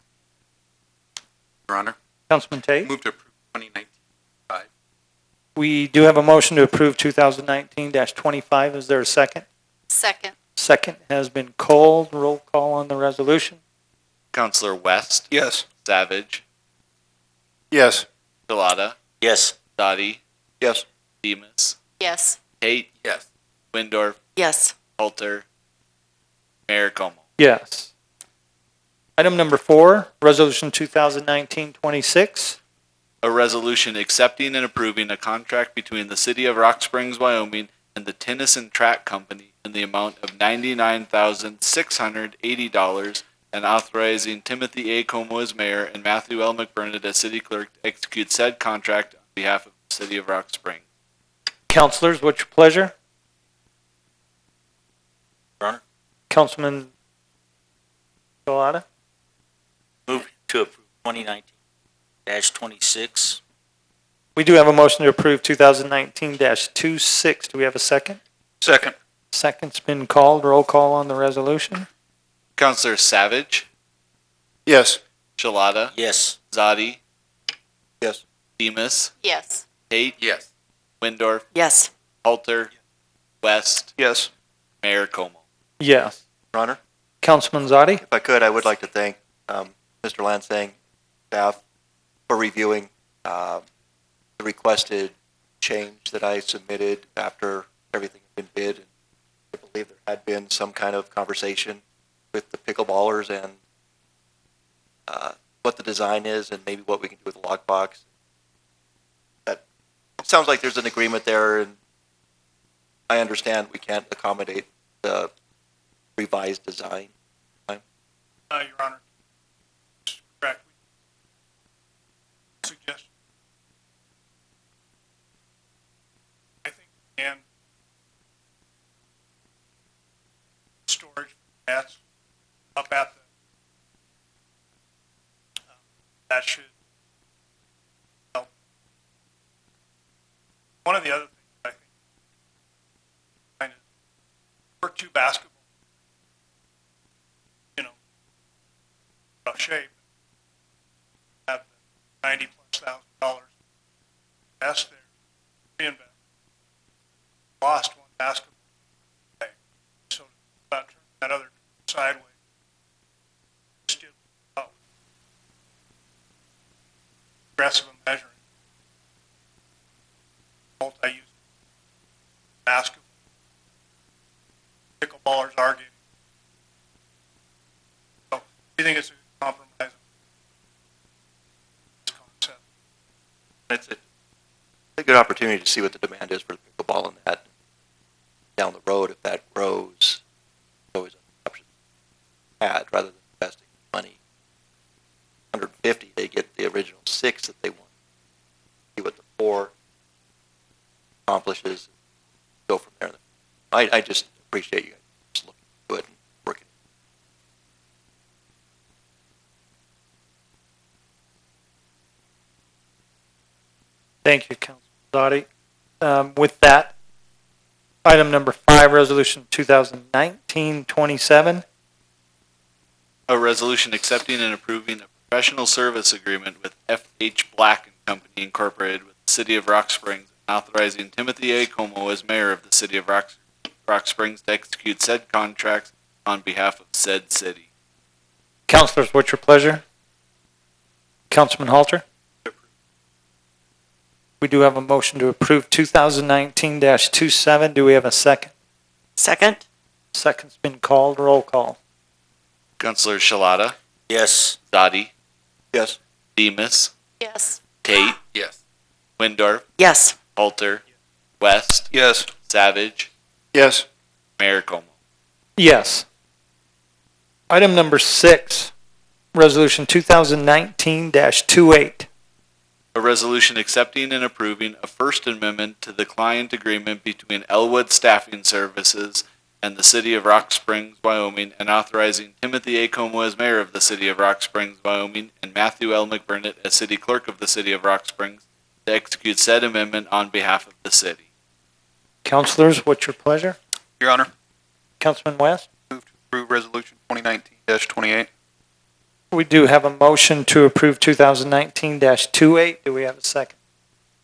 Your Honor. Councilman Tate? Move to approve 2019-5. We do have a motion to approve 2019-25. Is there a second? Second. Second has been called. Roll call on the resolution. Councilor West? Yes. Savage? Yes. Shalata? Yes. Dottie? Yes. Demus? Yes. Tate? Yes. Windorf? Yes. Halter? Mayor Como? Yes. Item number 4, Resolution 2019-26. A resolution accepting and approving a contract between the city of Rock Springs, Wyoming and the Tennyson Track Company in the amount of $99,680 and authorizing Timothy A. Como as mayor and Matthew L. McBurnett as city clerk to execute said contract on behalf of the city of Rock Springs. Councilors, what's your pleasure? Your Honor. Councilman Galata? Move to approve 2019-26. We do have a motion to approve 2019-26. Do we have a second? Second. Second's been called. Roll call on the resolution. Councilor Savage? Yes. Shalata? Yes. Zadi? Yes. Demus? Yes. Tate? Yes. Windorf? Yes. Halter? West? Yes. Mayor Como? Yes. Your Honor, Councilman Zadi? if I could, I would like to thank Mr. Lansing, staff, for reviewing the requested change that I submitted after everything had been bid. I believe there had been some kind of conversation with the pickleballers and what the design is and maybe what we can do with the lockbox. That it sounds like there's an agreement there, and I understand we can't accommodate the revised design. Your Honor, correct. Suggestion. I think, and storage mats up at the, that should help. One of the other things I think, kind of, we're two basketball, rough shape, have $90,000+ invest there, reinvest. Lost one basketball play, so about turning that other sideways. Just did aggressive measuring, multi-use basketball. Pickleballers are getting. So we think it's a compromise. Concept. It's a good opportunity to see what the demand is for the pickleball and that down the road. If that grows, it's always an option to add rather than investing money. 150, they get the original 6 that they want. accomplishes, go from there. I just appreciate you guys just looking good and working. Thank you, Councilor Zadi. With that, item number 5, resolution 2019-27. A resolution accepting and approving a professional service agreement with F.H. Black and Company Incorporated with the City of Rock Springs, and authorizing Timothy A. Como as mayor of the City of Rock Springs to execute said contracts on behalf of said city. Councilors, what's your pleasure? Councilman Halter? We do have a motion to approve 2019-27. Do we have a second? Second. Second's been called. Roll call. Councilor Shalata? Yes. Zadi? Yes. Demus? Yes. Tate? Yes. Windorf? Yes. Halter? West? Yes. Savage? Yes. Mayor Como. Yes. Item number 6, resolution 2019-28. A resolution accepting and approving a First Amendment to the client agreement between Elwood Staffing Services and the City of Rock Springs, Wyoming, and authorizing Timothy A. Como as mayor of the City of Rock Springs, Wyoming, and Matthew L. McBurnett as city clerk of the City of Rock Springs to execute said amendment on behalf of the city. Councilors, what's your pleasure? Your Honor, Councilman West? move to approve resolution 2019-28. We do have a motion to approve 2019-28. Do we have a second?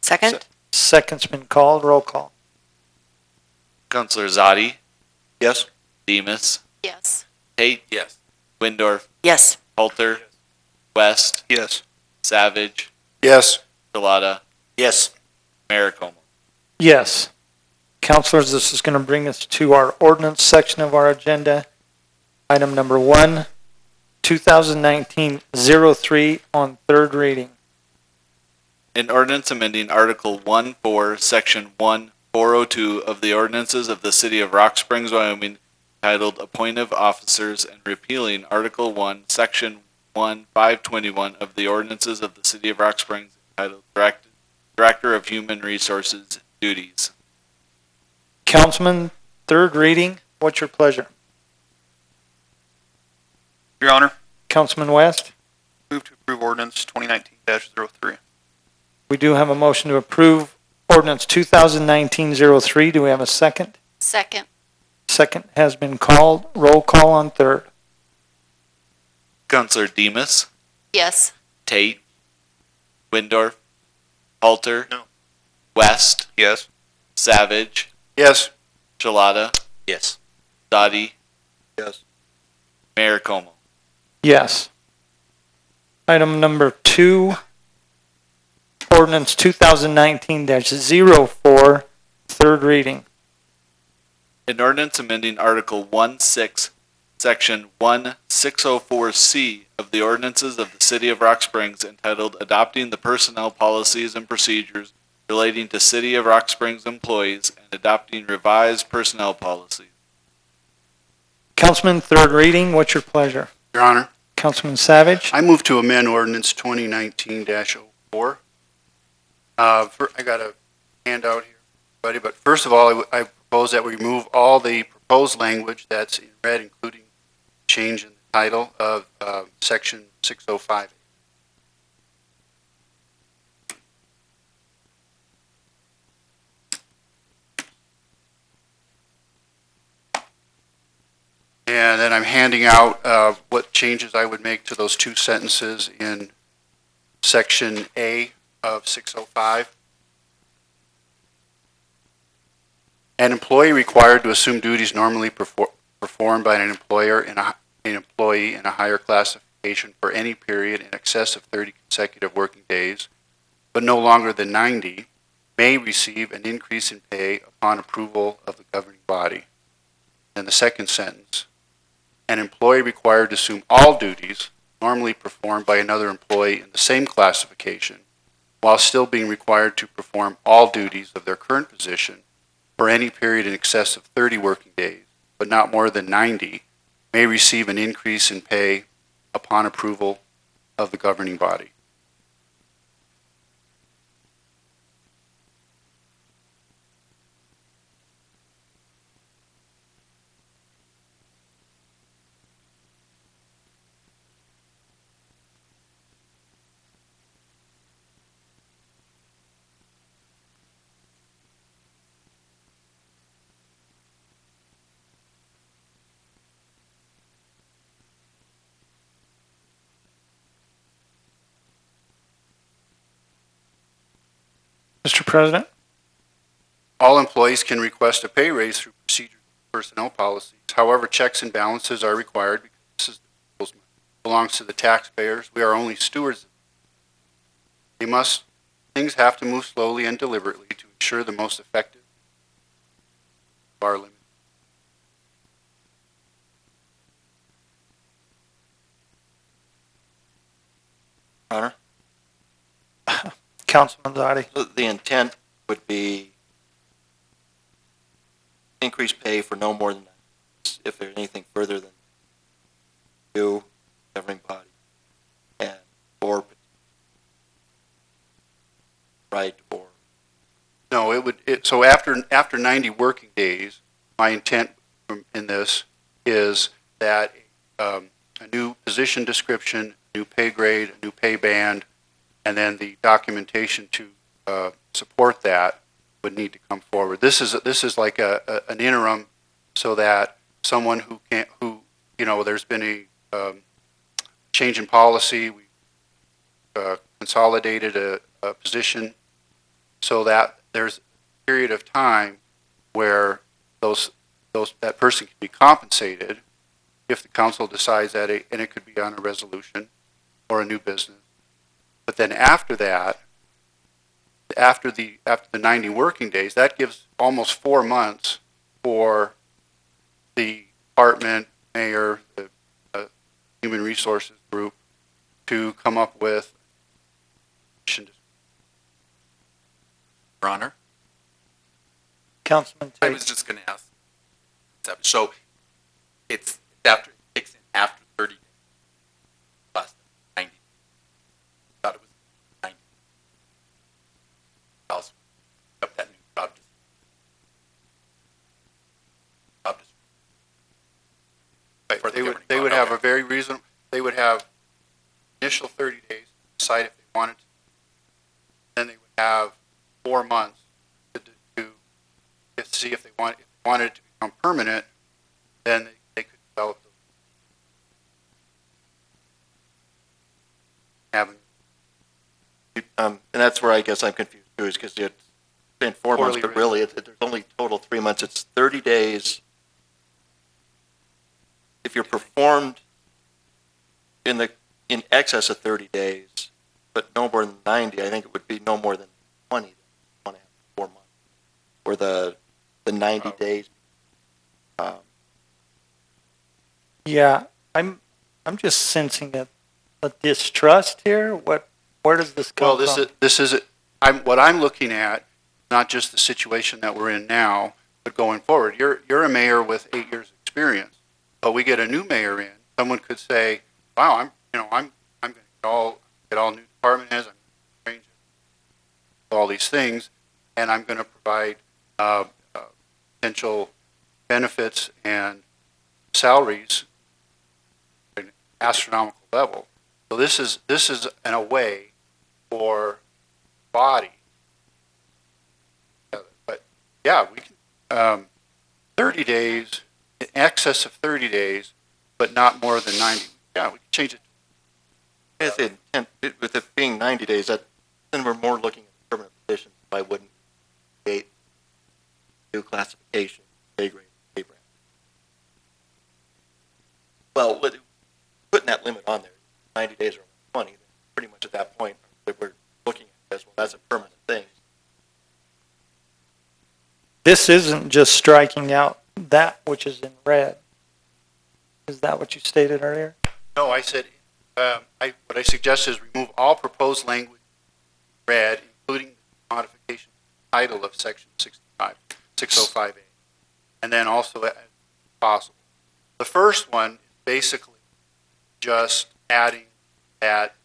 Second. Second's been called. Roll call. Councilor Zadi? Yes. Demus? Yes. Tate? Yes. Windorf? Yes. Halter? West? Yes. Savage? Yes. Shalata? Yes. Mayor Como. Yes. Councilors, this is going to bring us to our ordinance section of our agenda. Item number 1, 2019-03 on third reading. An ordinance amending Article 1-4, Section 1-402 of the Ordinances of the City of Rock Springs, Wyoming, titled Appointive Officers, and repealing Article 1, Section 1-521 of the Ordinances of the City of Rock Springs, titled Director of Human Resources Duties. Councilman, third reading. What's your pleasure? Your Honor, Councilman West? move to approve ordinance 2019-03. We do have a motion to approve ordinance 2019-03. Do we have a second? Second. Second has been called. Roll call on third. Councilor Demus? Yes. Tate? Windorf? Halter? No. West? Yes. Savage? Yes. Shalata? Yes. Dottie? Yes. Mayor Como. Yes. Item number 2, ordinance 2019-04, third reading. An ordinance amending Article 1-6, Section 1604C of the Ordinances of the City of Rock Springs, entitled Adopting the Personnel Policies and Procedures Relating to City of Rock Springs Employees and Adopting Revised Personnel Policies. Councilman, third reading. What's your pleasure? Your Honor, Councilman Savage? I move to amend ordinance 2019-04. I got a handout here, buddy, but first of all, I propose that we remove all the proposed language that's in red, including change in the title of section 605. And then I'm handing out what changes I would make to those two sentences in section A of 605. An employee required to assume duties normally performed by an employer and an employee in a higher classification for any period in excess of 30 consecutive working days, but no longer than 90, may receive an increase in pay upon approval of the governing body. And the second sentence, an employee required to assume all duties normally performed by another employee in the same classification, while still being required to perform all duties of their current position for any period in excess of 30 working days, but not more than 90, may receive an increase in pay upon approval of the governing body. Mr. President? All employees can request a pay raise through procedures and personnel policies. However, checks and balances are required because this is the people's money. It belongs to the taxpayers. We are only stewards. Things have to move slowly and deliberately to ensure the most effective of our limit. Honor? Councilman Zadi. The intent would be increase pay for no more than that. If there's anything further than you, governing body, and or right or No, so after 90 working days, my intent in this is that a new position description, new pay grade, a new pay band, and then the documentation to support that would need to come forward. This is like an interim, so that someone who there's been a change in policy, we consolidated a position, so that there's a period of time where that person can be compensated if the council decides that, and it could be on a resolution or a new business. But then after that, after the 90 working days, that gives almost 4 months for the department, mayor, the human resources group to come up with. Your Honor, Councilman I Tate. was just going to ask. So it's after it kicks in after 30 days. Less than 90. Thought it was 90. Else up that new job description. They would have a very reasonable. They would have initial 30 days to decide if they wanted to. Then they would have 4 months to see if they wanted it to become permanent. Then they could develop those avenues. and that's where I guess I'm confused too, is because it's been 4 months, but really there's only total 3 months. It's 30 days. If you're performed in excess of 30 days, but no more than 90, I think it would be no more than 20, 4 months, or the 90 days. Yeah, I'm just sensing a distrust here. Where does this come from? What I'm looking at, not just the situation that we're in now, but going forward. You're a mayor with 8 years experience, but we get a new mayor in. Someone could say, "Wow, I'm going to get all new department heads. I'm going to change all these things, and I'm going to provide potential benefits and salaries at an astronomical level." So this is in a way for body. But yeah, we can 30 days, in excess of 30 days, but not more than 90. Yeah, we can change it. As the intent, with it being 90 days, then we're more looking at permanent positions. I wouldn't create new classification, pay grade, pay brand. Well, putting that limit on there, 90 days or 20, then pretty much at that point that we're looking at as well. That's a permanent thing. This isn't just striking out that which is in red. Is that what you stated earlier? No, I said, what I suggest is remove all proposed language read, including the modification title of section 605A, and then also as possible. The first one is basically just adding that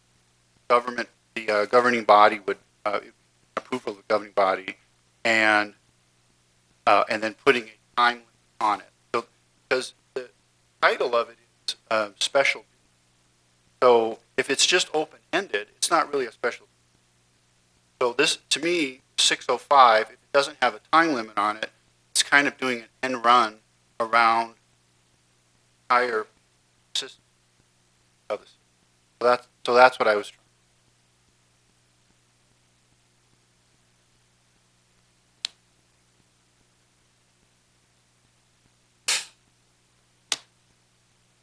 the governing body would approval of the governing body, and then putting a time limit on it. So, because the title of it is special. So if it's just open-ended, it's not really a special. So this, to me, 605, if it doesn't have a time limit on it, it's kind of doing an end run around the entire system of this. So that's what I was trying.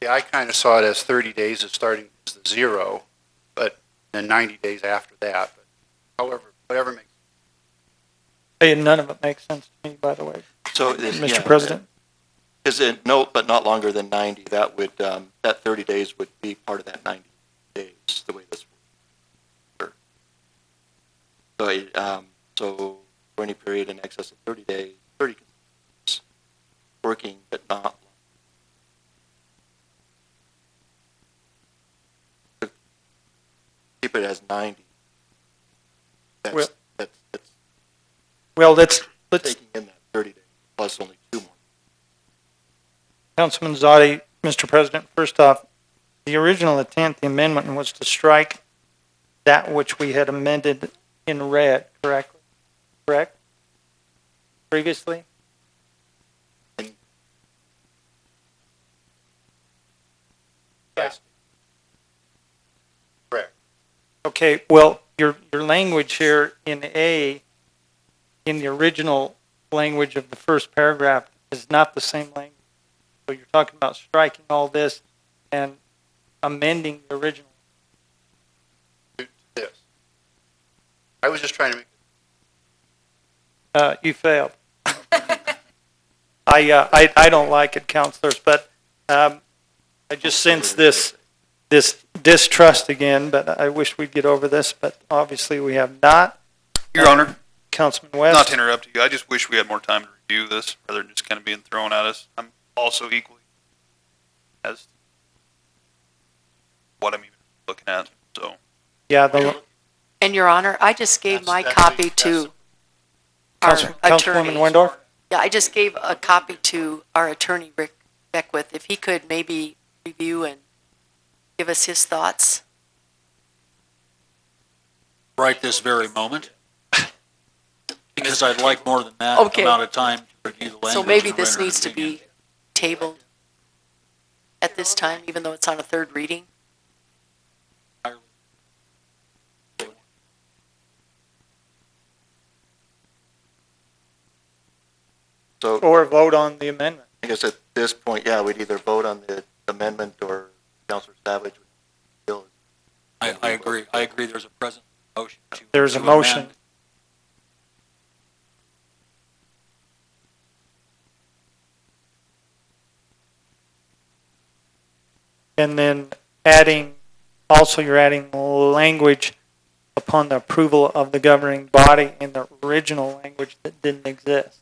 Yeah, I kind of saw it as 30 days as starting as the zero, but then 90 days after that. But however, whatever makes. Hey, none of it makes sense to me, by the way. So, Mr. President. Is it no, but not longer than 90? That would, that 30 days would be part of that 90 days, the way this works. So, so for any period in excess of 30 days, 30 days, working, but not. Keep it as 90. Well- That's Well, let's taking in that 30 days plus only 2 more. Councilman Zadi, Mr. President, first off, the original intent, the amendment was to strike that which we had amended in red, correct? Correct? Previously? Yes. Correct. Okay, well, your language here in A, in the original language of the first paragraph, is not the same language. So you're talking about striking all this and amending the original. Yes. I was just trying to make. You failed. I don't like it, councilors, but I just sense this distrust again, but I wish we'd get over this, but obviously we have not. Your Honor, Councilman West. not to interrupt you, I just wish we had more time to review this rather than just kind of being thrown at us. I'm also equally as to what I'm even looking at, so. Yeah, And Your Honor, I just gave my copy to our attorney. Councilwoman Wendorf? Yeah, I just gave a copy to our attorney, Rick Beckwith. If he could maybe review and give us his thoughts. Right this very moment. Because I'd like more than that Okay. amount of time to review the language. So maybe and this render an needs to opinion. be tabled at this time, even though it's on a third reading. So, Or vote on the amendment. I guess at this point, yeah, we'd either vote on the amendment or Councilor Savage would bill it. I agree. I agree. There's a present motion to. There's a to motion. amend. And then also you're adding language upon the approval of the governing body in the original language that didn't exist.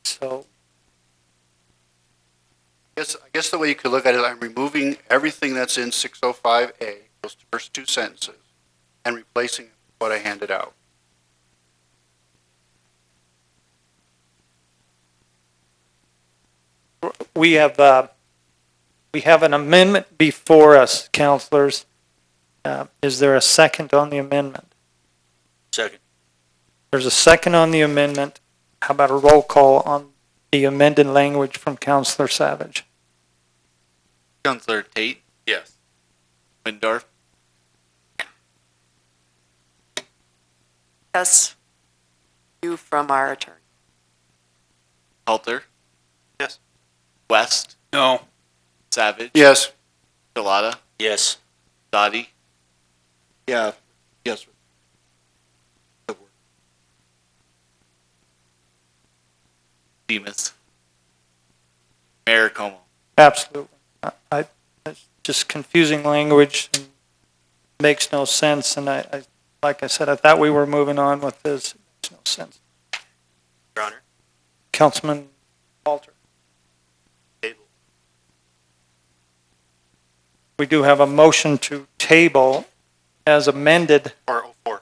So, I guess the way you could look at it, I'm removing everything that's in 605A, those first two sentences, and replacing it with what I handed out. we have an amendment before us, councilors. Is there a second on the amendment? Second. There's a second on the amendment. How about a roll call on the amended language from Councilor Savage? Councilor Tate? Yes. Windorf? Yes, you from our attorney. Halter? Yes. West? No. Savage? Yes. Shalata? Yes. Dottie? Yeah, yes. Demas? Mayor Como? Absolutely. It's just confusing language and makes no sense. And I like I said, I thought we were moving on with this. It makes no sense. Your Honor. Councilman Walter. Table. We do have a motion to table as amended R04.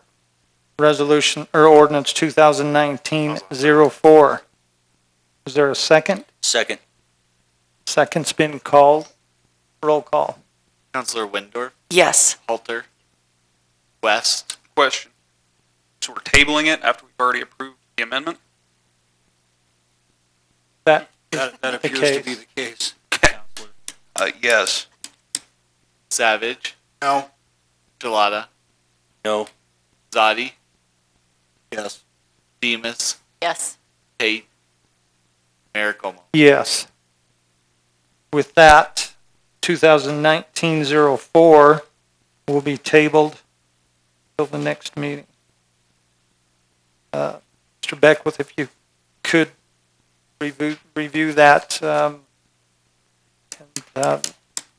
resolution or ordinance 2019-04. Is there a second? Second. Second's been called. Roll call. Councilor Windorf? Yes. Halter? West? Question. So we're tabling it after we've already approved the amendment? That That the appears to be case. the case. Yes. Savage? No. Shalata? No. Zadi? Yes. Demas? Yes. Tate? Mayor Como? Yes. With that, 2019-04 will be tabled till the next meeting. Mr. Beckwith, if you could review that,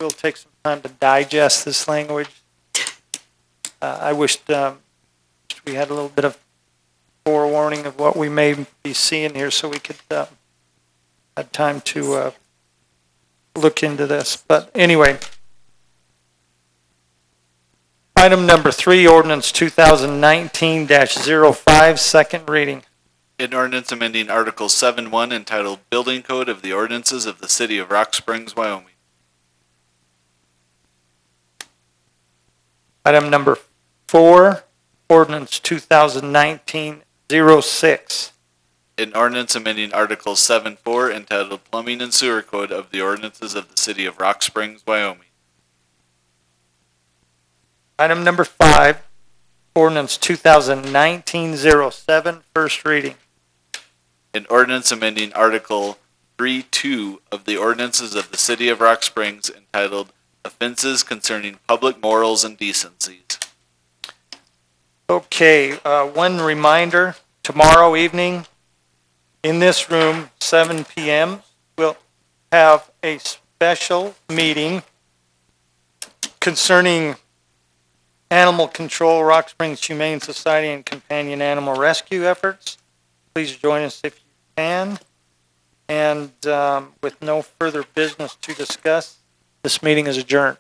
we'll take some time to digest this language. I wished we had a little bit of forewarning of what we may be seeing here so we could have time to look into this. But anyway, item number 3, ordinance 2019-05, second reading. An ordinance amending Article 7.1 entitled Building Code of the Ordinances of the City of Rock Springs, Wyoming. Item number 4, ordinance 2019-06. An ordinance amending Article 7.4 entitled Plumbing and Sewer Code of the Ordinances of the City of Rock Springs, Wyoming. Item number 5, ordinance 2019-07, first reading. An ordinance amending Article 3.2 of the Ordinances of the City of Rock Springs entitled Offenses Concerning Public Morals and Decencies. Okay, one reminder, tomorrow evening in this room, 7 p.m., we'll have a special meeting concerning animal control, Rock Springs Humane Society, and companion animal rescue efforts. Please join us if you can. And with no further business to discuss, this meeting is adjourned.